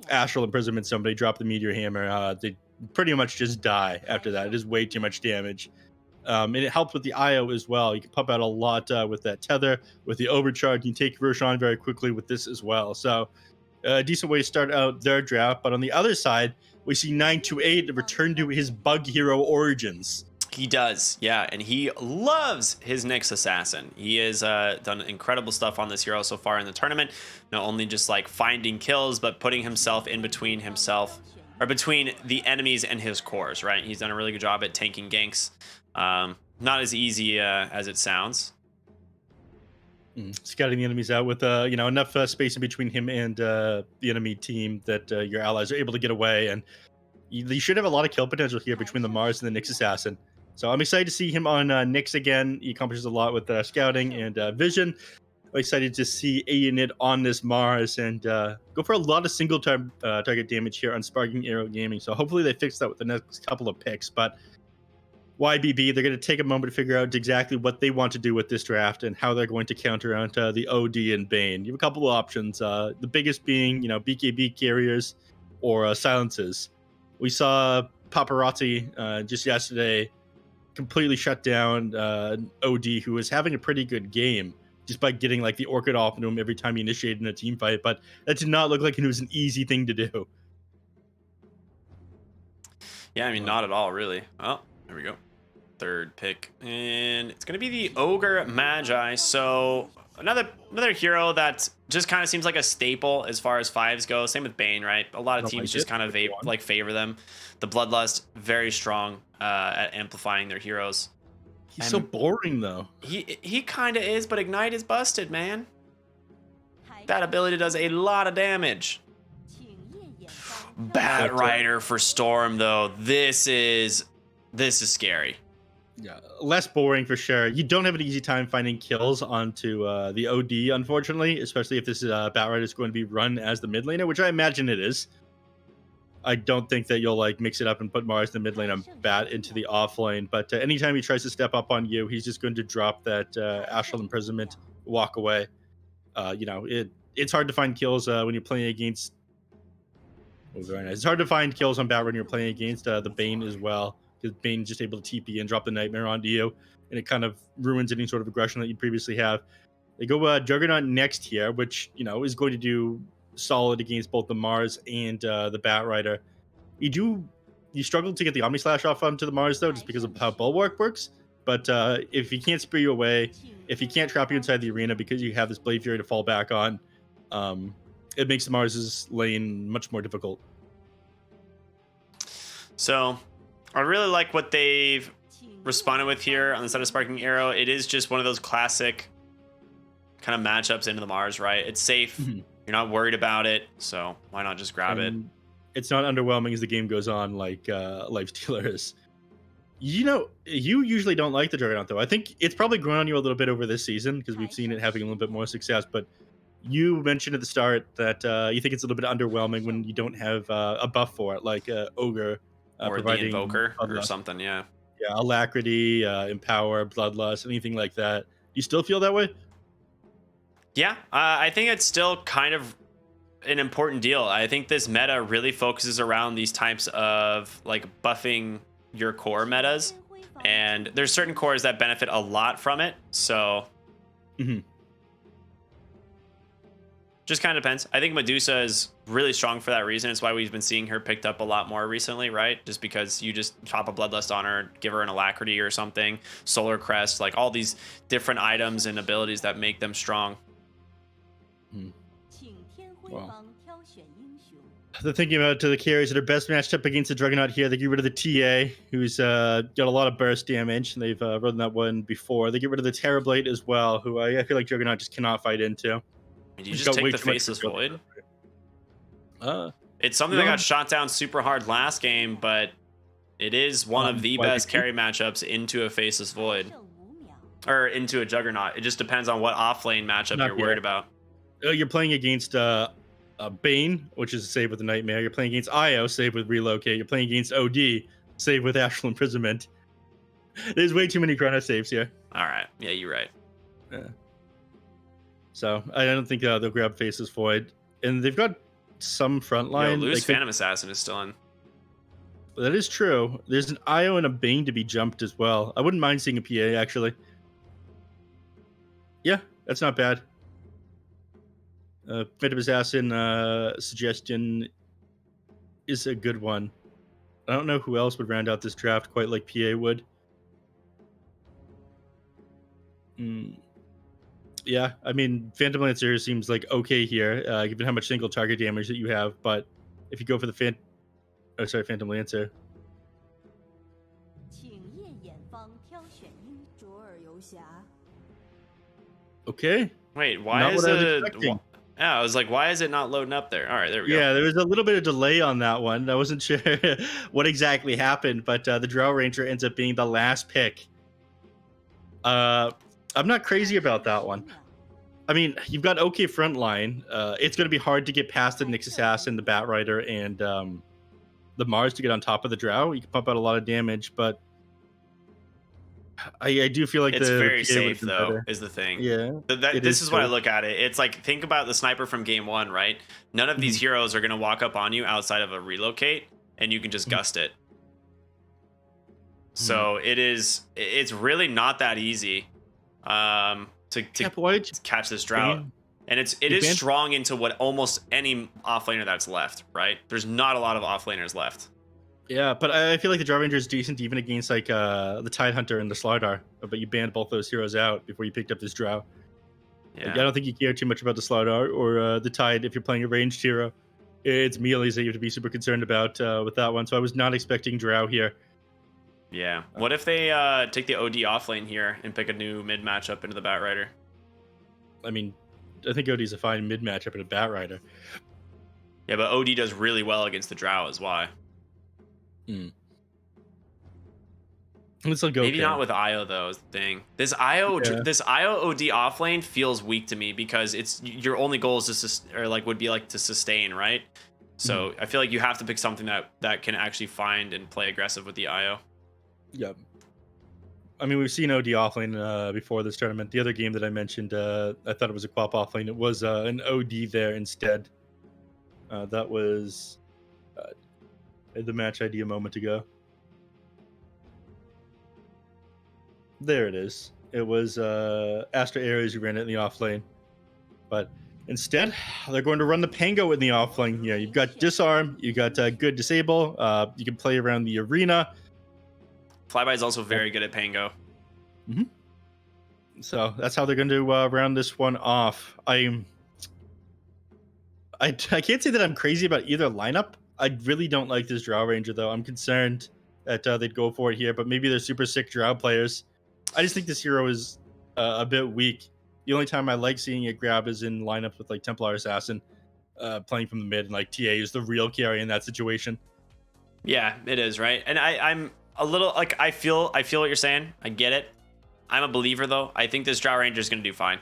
astral imprisonment somebody, drop the Meteor Hammer. They pretty much just die after that. It is way too much damage. And it helps with the IO as well. You can pump out a lot with that tether, with the overcharge. You can take Roshan very quickly with this as well. So a decent way to start out their draft. But on the other side, we see 9-8 return to his bug hero origins. He does, yeah, and he loves his Nyx Assassin. He has done incredible stuff on this hero so far in the tournament. Not only just like finding kills, but putting himself in between between the enemies and his cores, right? He's done a really good job at tanking ganks. Not as easy as it sounds. Scouting the enemies out with enough space in between him and the enemy team that your allies are able to get away, and you should have a lot of kill potential here between the Mars and the Nyx Assassin. So I'm excited to see him on Nyx again. He accomplishes a lot with scouting and vision. I'm excited to see AUNID on this Mars and go for a lot of single target damage here on Sparking Arrow Gaming. So hopefully they fix that with the next couple of picks. But YBB, they're going to take a moment to figure out exactly what they want to do with this draft and how they're going to counter out the OD and Bane. You have a couple of options. The biggest being, BKB carriers or silences. We saw Paparazzi just yesterday completely shut down OD, who was having a pretty good game just by getting like the Orchid off into him every time he initiated in a team fight. But that did not look like it was an easy thing to do. Yeah, I mean, not at all, really. Oh, there we go. third pick, and it's gonna be the Ogre Magi. So another hero that just kind of seems like a staple as far as fives go. Same with Bane, right? A lot of teams just kind of favor them. The Bloodlust, very strong at amplifying their heroes. He's so boring though. He kind of is, but Ignite is busted, man. That ability does a lot of damage. Bat Rider for Storm though. This is scary. Yeah, less boring for sure. You don't have an easy time finding kills onto the OD, unfortunately, especially if this Bat Rider is going to be run as the mid laner, which I imagine it is. I don't think that you'll like mix it up and put Mars in the mid lane and Bat into the off lane. But anytime he tries to step up on you, he's just going to drop that Astral Imprisonment, walk away. It's hard to find kills when you're playing against. Oh, very nice. It's hard to find kills on Bat when you're playing against the Bane as well, because Bane's just able to TP and drop the Nightmare onto you, and it kind of ruins any sort of aggression that you previously have. They go Juggernaut next here, which is going to do solid against both the Mars and the Bat Rider. You struggle to get the Omni Slash off onto the Mars though, just because of how Bulwark works. But if he can't spear you away, if he can't trap you inside the arena because you have this Blade Fury to fall back on, it makes the Mars's lane much more difficult. So I really like what they've responded with here on the side of Sparking Arrow. It is just one of those classic kind of matchups into the Mars, right? It's safe. Mm-hmm. You're not worried about it, so why not just grab it? It's not underwhelming as the game goes on, like Lifestealer is. You usually don't like the Juggernaut, though. I think it's probably grown on you a little bit over this season because we've seen it having a little bit more success. But you mentioned at the start that you think it's a little bit underwhelming when you don't have a buff for it, like Ogre or providing the Invoker or something. Yeah, Alacrity, Empower, Bloodlust, anything like that. Do you still feel that way? Yeah, I think it's still kind of an important deal. I think this meta really focuses around these types of like buffing your core metas, and there's certain cores that benefit a lot from it. So just kind of depends. I think Medusa is really strong for that reason. It's why we've been seeing her picked up a lot more recently, right? Just because you just chop a Bloodlust on her, give her an Alacrity or something, Solar Crest, like all these different items and abilities that make them strong. Wow. They're thinking about the carries that are best matched up against the Juggernaut here. They get rid of the TA, who's got a lot of burst damage. And they've run that one before. They get rid of the Terrorblade as well, who I feel like Juggernaut just cannot fight into. Did you just take the Faceless Void? It's something that got shot down super hard last game, but it is one of the best carry matchups into a Faceless Void. Or into a Juggernaut. It just depends on what offlane matchup you're worried about. You're playing against Bane, which is a save with the Nightmare. You're playing against Io, save with Relocate. You're playing against OD, save with Astral Imprisonment. There's way too many chrono saves here. All right. Yeah, you're right. Yeah. So I don't think they'll grab Faceless Void. And they've got some frontline. Loose Phantom Assassin is still in. That is true. There's an Io and a Bane to be jumped as well. I wouldn't mind seeing a PA, actually. Yeah, that's not bad. Phantom Assassin suggestion is a good one. I don't know who else would round out this draft quite like PA would. Yeah, I mean, Phantom Lancer seems like okay here, given how much single target damage that you have. But if you go for the Phantom Lancer. Okay. Wait, why is it? Yeah, I was like, why is it not loading up there? All right, there we go. Yeah, there was a little bit of delay on that one. I wasn't sure what exactly happened, but the Drow Ranger ends up being the last pick. I'm not crazy about that one. I mean, you've got okay frontline. It's going to be hard to get past the Nyx Assassin, the Bat Rider, and the Mars to get on top of the Drow. You can pump out a lot of damage, but I do feel like it's very safe though better. Is the thing. Yeah, this is what I look at it. It's like, think about the sniper from game one, right? None of these heroes are going to walk up on you outside of a relocate, and you can just gust it. So it's really not that easy to catch this drought. And it is strong into what almost any offlaner that's left, right? There's not a lot of offlaners left. Yeah, but I feel like the Draw Ranger is decent even against like the Tide Hunter and the Slardar. But you banned both those heroes out before you picked up this Drow. Yeah. Like, I don't think you care too much about the Slardar or the Tide if you're playing a ranged hero. It's melees that you have to be super concerned about with that one. So I was not expecting Drow here. Yeah. What if they take the OD off lane here and pick a new mid matchup into the Bat Rider? I mean, I think OD's a fine mid matchup in a Bat Rider. Yeah, but OD does really well against the Drow is why. Let's go. Maybe not with IO though is the thing. This IO OD offlane feels weak to me because it's your only goal is would be to sustain, right? So I feel like you have to pick something that can actually find and play aggressive with the IO. Yeah. I mean, we've seen OD offlane before this tournament. The other game that I mentioned, I thought it was a Quap offlane. It was an OD there instead. That was the match ID a moment ago. There it is. It was Astra Ares who ran it in the offlane. But instead, they're going to run the Pango in the offlane. Yeah, you've got Disarm, you got good Disable, you can play around the arena. Flyby is also very good at Pango. So that's how they're going to round this one off. I can't say that I'm crazy about either lineup. I really don't like this Drow Ranger, though. I'm concerned that they'd go for it here, but maybe they're super sick Drow players. I just think this hero is a bit weak. The only time I like seeing it grab is in lineups with like Templar Assassin playing from the mid, and like TA is the real carry in that situation. Yeah, it is, right? And I'm a little like I feel what you're saying. I get it. I'm a believer though. I think this Drow Ranger is going to do fine.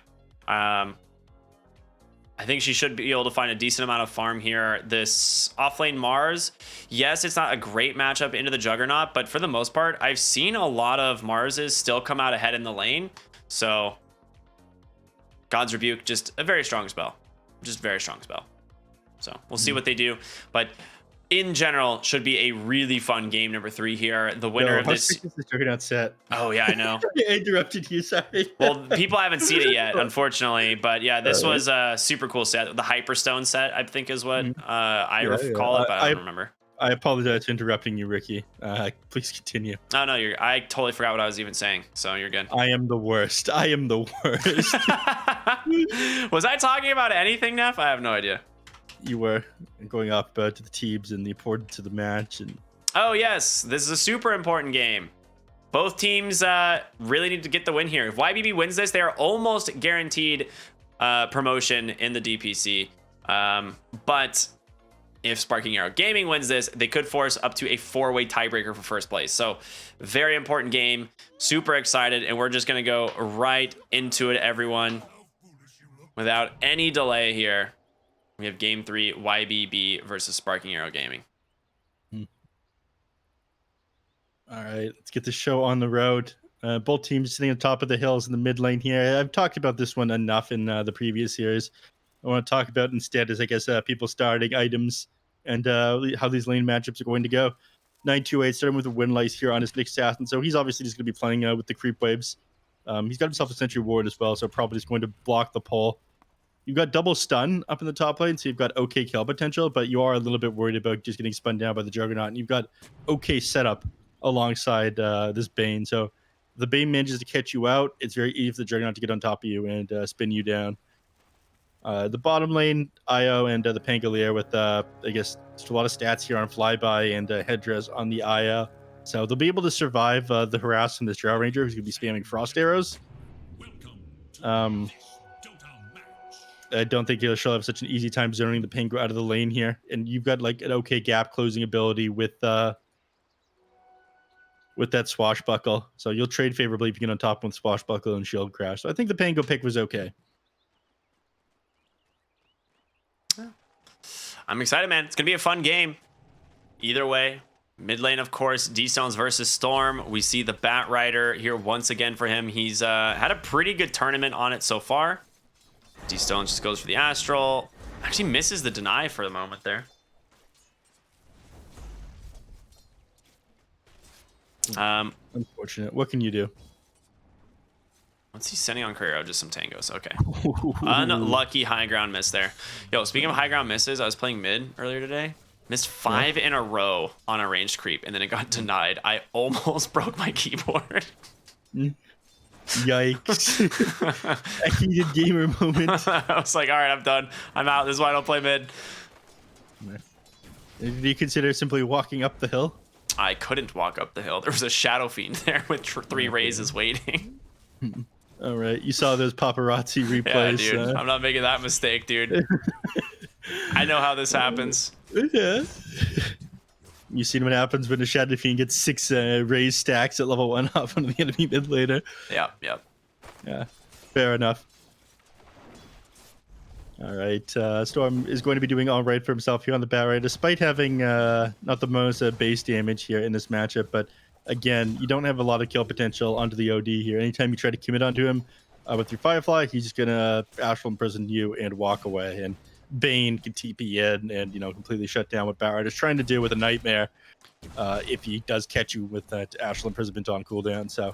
I think she should be able to find a decent amount of farm here. This offlane Mars, yes, it's not a great matchup into the Juggernaut, but for the most part, I've seen a lot of Marses still come out ahead in the lane. So God's Rebuke, just a very strong spell. Just very strong spell. So we'll see what they do. But in general, should be a really fun game number 3 here. The winner of this... Is the Juggernaut set? Oh, yeah, I know. I interrupted you, sorry. Well, people haven't seen it yet, unfortunately. But yeah, this was a super cool set. The Hyperstone set, I think is what I call it, but I don't remember. I apologize for interrupting you, Ricky. Please continue. Oh, no, I totally forgot what I was even saying, so you're good. I am the worst. I am the worst. Was I talking about anything, Neff? I have no idea. You were going up to the teams and the importance of the match. And oh, yes. This is a super important game. Both teams really need to get the win here. If YBB wins this, they are almost guaranteed promotion in the DPC. But if Sparking Arrow Gaming wins this, they could force up to a 4-way tiebreaker for first place. So very important game. Super excited. And we're just going to go right into it, everyone. Without any delay here. We have game 3, YBB versus Sparking Arrow Gaming. All right, let's get the show on the road. Both teams sitting on top of the hills in the mid lane here. I've talked about this one enough in the previous years. I want to talk about instead is, I guess, people starting items and how these lane matchups are going to go. 928 starting with a Windlice here on his Nick Assassin. So he's obviously just going to be playing with the creep waves. He's got himself a Sentry Ward as well, so probably just going to block the pole. You've got double stun up in the top lane, so you've got okay kill potential, but you are a little bit worried about just getting spun down by the Juggernaut. And you've got okay setup alongside this Bane. So if the Bane manages to catch you out, it's very easy for the Juggernaut to get on top of you and spin you down. The bottom lane, IO and the Pangolier with, I guess, just a lot of stats here on Flyby and Headdress on the IO. So they'll be able to survive the harass from this Drow Ranger who's going to be spamming Frost Arrows. I don't think she'll have such an easy time zoning the Pango out of the lane here. And you've got like an okay gap closing ability with that Swashbuckle. So you'll trade favorably if you get on top with Swashbuckle and Shield Crash. So I think the Pango pick was okay. I'm excited, man. It's going to be a fun game. Either way. Mid lane, of course, D-Stones versus Storm. We see the Bat Rider here once again for him. He's had a pretty good tournament on it so far. D-Stones just goes for the Astral. Actually misses the deny for the moment there. Unfortunate. What can you do? What's he sending on Carrero? Just some tangos. Okay. Unlucky high ground miss there. Yo, speaking of high ground misses, I was playing mid earlier today. Missed 5 in a row on a ranged creep, and then it got denied. I almost broke my keyboard. Yikes. A heated gamer moment. I was like, all right, I'm done. I'm out. This is why I don't play mid. Do you consider simply walking up the hill? I couldn't walk up the hill. There was a Shadow Fiend there with 3 raises waiting. All right. You saw those paparazzi replays. Yeah, dude. I'm not making that mistake, dude. I know how this happens. Yeah. You seen what happens when a Shadow Fiend gets 6 raised stacks at level 1 off on the enemy mid later. Yep. Yeah, fair enough. All right, Storm is going to be doing all right for himself here on the Barrier, despite having not the most base damage here in this matchup. But again, you don't have a lot of kill potential onto the OD here. Anytime you try to commit onto him with your Firefly, he's just gonna Astral Imprison you and walk away. And Bane can TP in and completely shut down what Barrett is trying to do with a Nightmare if he does catch you with that Astral Imprisonment on cooldown. So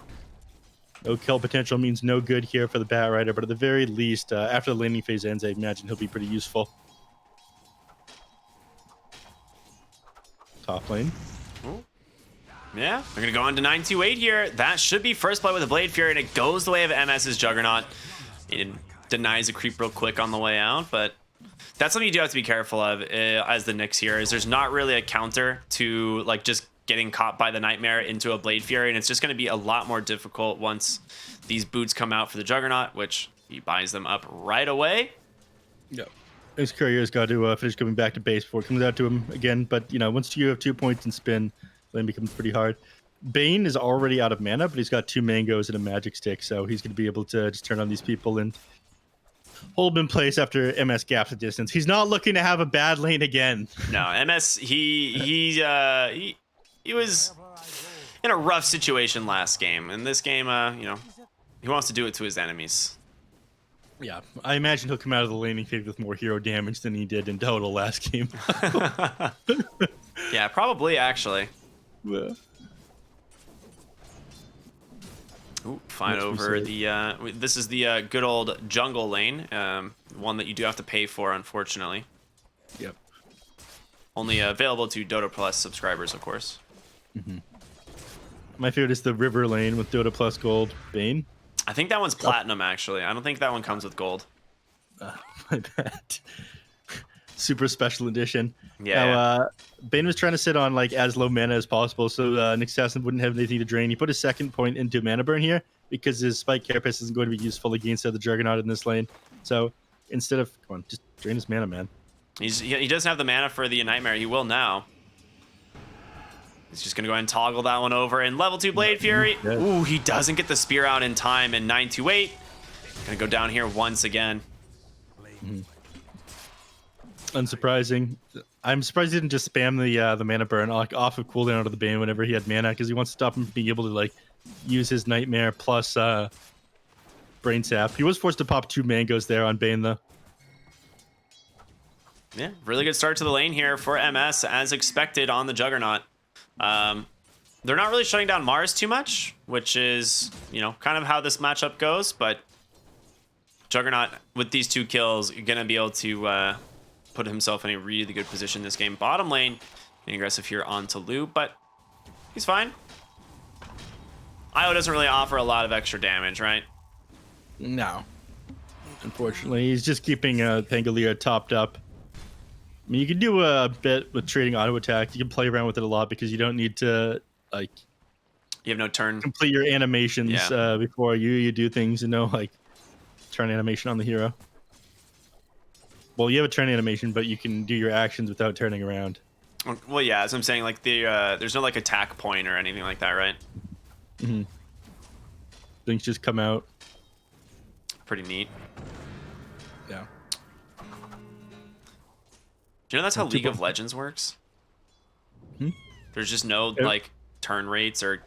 no kill potential means no good here for the Bat Rider, but at the very least, after the landing phase ends, I imagine he'll be pretty useful. Top lane. Yeah, we're gonna go on to 928 here. That should be first play with a Blade Fury, and it goes the way of MS's Juggernaut. It denies a creep real quick on the way out, but that's something you do have to be careful of as the Nyx here, is there's not really a counter to like just getting caught by the Nightmare into a Blade Fury, and it's just going to be a lot more difficult once these boots come out for the Juggernaut, which he buys them up right away. Yeah. His courier's got to finish coming back to base before it comes out to him again, but once you have 2 points in spin, lane becomes pretty hard. Bane is already out of mana, but he's got 2 mangoes and a magic stick, so he's going to be able to just turn on these people and hold him in place after MS gaps the distance. He's not looking to have a bad lane again. No, MS, he was in a rough situation last game. In this game, he wants to do it to his enemies. Yeah, I imagine he'll come out of the laning phase with more hero damage than he did in total last game. Yeah, probably, actually. Yeah. Ooh, fight over the this is the good old jungle lane, one that you do have to pay for, unfortunately. Yep. Only available to Dota Plus subscribers, of course. My favorite is the river lane with Dota Plus Gold Bane. I think that one's platinum, actually. I don't think that one comes with gold. My bad. Super special edition. Yeah. Now, Bane was trying to sit on like as low mana as possible, so Nick Assassin wouldn't have anything to drain. He put his second point into mana burn here because his Spike Carapace isn't going to be useful against the Juggernaut in this lane. So instead of just drain his mana, man. He doesn't have the mana for the Nightmare. He will now. He's just gonna go ahead and toggle that one over. And level 2 Blade Fury. Ooh, he doesn't get the spear out in time. And 928 gonna go down here once again. Unsurprising. I'm surprised he didn't just spam the mana burn like off of cooldown to the Bane whenever he had mana, because he wants to stop him from being able to like use his Nightmare plus Brain Sap. He was forced to pop 2 mangoes there on Bane though. Yeah, really good start to the lane here for MS, as expected on the Juggernaut. They're not really shutting down Mars too much, which is, kind of how this matchup goes, but Juggernaut, with these 2 kills, you're going to be able to put himself in a really good position this game. Bottom lane, getting aggressive here onto Lu, but he's fine. Io doesn't really offer a lot of extra damage, right? No. Unfortunately, he's just keeping Pangolier topped up. I mean, you can do a bit with trading auto attack. You can play around with it a lot because you don't need to like. You have no turn. Complete your animations before you do things. Like turn animation on the hero. Well, you have a turn animation, but you can do your actions without turning around. Well, yeah, as I'm saying, like there's no like attack point or anything like that, right? Things just come out. Pretty neat. Yeah. Do you know that's how League of Legends works? There's just no like turn rates or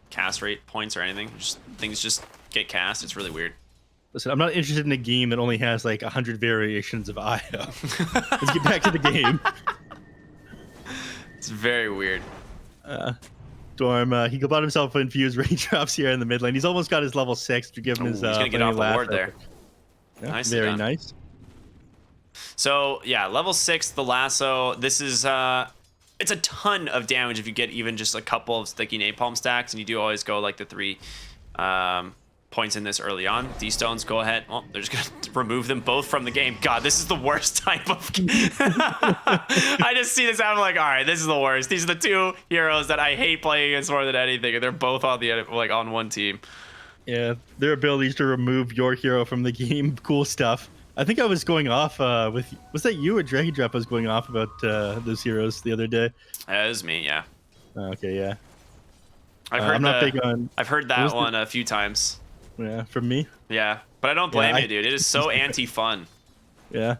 cast rate points or anything. Things just get cast. It's really weird. Listen, I'm not interested in a game that only has like 100 variations of IO. Let's get back to the game. It's very weird. Storm, he bought himself infused raindrops here in the mid lane. He's almost got his level 6 to give him his. He's gonna get off the ward there. Yeah, nice, very nice. So yeah, level 6, the lasso. This is it's a ton of damage if you get even just a couple of sticky napalm stacks, and you do always go like the 3 points in this early on. D-stones, go ahead. Oh, they're just gonna remove them both from the game. God, this is the worst type of I just see this happen, like, all right, this is the worst. These are the 2 heroes that I hate playing against more than anything, and they're both on the like on one team. Yeah, their abilities to remove your hero from the game, cool stuff. I think I was going off with, was that you or Dragon Drop I was going off about those heroes the other day? That was me, yeah. Okay, yeah. I'm not big on. I've heard that one a few times. Yeah, from me. Yeah, but I don't blame you, dude. It is so anti-fun. Yeah,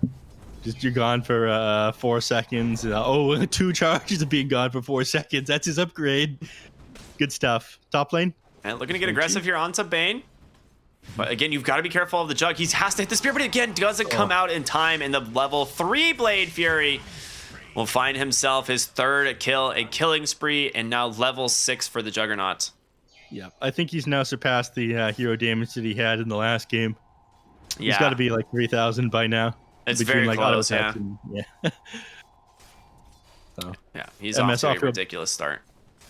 just you're gone for 4 seconds. 2 charges of being gone for 4 seconds. That's his upgrade. Good stuff. Top lane. And looking to get aggressive here onto Bane. But again, you've got to be careful of the jug. He has to hit the spear, but again, doesn't come out in time. And the level 3 Blade Fury will find himself his 3rd kill, a killing spree, and now level 6 for the Juggernaut. Yeah, I think he's now surpassed the hero damage that he had in the last game. Yeah. He's got to be like 3,000 by now. It's very close, yeah. So, yeah, he's off to a ridiculous start.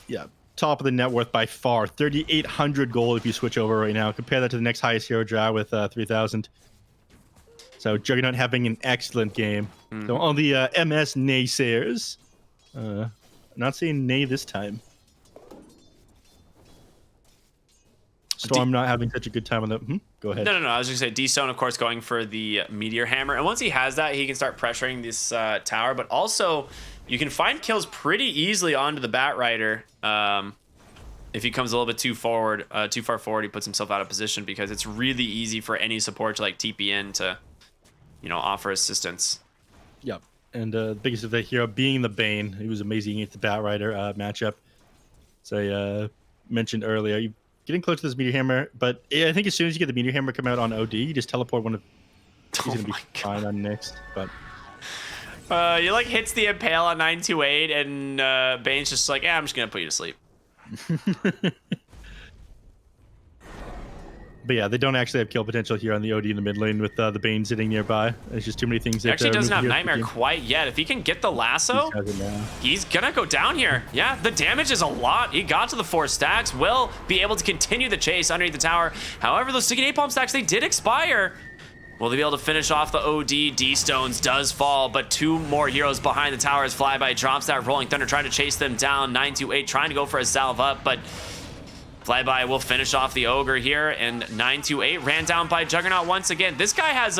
Yeah, top of the net worth by far. 3,800 gold if you switch over right now. Compare that to the next highest hero draw with 3,000. So Juggernaut having an excellent game. So all the MS naysayers, not saying nay this time. Storm not having such a good time on the... Go ahead. No. I was just going to say, D-Stone, of course, going for the Meteor Hammer. And once he has that, he can start pressuring this tower. But also, you can find kills pretty easily onto the Bat Rider. If he comes a little bit too far forward, he puts himself out of position, because it's really easy for any support to like TP in to, offer assistance. Yep. And the biggest of the hero being the Bane. He was amazing against the Bat Rider matchup. So I mentioned earlier, you getting close to this Meteor Hammer, but I think as soon as you get the Meteor Hammer come out on OD, you just teleport one of... He's going to be fine on next, but... You like hits the Impale on 928, and Bane's just like, I'm just going to put you to sleep. But yeah, they don't actually have kill potential here on the OD in the mid lane with the Bane sitting nearby. There's just too many things that... He actually doesn't have Nightmare quite yet. If he can get the lasso, he's gonna go down here. Yeah, the damage is a lot. He got to the 4 stacks, will be able to continue the chase underneath the tower. However, those sticky napalm stacks, they did expire. Will they be able to finish off the OD? D-Stones does fall, but 2 more heroes behind the tower as Flyby drops that Rolling Thunder, trying to chase them down. 928 trying to go for a salve up, but Flyby will finish off the Ogre here, and 928 ran down by Juggernaut once again. This guy has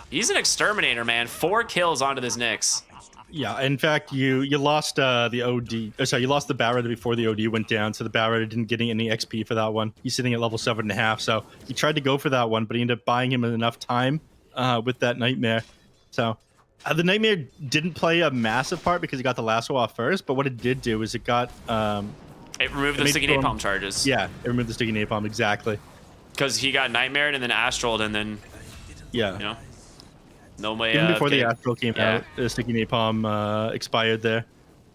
he's an exterminator, man. 4 kills onto this Nyx. Yeah, in fact, you lost the OD. Sorry, you lost the Bat Rider before the OD went down, so the Bat Rider didn't get any XP for that one. He's sitting at level 7.5, so he tried to go for that one, but he ended up buying him enough time with that Nightmare. So the Nightmare didn't play a massive part because he got the lasso off first, but what it did do is it got... it removed the sticky napalm charges. Yeah, it removed the sticky napalm, exactly. Because he got Nightmared and then Astraled, and then... Yeah. No way. Even before the Astral came out, the sticky napalm expired there.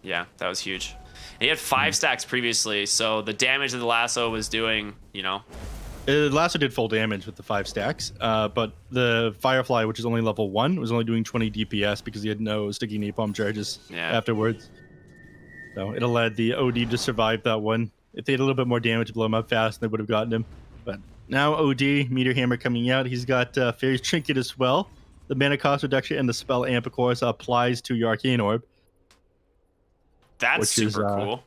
Yeah, that was huge. And he had 5 stacks previously, so the damage that the lasso was doing, The lasso did full damage with the 5 stacks, but the Firefly, which is only level 1, was only doing 20 DPS because he had no sticky napalm charges afterwards. So it allowed the OD to survive that one. If they had a little bit more damage to blow him up fast, they would have gotten him. But now OD, Meteor Hammer coming out. He's got Fairy's Trinket as well. The mana cost reduction and the spell amp, of course, applies to your Arcane Orb. That's super cool.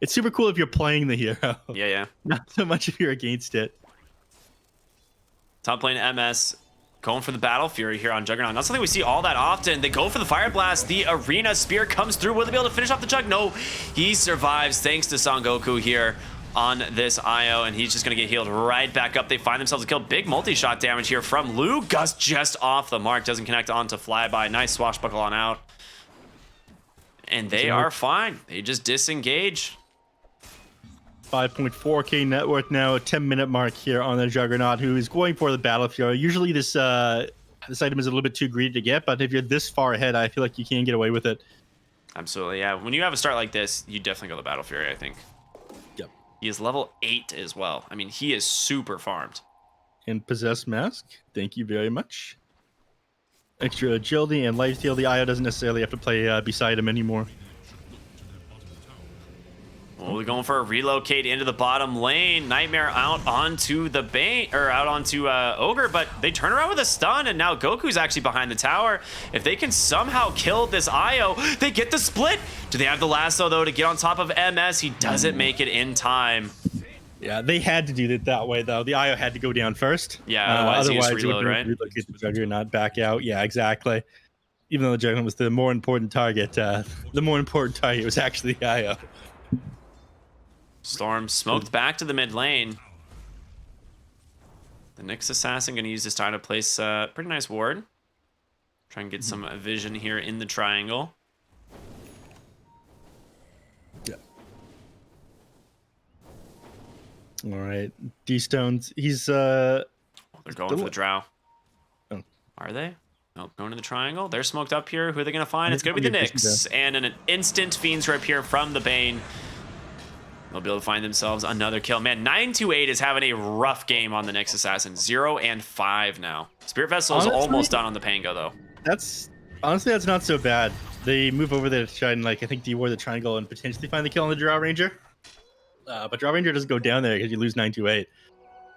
It's super cool if you're playing the hero. Yeah. Not so much if you're against it. Top lane MS going for the Battle Fury here on Juggernaut. Not something we see all that often. They go for the Fire Blast. The Arena Spear comes through. Will they be able to finish off the Jug? No, he survives thanks to Son Goku here on this IO, and he's just going to get healed right back up. They find themselves a kill. Big multi-shot damage here from Lu. Gus just off the mark. Doesn't connect onto Flyby. Nice swashbuckle on out. And they are fine. They just disengage. 5.4k net worth now, a 10-minute mark here on the Juggernaut, who is going for the Battle Fury. Usually this item is a little bit too greedy to get, but if you're this far ahead, I feel like you can get away with it. Absolutely, yeah. When you have a start like this, you definitely go the Battle Fury, I think. Yep. He is level 8 as well. I mean, he is super farmed. And Possessed Mask, thank you very much. extra agility and lifesteal. The IO doesn't necessarily have to play beside him anymore. Well, we're going for a relocate into the bottom lane. Nightmare out onto the Bane, or out onto Ogre, but they turn around with a stun, and now Goku's actually behind the tower. If they can somehow kill this IO, they get the split. Do they have the lasso, though, to get on top of MS? He doesn't make it in time. Yeah, they had to do it that way, though. The IO had to go down first. Yeah, otherwise he just reload, right? Relocate the Juggernaut back out. Yeah, exactly. Even though the Juggernaut was the more important target, the more important target was actually the IO. Storm smoked back to the mid lane. The Nyx Assassin going to use this time to place a pretty nice ward. Try and get some vision here in the triangle. Yeah. All right. D-Stones, he's... They're going for the drow. Oh. Are they? Nope, going to the triangle. They're smoked up here. Who are they going to find? It's going to be the Nyx. And an instant Fiend's Rip here from the Bane. They'll be able to find themselves another kill. Man, 928 is having a rough game on the Nyx Assassin. 0 and 5 now. Spirit Vessel is almost done on the Pango, though. Honestly, that's not so bad. They move over there to try and, like, I think de-ward the triangle and potentially find the kill on the Drow Ranger. But Drow Ranger doesn't go down there because you lose 928.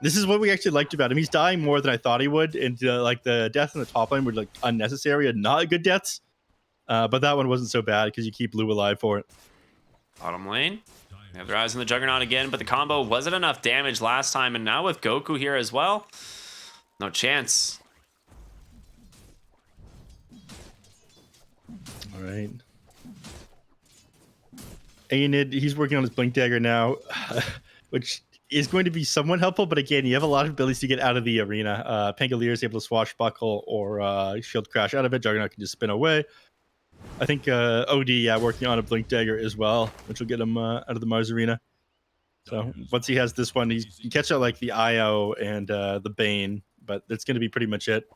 This is what we actually liked about him. He's dying more than I thought he would. And, like, the deaths in the top lane were, like, unnecessary and not good deaths. But that one wasn't so bad because you keep Lou alive for it. Bottom lane. They have their eyes on the Juggernaut again, but the combo wasn't enough damage last time, and now with Goku here as well, no chance. All right. Aenid, he's working on his Blink Dagger now, which is going to be somewhat helpful, but again, you have a lot of abilities to get out of the arena. Pangolier is able to swashbuckle or shield crash out of it. Juggernaut can just spin away. I think OD, working on a Blink Dagger as well, which will get him out of the Mars arena. So once he has this one, he can catch out like the IO and the Bane, but that's going to be pretty much it.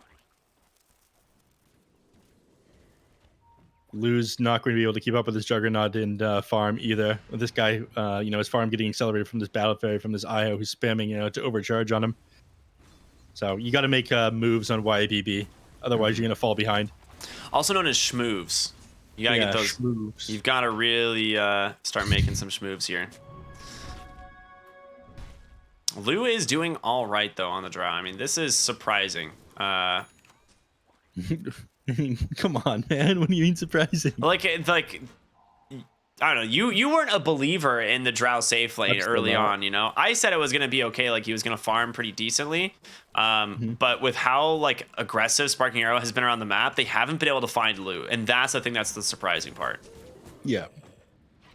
Lou's not going to be able to keep up with this Juggernaut and farm either. With this guy, his farm getting accelerated from this Battle Fairy, from this IO who's spamming, to overcharge on him. So you got to make moves on YBB, otherwise you're going to fall behind. Also known as schmoves. You gotta get those. Schmoves. You've got to really start making some schmoves here. Lou is doing all right though on the draw. I mean, this is surprising. Come on, man. What do you mean surprising? Like I don't know. You weren't a believer in the Drow safe lane early on, I said it was going to be okay. Like, he was going to farm pretty decently. But with how, like, aggressive Sparking Arrow has been around the map, they haven't been able to find Lou. And that's, I think, that's the surprising part. Yeah.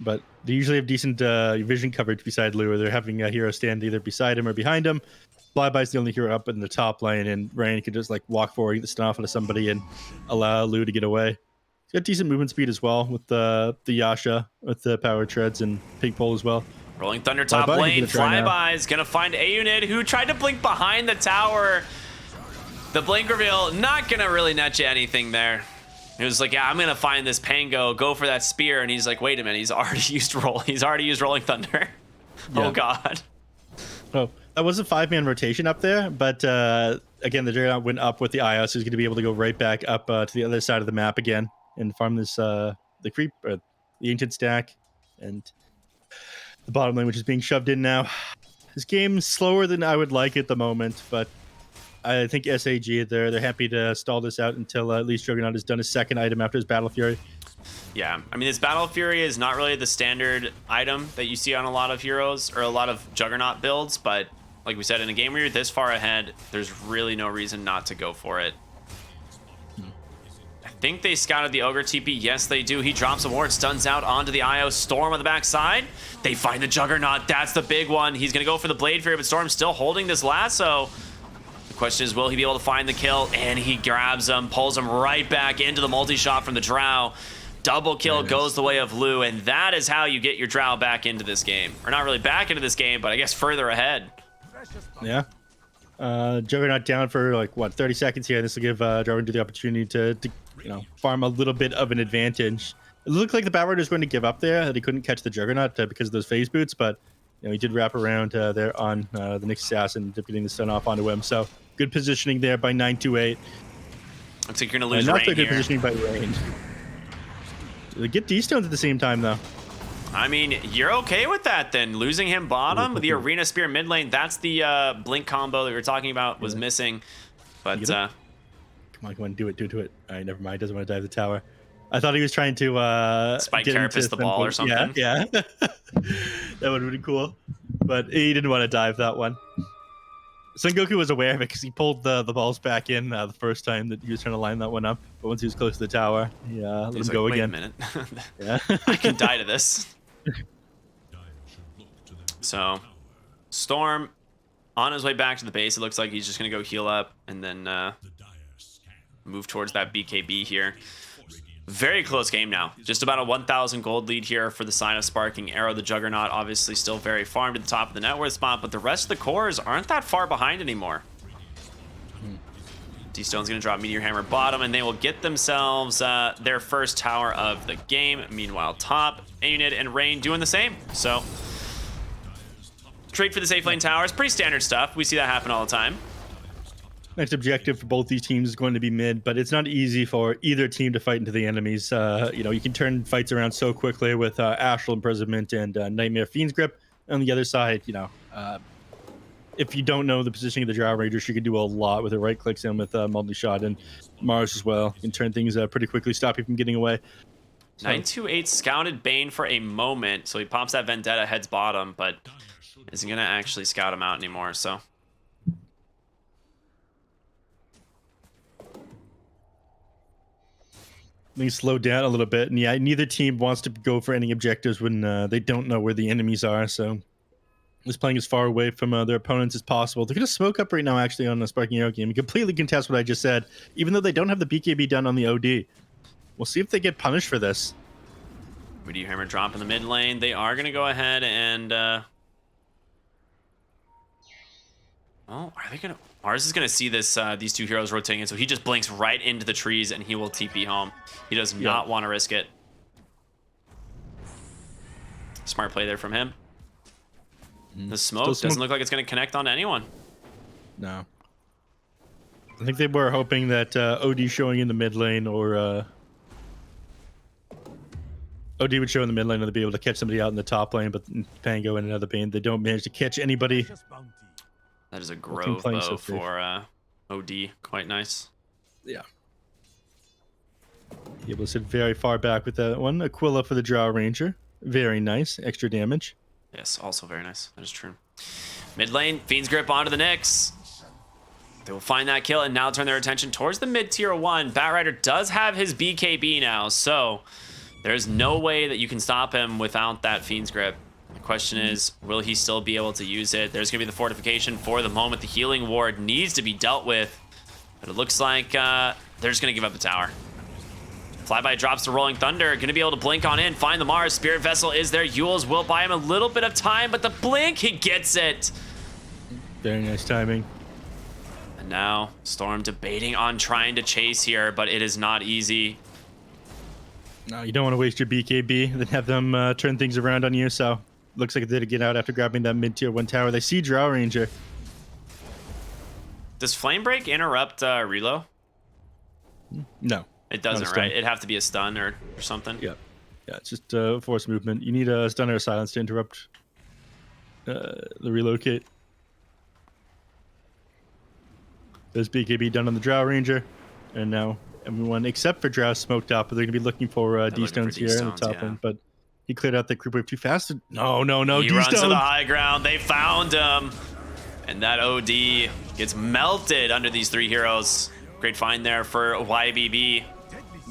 But they usually have decent vision coverage beside Lou, or they're having a hero stand either beside him or behind him. Flyby's the only hero up in the top lane, and Rain can just, like, walk forward, get the stun off of somebody, and allow Lou to get away. Got decent movement speed as well with the Yasha, with the power treads and Pig Pole as well. Rolling Thunder top lane. Flyby's gonna find a unit who tried to blink behind the tower. The blink reveal not gonna really net you anything there. He was like, yeah, I'm gonna find this Pango, go for that spear, and he's like, wait a minute, he's already used Rolling Thunder. Yeah. Oh god. Oh, that was a 5-man rotation up there, but again, the Juggernaut went up with the IO, so he's gonna be able to go right back up to the other side of the map again and farm this the creep, or the ancient stack, and the bottom lane, which is being shoved in now. This game's slower than I would like at the moment, but I think SAG, they're happy to stall this out until at least Juggernaut has done his second item after his Battle Fury. Yeah, I mean, this Battle Fury is not really the standard item that you see on a lot of heroes or a lot of Juggernaut builds, but like we said, in a game where you're this far ahead, there's really no reason not to go for it. I think they scouted the Ogre TP. Yes, they do. He drops a ward, stuns out onto the IO. Storm on the backside. They find the Juggernaut. That's the big one. He's going to go for the Blade Fury, but Storm's still holding this lasso. The question is, will he be able to find the kill? And he grabs him, pulls him right back into the multi-shot from the Drow. Double kill goes the way of Lou, and that is how you get your Drow back into this game. Or not really back into this game, but I guess further ahead. Yeah. Juggernaut down for, like, what, 30 seconds here. This will give Jarvan the opportunity to farm a little bit of an advantage. It looked like the Battlerider was going to give up there, that he couldn't catch the Juggernaut because of those phase boots, but he did wrap around there on the Nyx Assassin, getting the stun off onto him. So good positioning there by 928. Looks like you're gonna lose not Rain so good here. positioning by Rain. They get D-stones at the same time, though. I mean, you're okay with that then. Losing him bottom, the Arena Spear mid lane, that's the Blink combo that we were talking about was missing. But, come on, do it. All right, never mind. Doesn't want to dive the tower. I thought he was trying to Spike get Carapace the ball or something. Yeah. That would have been cool. But he didn't want to dive that one. Son Goku was aware of it because he pulled the balls back in the first time that he was trying to line that one up. But once he was close to the tower, he let him go Wait again. a minute. Yeah. I can die to this. So, Storm on his way back to the base. It looks like he's just going to go heal up and then move towards that BKB here. Very close game now. Just about a 1,000 gold lead here for the sign of Sparking Arrow. The Juggernaut obviously still very farmed at the top of the net worth spot, but the rest of the cores aren't that far behind anymore. D-Stone's going to drop Meteor Hammer bottom, and they will get themselves their first tower of the game. Meanwhile, top, Unit, and Rain doing the same. So, trade for the safe lane towers. Pretty standard stuff. We see that happen all the time. Next objective for both these teams is going to be mid, but it's not easy for either team to fight into the enemies. You can turn fights around so quickly with Astral Imprisonment and Nightmare Fiend's Grip. On the other side, if you don't know the positioning of the Drow Rangers, you can do a lot with the right clicks and with multi-shot and Mars as well. You can turn things pretty quickly, stop you from getting away. 928 scouted Bane for a moment, so he pops that Vendetta, heads bottom, but isn't going to actually scout him out anymore, so... They slow down a little bit, and yeah, neither team wants to go for any objectives when they don't know where the enemies are, so just playing as far away from their opponents as possible. They're going to smoke up right now, actually, on the Sparking Arrow game. Completely contest what I just said, even though they don't have the BKB done on the OD. We'll see if they get punished for this. Meteor Hammer drop in the mid lane. They are going to go ahead and... Oh, are they going to... Mars is going to see this these two heroes rotating in, so he just blinks right into the trees, and he will TP home. He does not want to risk it. Smart play there from him. The smoke doesn't look like it's going to connect onto anyone. No. I think they were hoping that OD showing in the mid lane or... OD would show in the mid lane and they'd be able to catch somebody out in the top lane, but Pango and another Bane, they don't manage to catch anybody. That is a Grove bow for OD. Quite nice. Yeah. Able to sit very far back with that one. Aquila for the Drow Ranger. Very nice. Extra damage. Yes, also very nice. That is true. Mid lane, Fiend's Grip onto the Nyx. They will find that kill and now turn their attention towards the mid-tier 1. Batrider does have his BKB now, so there's no way that you can stop him without that Fiend's Grip. The question is, will he still be able to use it? There's going to be the fortification for the moment. The healing ward needs to be dealt with, but it looks like they're just going to give up the tower. Flyby drops the Rolling Thunder, going to be able to blink on in, find the Mars. Spirit Vessel is there. Yules will buy him a little bit of time, but the blink, he gets it. Very nice timing. And now, Storm debating on trying to chase here, but it is not easy. No, you don't want to waste your BKB, then have them turn things around on you, so... Looks like they did get out after grabbing that mid-tier 1 tower. They see Drow Ranger. Does Flame Break interrupt reload? No. It doesn't, right? It'd have to be a stun or something. Yeah. Yeah, it's just force movement. You need a stun or a silence to interrupt the relocate. There's BKB done on the Drow Ranger. And now everyone except for Drow smoked up. But they're going to be looking for D-Stones here in the top lane. But he cleared out the creep wave too fast. No, he runs to the high ground. They found him. And that OD gets melted under these 3 heroes. Great find there for YBB.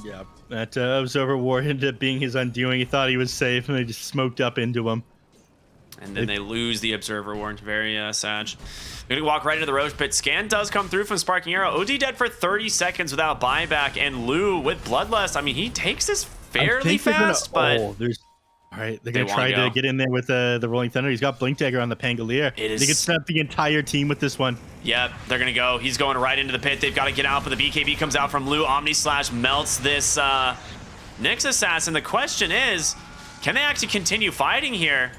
Yeah, that Observer Ward ended up being his undoing. He thought he was safe, and they just smoked up into him. And then they lose the Observer Ward. Very SAG. They're going to walk right into the Roach Pit. Scan does come through from Sparking Arrow. OD dead for 30 seconds without buyback. And Lou with Bloodlust. I mean, he takes this fairly fast, but... Oh, all right, they're going to try to get in there with the Rolling Thunder. He's got Blink Dagger on the Pangolier. They can snap the entire team with this one. Yep, they're going to go. He's going right into the pit. They've got to get out, but the BKB comes out from Lou. Omni Slash melts this Nyx Assassin. The question is, can they actually continue fighting here?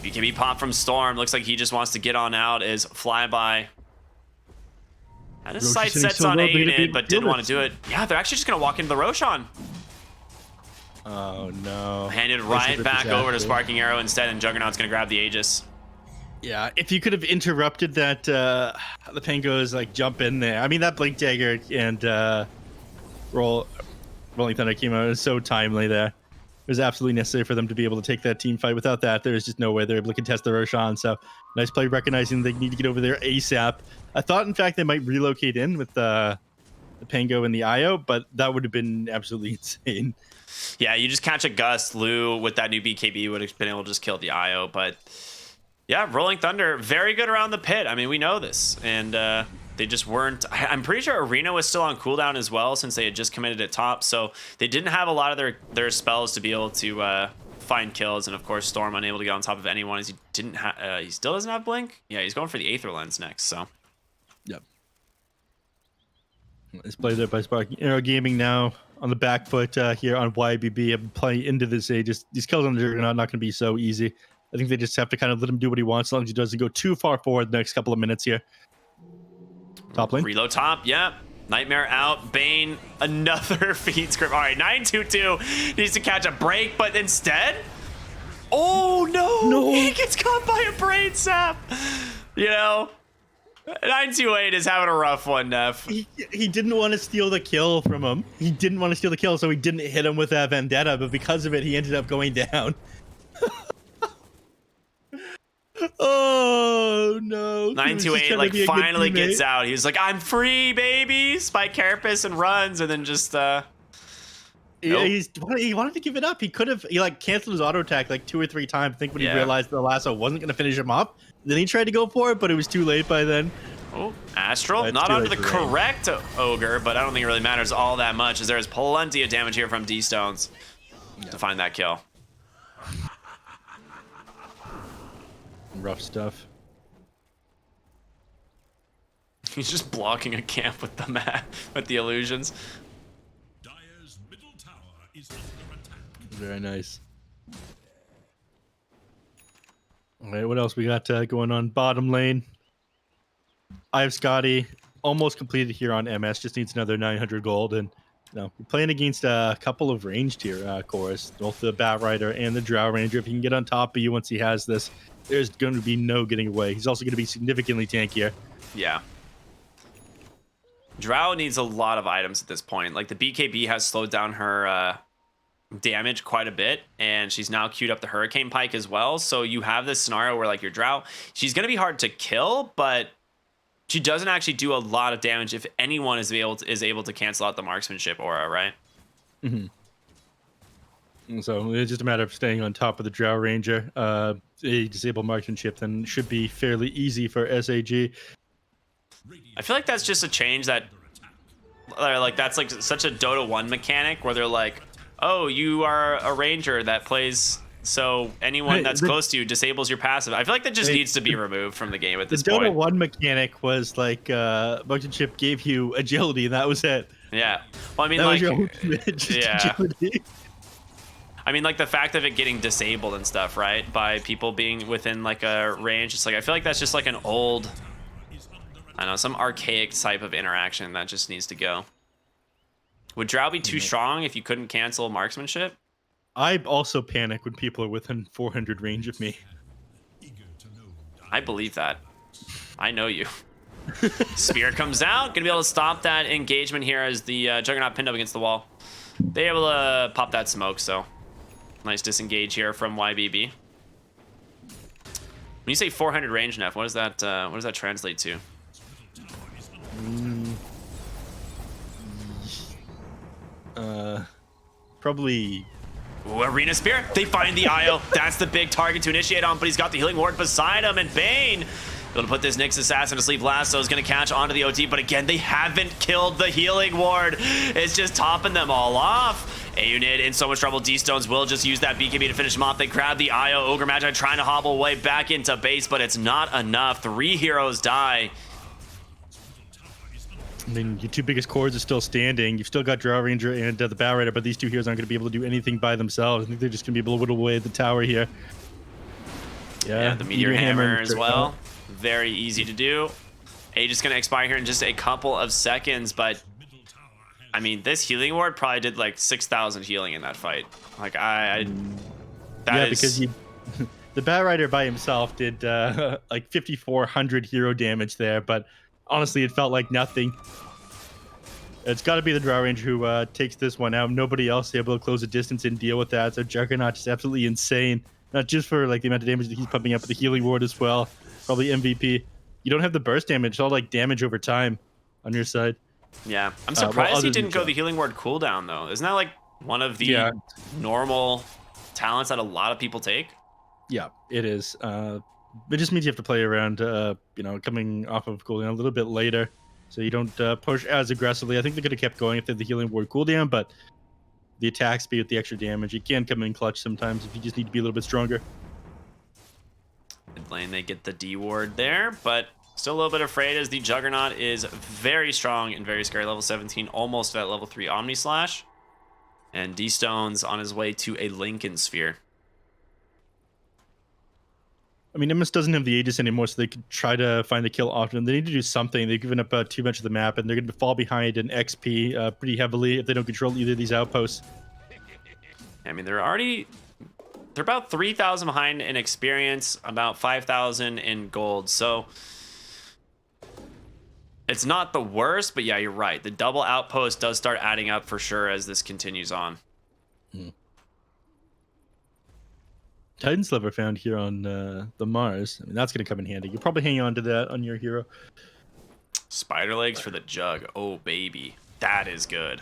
BKB pop from Storm. Looks like he just wants to get on out as Flyby Had his Roche sight is hitting sets so on well, A but he unit, didn't but feel didn't want to this. do it. Yeah, they're actually just going to walk into the Roshan. Oh no. Handed This right is a back over to disaster. Sparking Arrow instead, and Juggernaut's going to grab the Aegis. Yeah, if you could have interrupted that, the Pangos like jump in there. I mean, that Blink Dagger and Rolling Thunder came out. It was so timely there. It was absolutely necessary for them to be able to take that team fight. Without that, there's just no way they're able to contest the Roshan. So nice play, recognizing they need to get over there ASAP. I thought, in fact, they might relocate in with the Pango and the IO, but that would have been absolutely insane. Yeah, you just catch a gust. Lou with that new BKB would have been able to just kill the IO, but yeah, Rolling Thunder, very good around the pit. I mean, we know this, and they just weren't. I'm pretty sure Arena was still on cooldown as well, since they had just committed at top, so they didn't have a lot of their spells to be able to find kills, and of course Storm unable to get on top of anyone as he didn't have. He still doesn't have Blink. Yeah, he's going for the Aether Lens next. So. Yep. Nice play there by Sparking Arrow Gaming now on the back foot here on YBB. I'm playing into this. These kills on the Juggernaut not going to be so easy. I think they just have to kind of let him do what he wants as long as he doesn't go too far forward the next couple of minutes here. Top lane. Reload top, yeah. Nightmare out. Bane, another feed script. All right, 922 needs to catch a break, but instead, oh no, he gets caught by a brain sap. You know, 928 is having a rough one, Neff. He didn't want to steal the kill from him. He didn't want to steal the kill, so he didn't hit him with that vendetta, but because of it, he ended up going down. Oh no. 928 like finally gets out. He was like, I'm free, baby. Spike Carapace and runs, and then just Yeah, nope. he wanted to give it up. He could have like canceled his auto attack like 2 or 3 times. I think when he Yeah. realized the lasso wasn't going to finish him up, then he tried to go for it, but it was too late by then. Oh, Astral, That's not too onto the late for Rain. correct Ogre, but I don't think it really matters all that much, as there is plenty of damage here from D-Stones to find that kill. Rough stuff. He's just blocking a camp with the with the illusions. Dire's middle tower is under attack. Very nice. All right, what else we got going on? Bottom lane. I have Scotty almost completed here on MS. Just needs another 900 gold, and we're playing against a couple of ranged here, chorus. Both the Bat Rider and the Drow Ranger. If he can get on top of you once he has this, there's going to be no getting away. He's also going to be significantly tankier. Yeah. Drow needs a lot of items at this point. Like the BKB has slowed down her damage quite a bit, and she's now queued up the Hurricane Pike as well. So you have this scenario where like your Drow, she's going to be hard to kill, but she doesn't actually do a lot of damage if anyone is able to cancel out the marksmanship aura, right? Mm-hmm. So it's just a matter of staying on top of the Drow Ranger. A disabled marksmanship then should be fairly easy for SAG. I feel like that's just a change that, like, that's like such a Dota 1 mechanic where they're like, oh, you are a ranger that plays, so anyone that's close to you disables your passive. I feel like that just needs to be removed from the game at this The point. Dota 1 mechanic was like marksmanship gave you agility, and that was it. Yeah. Well, I mean, That like, was your ultimate, just yeah. agility. I mean, like the fact of it getting disabled and stuff, right? By people being within like a range. It's like, I feel like that's just like an old, I don't know, some archaic type of interaction that just needs to go. Would Drow be too strong if you couldn't cancel marksmanship? I also panic when people are within 400 range of me. I believe that. I know you. Spear comes out. Gonna be able to stop that engagement here as the Juggernaut pinned up against the wall. They're able to pop that smoke, so nice disengage here from YBB. When you say 400 range, Neff, what does that translate to? Probably. Ooh, Arena Spear. They find the IO. That's the big target to initiate on, but he's got the healing ward beside him, and Bane able to put this Nyx Assassin to sleep. Lasso is going to catch onto the OT, but again, they haven't killed the healing ward. It's just topping them all off. A-Unit in so much trouble. D-Stones will just use that BKB to finish him off. They grab the IO. Ogre Magi trying to hobble away back into base, but it's not enough. 3 heroes die. I mean, your 2 biggest cores are still standing. You've still got Drow Ranger and the Bat Rider, but these 2 heroes aren't going to be able to do anything by themselves. I think they're just going to be able to whittle away at the tower here. Yeah, the Meteor Hammer as well. Very easy to do. Age is going to expire here in just a couple of seconds, but I mean, this healing ward probably did like 6,000 healing in that fight. Like because the Bat Rider by himself did like 5,400 hero damage there, but honestly, it felt like nothing. It's got to be the Drow Ranger who takes this one out. Nobody else is able to close the distance and deal with that. So Juggernaut is absolutely insane. Not just for like the amount of damage that he's pumping up, but the healing ward as well. Probably MVP. You don't have the burst damage. It's all like damage over time on your side. Yeah, I'm surprised he didn't go the healing ward cooldown though. Isn't that like one of the normal talents that a lot of people take? Yeah, it is. It just means you have to play around, coming off of cooldown a little bit later, so you don't push as aggressively. I think they could have kept going if they had the healing ward cooldown, but the attack speed with the extra damage, you can come in clutch sometimes if you just need to be a little bit stronger. Mid lane, they get the D ward there, but still a little bit afraid as the Juggernaut is very strong and very scary. Level 17, almost at level 3 Omni Slash. And D-Stone's on his way to a Lincoln Sphere. I mean, Nimbus doesn't have the Aegis anymore, so they could try to find the kill option. They need to do something. They've given up too much of the map, and they're going to fall behind in XP pretty heavily if they don't control either of these outposts. I mean, they're about 3,000 behind in experience, about 5,000 in gold. So it's not the worst, but yeah, you're right. The double outpost does start adding up for sure as this continues on. Titan Sliver found here on the Mars. I mean, that's going to come in handy. You'll probably hang on to that on your hero. Spider legs for the Jug. Oh, baby. That is good.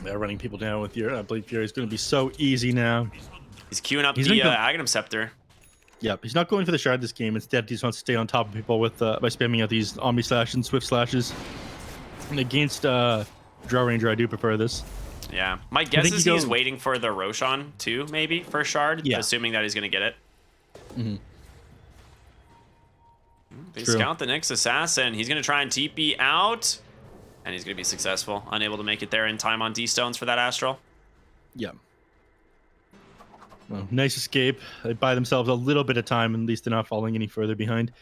Yeah, running people down with your Blade Fury is going to be so easy now. He's queuing up the Aghanim Scepter. Yep, he's not going for the shard this game. Instead, he just wants to stay on top of people with by spamming out these Omni Slash and Swift Slashes. And against Drow Ranger, I do prefer this. Yeah, my guess is he's waiting for the Roshan too, maybe for shard, assuming that he's going to get it. They scout the next assassin. He's going to try and TP out, and he's going to be successful. Unable to make it there in time on D-Stones for that Astral. Yeah. Well, nice escape. They buy themselves a little bit of time, at least they're not falling any further behind.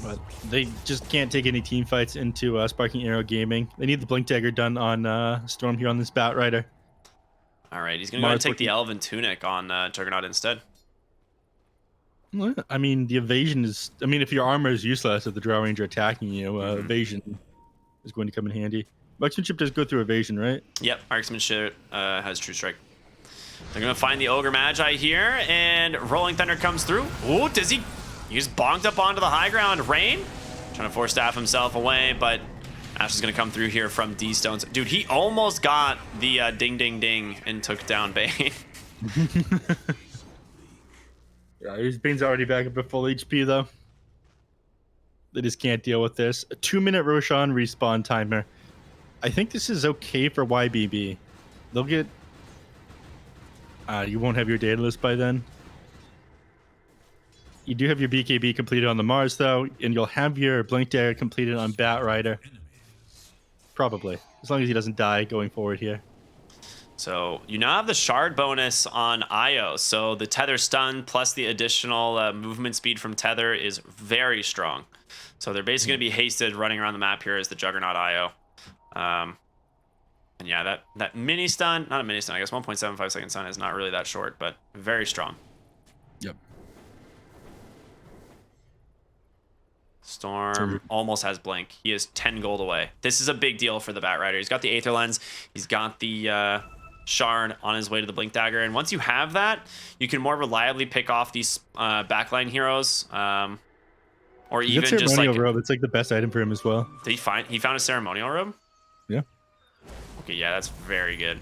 But they just can't take any team fights into Sparking Arrow Gaming. They need the Blink Dagger done on Storm here on this Bat Rider. All right, he's going to go and take the Elven Tunic on Juggernaut instead. I mean, the evasion is... I mean, if your armor is useless if the Drow Ranger attacking you, evasion is going to come in handy. Marksmanship does go through evasion, right? Yep, Marksmanship has True Strike. They're going to find the Ogre Magi here, and Rolling Thunder comes through. Ooh, does he... He just bonked up onto the high ground. Rain trying to force staff himself away, but Ash is going to come through here from D-Stones. Dude, he almost got the ding, ding, ding and took down Bane. Yeah, his Bane's already back up at full HP, though. They just can't deal with this. A 2-minute Roshan respawn timer. I think this is okay for YBB. They'll get... you won't have your data list by then. You do have your BKB completed on the Mars, though, and you'll have your Blink Dagger completed on Bat Rider. Probably. As long as he doesn't die going forward here. So you now have the shard bonus on Io. So the Tether stun plus the additional movement speed from Tether is very strong. So they're basically going to be hasted running around the map here as the Juggernaut Io. And yeah, that mini stun, not a mini stun, I guess 1.75 second stun is not really that short, but very strong. Yep. Storm almost has blink. He is 10 gold away. This is a big deal for the Bat Rider. He's got the Aether Lens. He's got the shard on his way to the Blink Dagger. And once you have that, you can more reliably pick off these backline heroes. Or even just like... robe. It's like the best item for him as well. Did he found a ceremonial robe? Yeah. Okay, yeah, that's very good.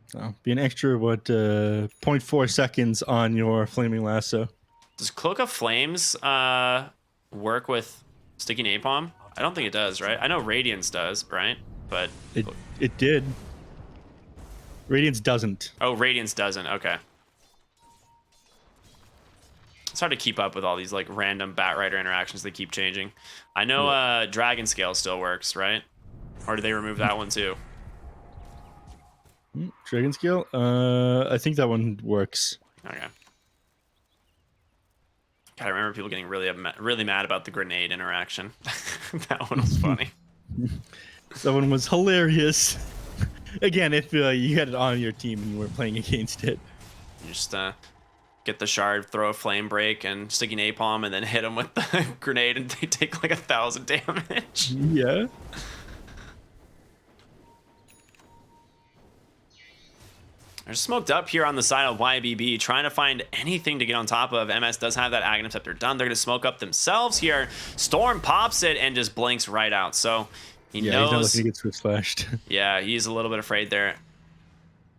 So, be an extra, 0.4 seconds on your Flaming Lasso. Does Cloak of Flames work with Sticky Napalm? I don't think it does, right? I know Radiance does, right? But it did. Radiance doesn't. Oh, Radiance doesn't. Okay. It's hard to keep up with all these like random Bat Rider interactions. They keep changing. I know Dragon Scale still works, right? Or did they remove that one too? Dragon Scale? I think that one works. Okay. God, I remember people getting really mad about the grenade interaction. That one was funny. That one was hilarious. Again, if you had it on your team and you weren't playing against it. You just get the shard, throw a flame break, and sticky napalm, and then hit them with the grenade, and they take like 1,000 damage. Yeah. They're smoked up here on the side of YBB, trying to find anything to get on top of. MS does have that Aghanim Scepter done. They're going to smoke up themselves here. Storm pops it and just blinks right out. So he knows. He's not looking to get switch flashed. Yeah, he's a little bit afraid there.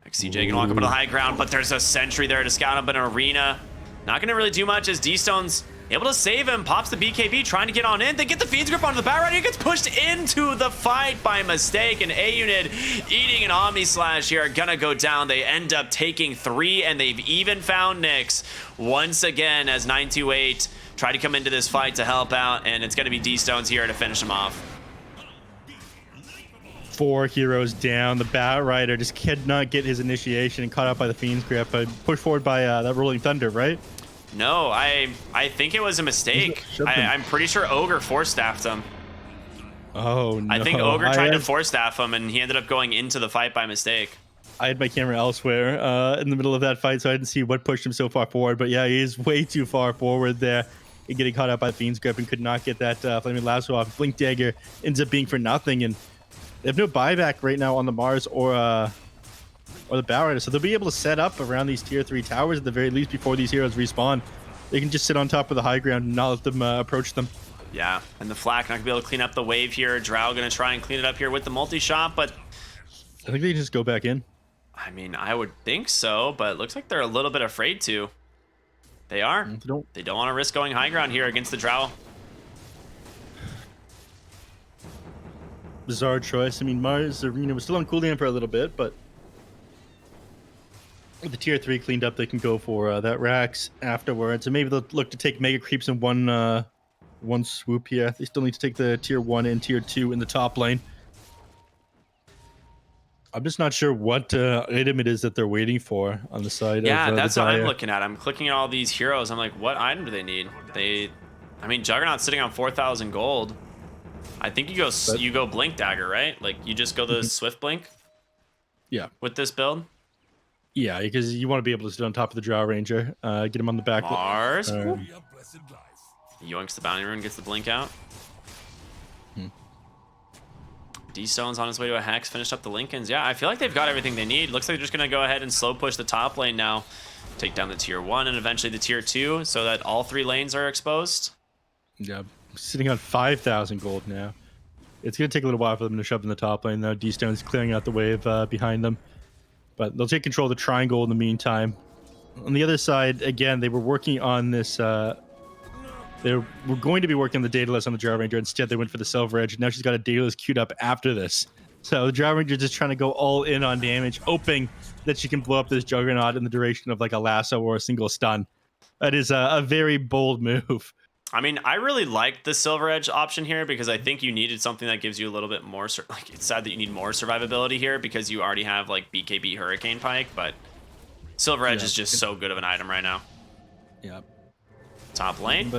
Like CJ can walk up to the high ground, but there's a sentry there to scout up an arena. Not going to really do much as D-Stone's able to save him. Pops the BKB, trying to get on in. They get the Fiend's Grip onto the Bat Rider. He gets pushed into the fight by mistake. And A-Unit eating an Omni Slash here. Gonna go down. They end up taking 3, and they've even found Nyx once again as 928 try to come into this fight to help out. And it's going to be D-Stones here to finish him off. 4 heroes down. The Bat Rider just could not get his initiation and caught out by the Fiend's Grip. Pushed forward by that Rolling Thunder, right? No, I think it was a mistake. I'm pretty sure Ogre force staffed him. Oh no! I think Ogre tried to force staff him, and he ended up going into the fight by mistake. I had my camera elsewhere in the middle of that fight, so I didn't see what pushed him so far forward. But yeah, he is way too far forward there. And getting caught out by Fiend's Grip and could not get that Flaming Lasso off. Blink Dagger ends up being for nothing, and they have no buyback right now on the Mars or the Bat Rider, so they'll be able to set up around these tier 3 towers at the very least before these heroes respawn. They can just sit on top of the high ground and not let them approach them. Yeah, and the Flak not gonna be able to clean up the wave here. Drow gonna try and clean it up here with the multi-shot, but I think they just go back in. I mean, I would think so, but it looks like they're a little bit afraid to. They are. They don't want to risk going high ground here against the Drow. Bizarre choice. I mean, Mars Arena was still on cooldown for a little bit, but with the tier 3 cleaned up, they can go for that Rax afterwards. And maybe they'll look to take Mega Creeps in one swoop here. They still need to take the tier 1 and tier 2 in the top lane. I'm just not sure what item it is that they're waiting for on the side. Yeah, of, that's the what I'm Dire. looking at. I'm clicking at all these heroes. I'm like, what item do they need? I mean, Juggernaut's sitting on 4,000 gold. I think you go Blink Dagger, right? Like you just go the Swift Blink. Yeah. With this build. Yeah, because you want to be able to sit on top of the Drow Ranger, get him on the back. Mars. Yoinks the Bounty Rune, gets the blink out. D-Stone's on his way to a Hex, finished up the Lincolns. Yeah, I feel like they've got everything they need. Looks like they're just going to go ahead and slow push the top lane now. Take down the tier 1 and eventually the tier 2 so that all 3 lanes are exposed. Yeah, sitting on 5,000 gold now. It's going to take a little while for them to shove in the top lane, though. D-Stone's clearing out the wave behind them. But they'll take control of the triangle in the meantime. On the other side, again, they were working on this... they were going to be working on the Daedalus on the Drow Ranger. Instead, they went for the Silver Edge. Now she's got a Daedalus queued up after this. So the Drow Ranger just trying to go all in on damage, hoping that she can blow up this Juggernaut in the duration of like a lasso or a single stun. That is a very bold move. I mean, I really like the Silver Edge option here because I think you needed something that gives you a little bit more... Like, it's sad that you need more survivability here because you already have, like, BKB Hurricane Pike, but Silver Edge is just so good of an item right now. Yeah. Top lane.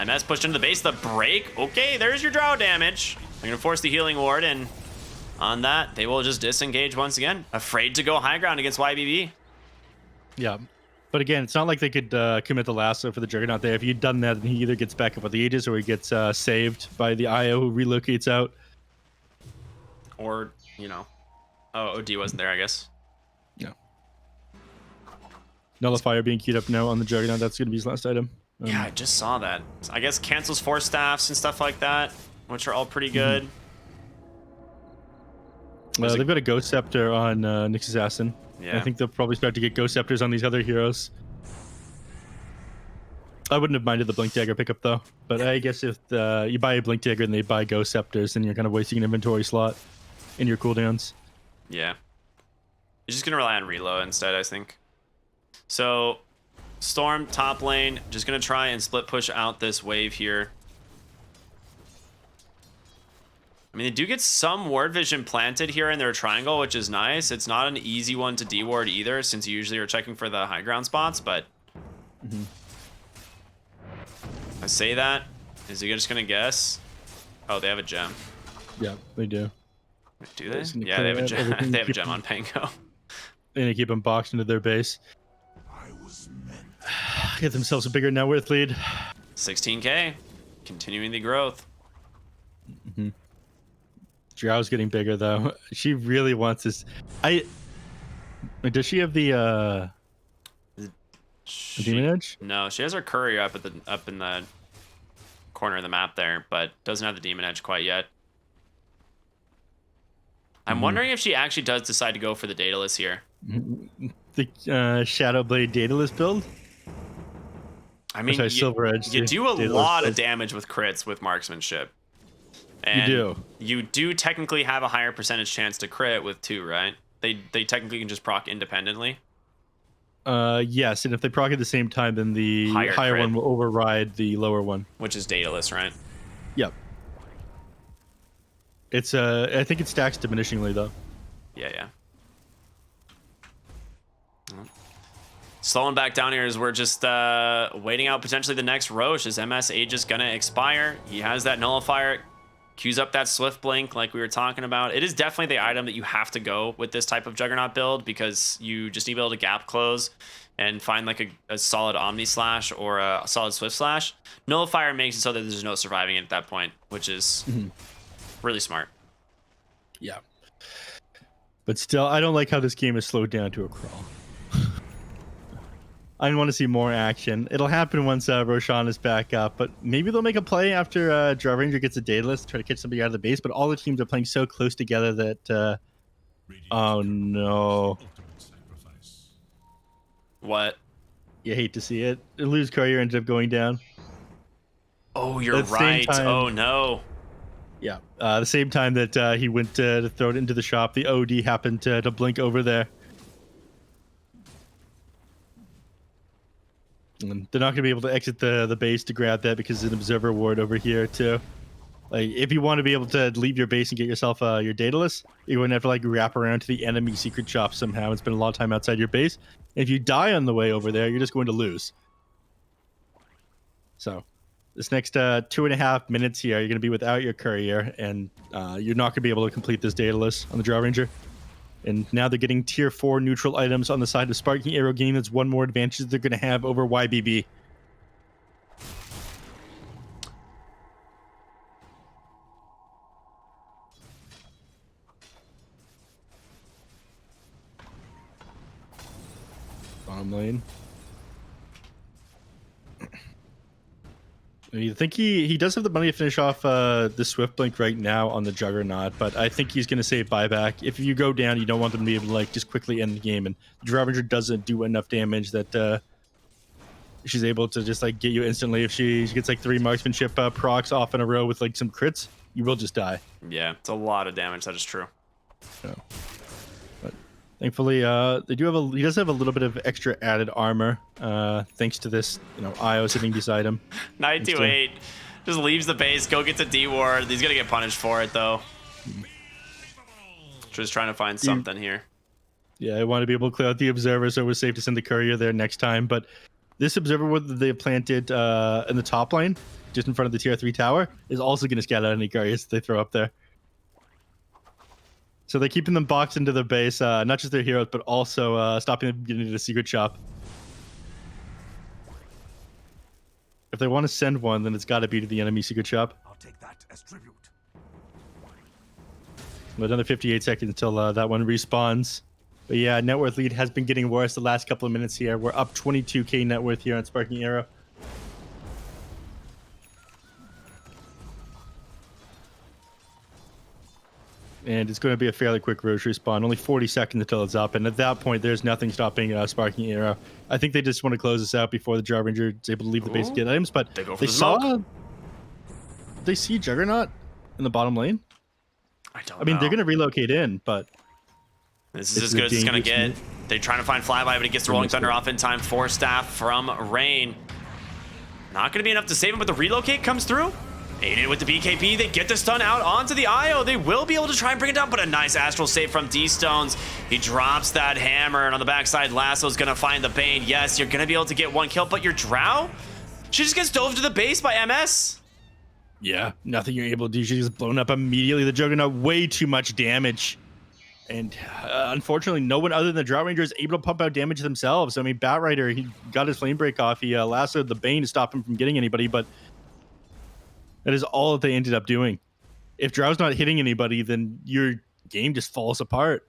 MS pushed into the base. The break. Okay, there's your Drow damage. I'm going to force the Healing Ward, and on that, they will just disengage once again. Afraid to go high ground against YBB. Yeah. But again, it's not like they could commit the lasso for the Juggernaut there. If you'd done that, then he either gets back up with the Aegis or he gets saved by the IO who relocates out. Or, you know... Oh, OD wasn't there, I guess. Yeah. Nullifier being queued up now on the Juggernaut. That's going to be his last item. Yeah, I just saw that. I guess cancels Force Staffs and stuff like that, which are all pretty good. They've got a Ghost Scepter on Nyx Assassin. Yeah. I think they'll probably start to get Ghost Scepters on these other heroes. I wouldn't have minded the Blink Dagger pickup, though. But I guess if you buy a Blink Dagger and they buy Ghost Scepters, then you're kind of wasting an inventory slot in your cooldowns. Yeah. You're just going to rely on reload instead, I think. So, Storm, top lane, just going to try and split push out this wave here. I mean, they do get some ward vision planted here in their triangle, which is nice. It's not an easy one to deward either, since you usually are checking for the high ground spots, but I say that. Is he just gonna guess? Oh, they have a gem. Yeah, they do. Do they? Yeah, they have a gem. They have a gem on Pango. And they keep them boxed into their base. Get themselves a bigger net worth lead. 16k, continuing the growth. Drow's getting bigger though. She really wants this. Does she have the demon edge? No, she has her courier up in the corner of the map there, but doesn't have the demon edge quite yet. I'm wondering if she actually does decide to go for the Daedalus here. The Shadowblade Daedalus build? I mean, Silver Edge. You do a lot of damage with crits with marksmanship. And you do technically have a higher percentage chance to crit with 2, right? They technically can just proc independently. Yes, and if they proc at the same time, then the higher one will override the lower one. Which is Daedalus, right? Yep. It's I think it stacks diminishingly though. Yeah. Slowing back down here as we're just waiting out potentially the next Roche. His MS age is gonna expire. He has that nullifier. Queues up that swift blink like we were talking about. It is definitely the item that you have to go with this type of Juggernaut build, because you just need to be able to gap close and find like a solid Omni Slash or a solid Swift Slash. Nullifier makes it so that there's no surviving it at that point, which is really smart. Yeah. But still, I don't like how this game is slowed down to a crawl. I want to see more action. It'll happen once Roshan is back up, but maybe they'll make a play after Draw Ranger gets a Daedalus to try to catch somebody out of the base, but all the teams are playing so close together that... oh, no. What? You hate to see it. Lose Courier ended up going down. Oh, you're right. Oh, no. Yeah. The same time that he went to throw it into the shop, the OD happened to blink over there. And they're not going to be able to exit the base to grab that because there's an observer ward over here too. Like, if you want to be able to leave your base and get yourself your Daedalus, you're going to have to like wrap around to the enemy secret shop somehow and spend a lot of time outside your base. And if you die on the way over there, you're just going to lose. So this next 2.5 minutes here, you're going to be without your courier, and you're not going to be able to complete this Daedalus on the Draw Ranger. And now they're getting tier 4 neutral items on the side of Sparking Arrow game. That's one more advantage they're going to have over YBB. Bottom lane. You think he does have the money to finish off the Swift Blink right now on the Juggernaut, but I think he's going to save buyback. If you go down, you don't want them to be able to like just quickly end the game, and the Draw Ranger doesn't do enough damage that she's able to just like get you instantly. If she gets like 3 marksmanship procs off in a row with like some crits, you will just die. Yeah, it's a lot of damage. That is true. So, but thankfully, he does have a little bit of extra added armor, thanks to this, IOs hitting this item. 928 just leaves the base, go get the D ward. He's gonna get punished for it though. Just trying to find something here. Yeah, I want to be able to clear out the observer, so it was safe to send the courier there next time. But this observer ward that they planted in the top lane, just in front of the tier 3 tower, is also going to scout out any couriers that they throw up there. So they're keeping them boxed into their base, not just their heroes, but also stopping them getting into the secret shop. If they want to send one, then it's got to be to the enemy secret shop. I'll take that as tribute. Another 58 seconds until that one respawns. But yeah, net worth lead has been getting worse the last couple of minutes here. We're up 22k net worth here on Sparking Arrow. And it's going to be a fairly quick Roche respawn, only 40 seconds until it's up. And at that point, there's nothing stopping Sparking Arrow. I think they just want to close this out before the Draw Ranger is able to leave the base and get items. But they saw... They see Juggernaut in the bottom lane? I mean, they're going to relocate in, but... This is as good as it's going to get. They're trying to find Flyby, but he gets the Rolling Thunder off in time. 4 staff from Rain. Not going to be enough to save him, but the relocate comes through. Aided with the BKB, they get the stun out onto the IO. They will be able to try and bring it down, but a nice astral save from D-Stones. He drops that hammer, and on the backside, Lasso's going to find the Bane. Yes, you're going to be able to get 1 kill, but your Drow She just gets dove to the base by MS. Yeah, nothing you're able to do. She gets blown up immediately. The Juggernaut, way too much damage. And unfortunately, no one other than the Drought Ranger is able to pump out damage themselves. I mean, Batrider, he got his Flame Break off. He lassoed the Bane to stop him from getting anybody, but that is all that they ended up doing. If Drow's not hitting anybody, then your game just falls apart.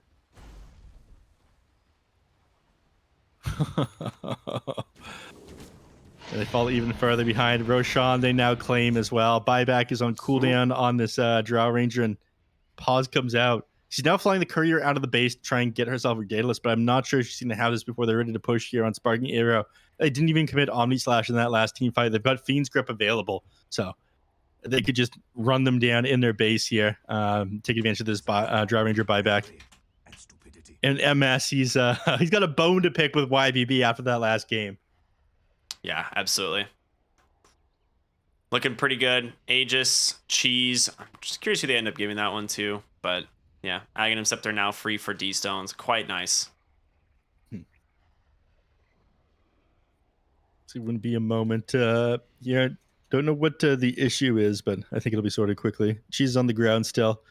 They fall even further behind. Roshan, they now claim as well. Buyback is on cooldown on this Drow Ranger, and Pause comes out. She's now flying the Courier out of the base to try and get herself her Daedalus, but I'm not sure she's going to have this before they're ready to push here on Sparking Arrow. They didn't even commit Omni Slash in that last team fight. They've got Fiend's Grip available, so they could just run them down in their base here, take advantage of this Drow Ranger buyback. And MS, he's got a bone to pick with YBB after that last game. Yeah, absolutely. Looking pretty good. Aegis, Cheese. I'm just curious who they end up giving that one to. But yeah, Aghanim Scepter now free for D-Stones. Quite nice. So it wouldn't be a moment. Yeah, don't know what the issue is, but I think it'll be sorted quickly. Cheese is on the ground still.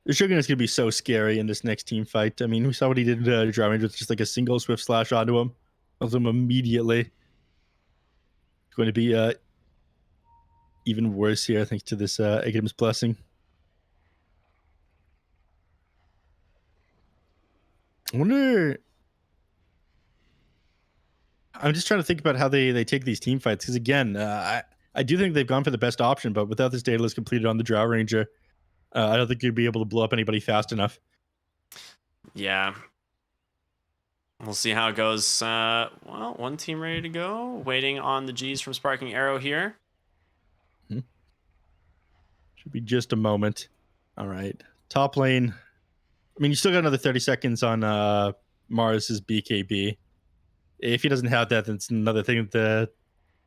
The Shogun is going to be so scary in this next team fight. I mean, we saw what he did to Drow Ranger with just like a single Swift Slash onto him. Of them immediately. Going to be even worse here, I think, to this Aghanim's Blessing. I wonder. I'm just trying to think about how they take these team fights, because again, I do think they've gone for the best option, but without this Daedalus completed on the Drow Ranger, I don't think you'd be able to blow up anybody fast enough. Yeah. We'll see how it goes. Well, one team ready to go. Waiting on the G's from Sparking Arrow here. Should be just a moment. All right. Top lane. I mean, you still got another 30 seconds on Mars's BKB. If he doesn't have that, then it's another thing that's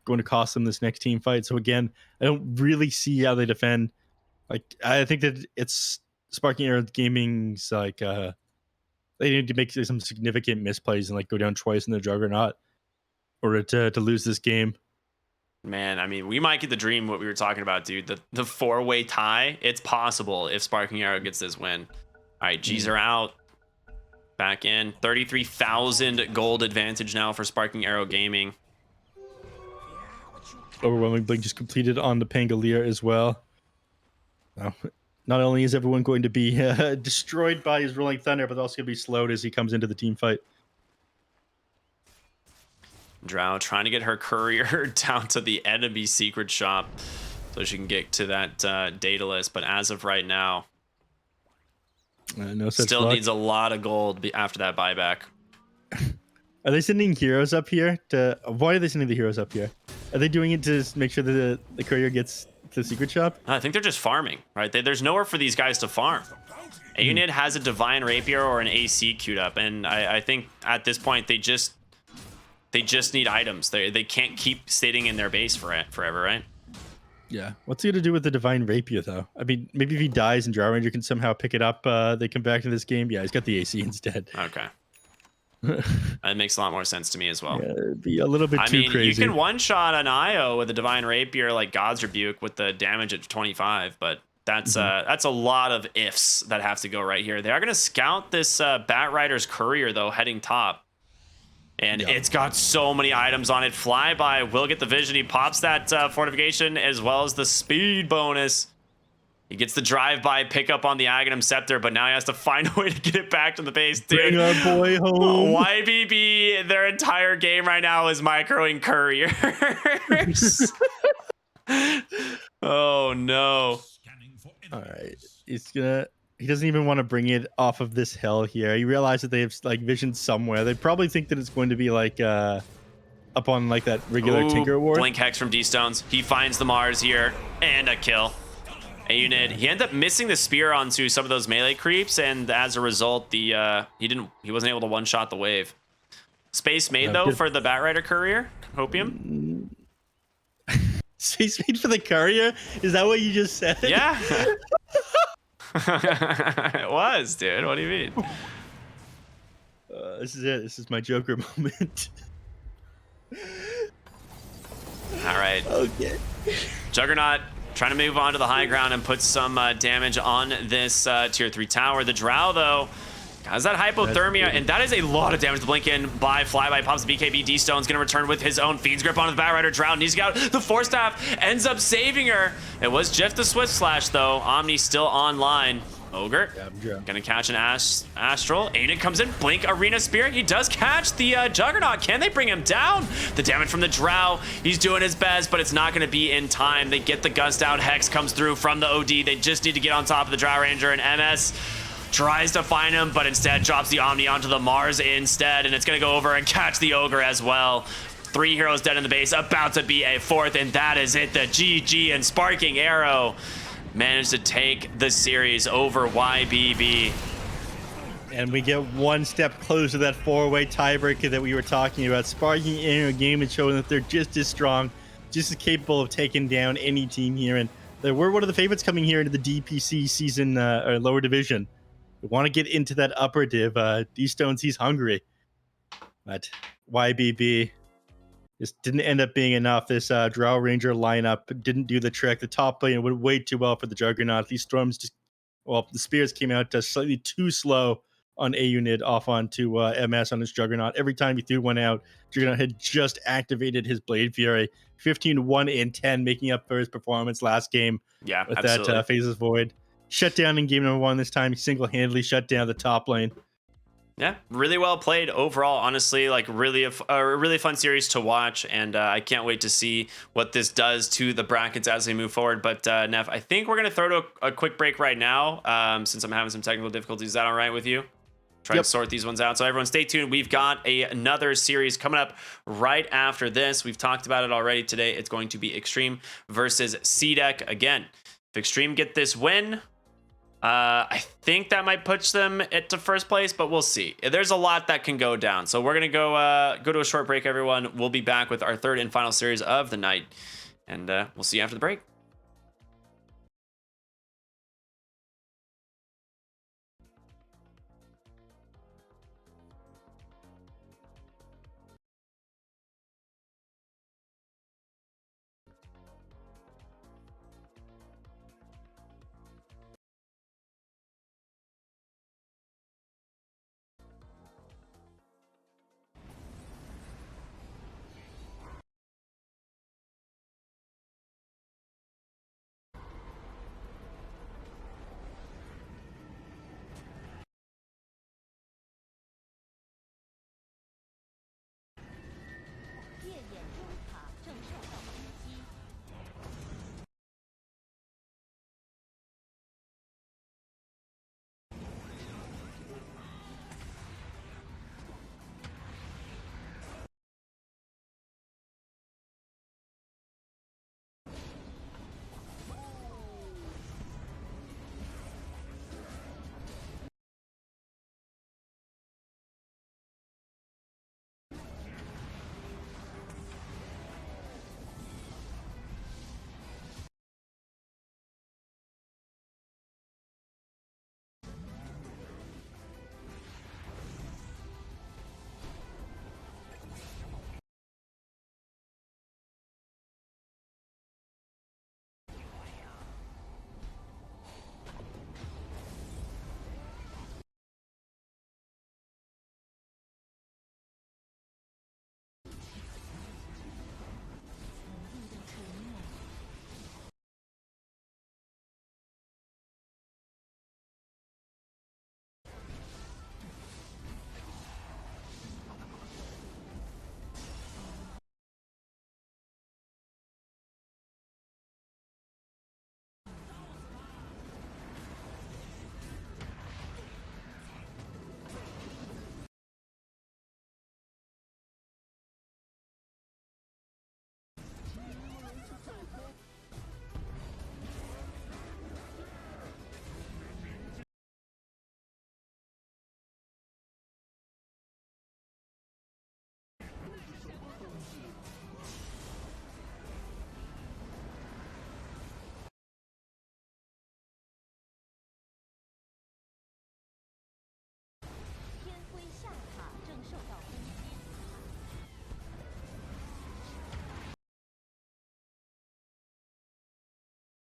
going to cost them this next team fight. So again, I don't really see how they defend. Like, I think that it's Sparking Arrow Gaming's like they need to make some significant misplays and like go down twice in the Juggernaut or to lose this game. Man, I mean, we might get the dream what we were talking about, dude. The four-way tie, it's possible if Sparking Arrow gets this win. All right, G's are out. Back in. 33,000 gold advantage now for Sparking Arrow Gaming. Overwhelming Blink just completed on the Pangolier as well. Not only is everyone going to be destroyed by his Rolling Thunder, but also going to be slowed as he comes into the team fight. Drow trying to get her Courier down to the enemy secret shop so she can get to that Daedalus, but as of right now, no such still luck. needs a lot of gold after that buyback. Are they sending heroes up here? Why are they sending the heroes up here? Are they doing it to make sure that the Courier gets to the secret shop? I think they're just farming, right? There's nowhere for these guys to farm. A unit has a Divine Rapier or an AC queued up, and I think at this point they just need items. They can't keep sitting in their base forever, right? Yeah. What's he going to do with the Divine Rapier, though? I mean, maybe if he dies and Drow Ranger can somehow pick it up, they come back to this game. Yeah, he's got the AC instead. Okay. That makes a lot more sense to me as well. Yeah, it'd be a little bit too crazy. You can one-shot an IO with a Divine Rapier like God's Rebuke with the damage at 25, but that's a lot of ifs that have to go right here. They are going to scout this Batrider's Courier, though, heading top. And it's got so many items on it. Flyby will get the vision. He pops that fortification as well as the speed bonus. He gets the drive-by pickup on the Aghanim Scepter, but now he has to find a way to get it back to the base. Dude, bring our boy home. YBB, their entire game right now is microing Couriers. Oh, no. All right. He doesn't even want to bring it off of this hill here. He realized that they have like vision somewhere. They probably think that it's going to be like up on like that regular Tinker Award. Blink Hex from D-Stones. He finds the Mars here and a kill. A unit. He ended up missing the spear onto some of those melee creeps, and as a result, he wasn't able to one-shot the wave. Space made though for the Batrider Courier. Hopium. Space made for the Courier? Is that what you just said? Yeah. It was, dude. What do you mean? This is it. This is my Joker moment. All right. Okay. Juggernaut trying to move on to the high ground and put some damage on this tier 3 tower. The Drow, though, has that hypothermia, and that is a lot of damage to blink in by Flyby. Pops BKB. D-Stone's going to return with his own Fiend's Grip onto the Batrider. Drow needs to get out. The Force Staff ends up saving her. It was just the Swift Slash, though. Omni still online. Ogre gonna catch an Astral. Aiden comes in. Blink Arena Spear. He does catch the Juggernaut. Can they bring him down? The damage from the Drow. He's doing his best, but it's not gonna be in time. They get the Gust out. Hex comes through from the OD. They just need to get on top of the Drow Ranger, and MS tries to find him, but instead drops the Omni onto the Mars instead, and it's gonna go over and catch the Ogre as well. 3 heroes dead in the base, about to be a 4th, and that is it. The GG and Sparking Arrow managed to take the series over YBB. And we get one step closer to that 4-way tiebreaker that we were talking about. Sparking in a game and showing that they're just as strong, just as capable of taking down any team here. And they were one of the favorites coming here into the DPC season or lower division. We want to get into that upper div. D-Stones, he's hungry. But YBB just didn't end up being enough. This Drow Ranger lineup didn't do the trick. The top lane went way too well for the Juggernaut. These Storms just, well, the Spears came out slightly too slow on A unit off onto MS on his Juggernaut. Every time he threw one out, Juggernaut had just activated his Blade Fury. 15, 1, and 10, making up for his performance last game. Yeah, with absolutely. that Phases Void. Shut down in game number 1 this time. He single-handedly shut down the top lane. Yeah, really well played overall. Honestly, like really a really fun series to watch, and I can't wait to see what this does to the brackets as they move forward. But Neff, I think we're gonna throw to a quick break right now, since I'm having some technical difficulties. Is that all right with you? Try to sort these ones out. So everyone, stay tuned. We've got another series coming up right after this. We've talked about it already today. It's going to be Extreme versus CDEC again. If Extreme get this win, I think that might push them to first place, but we'll see. There's a lot that can go down. So we're going to go to a short break, everyone. We'll be back with our third and final series of the night, and we'll see you after the break.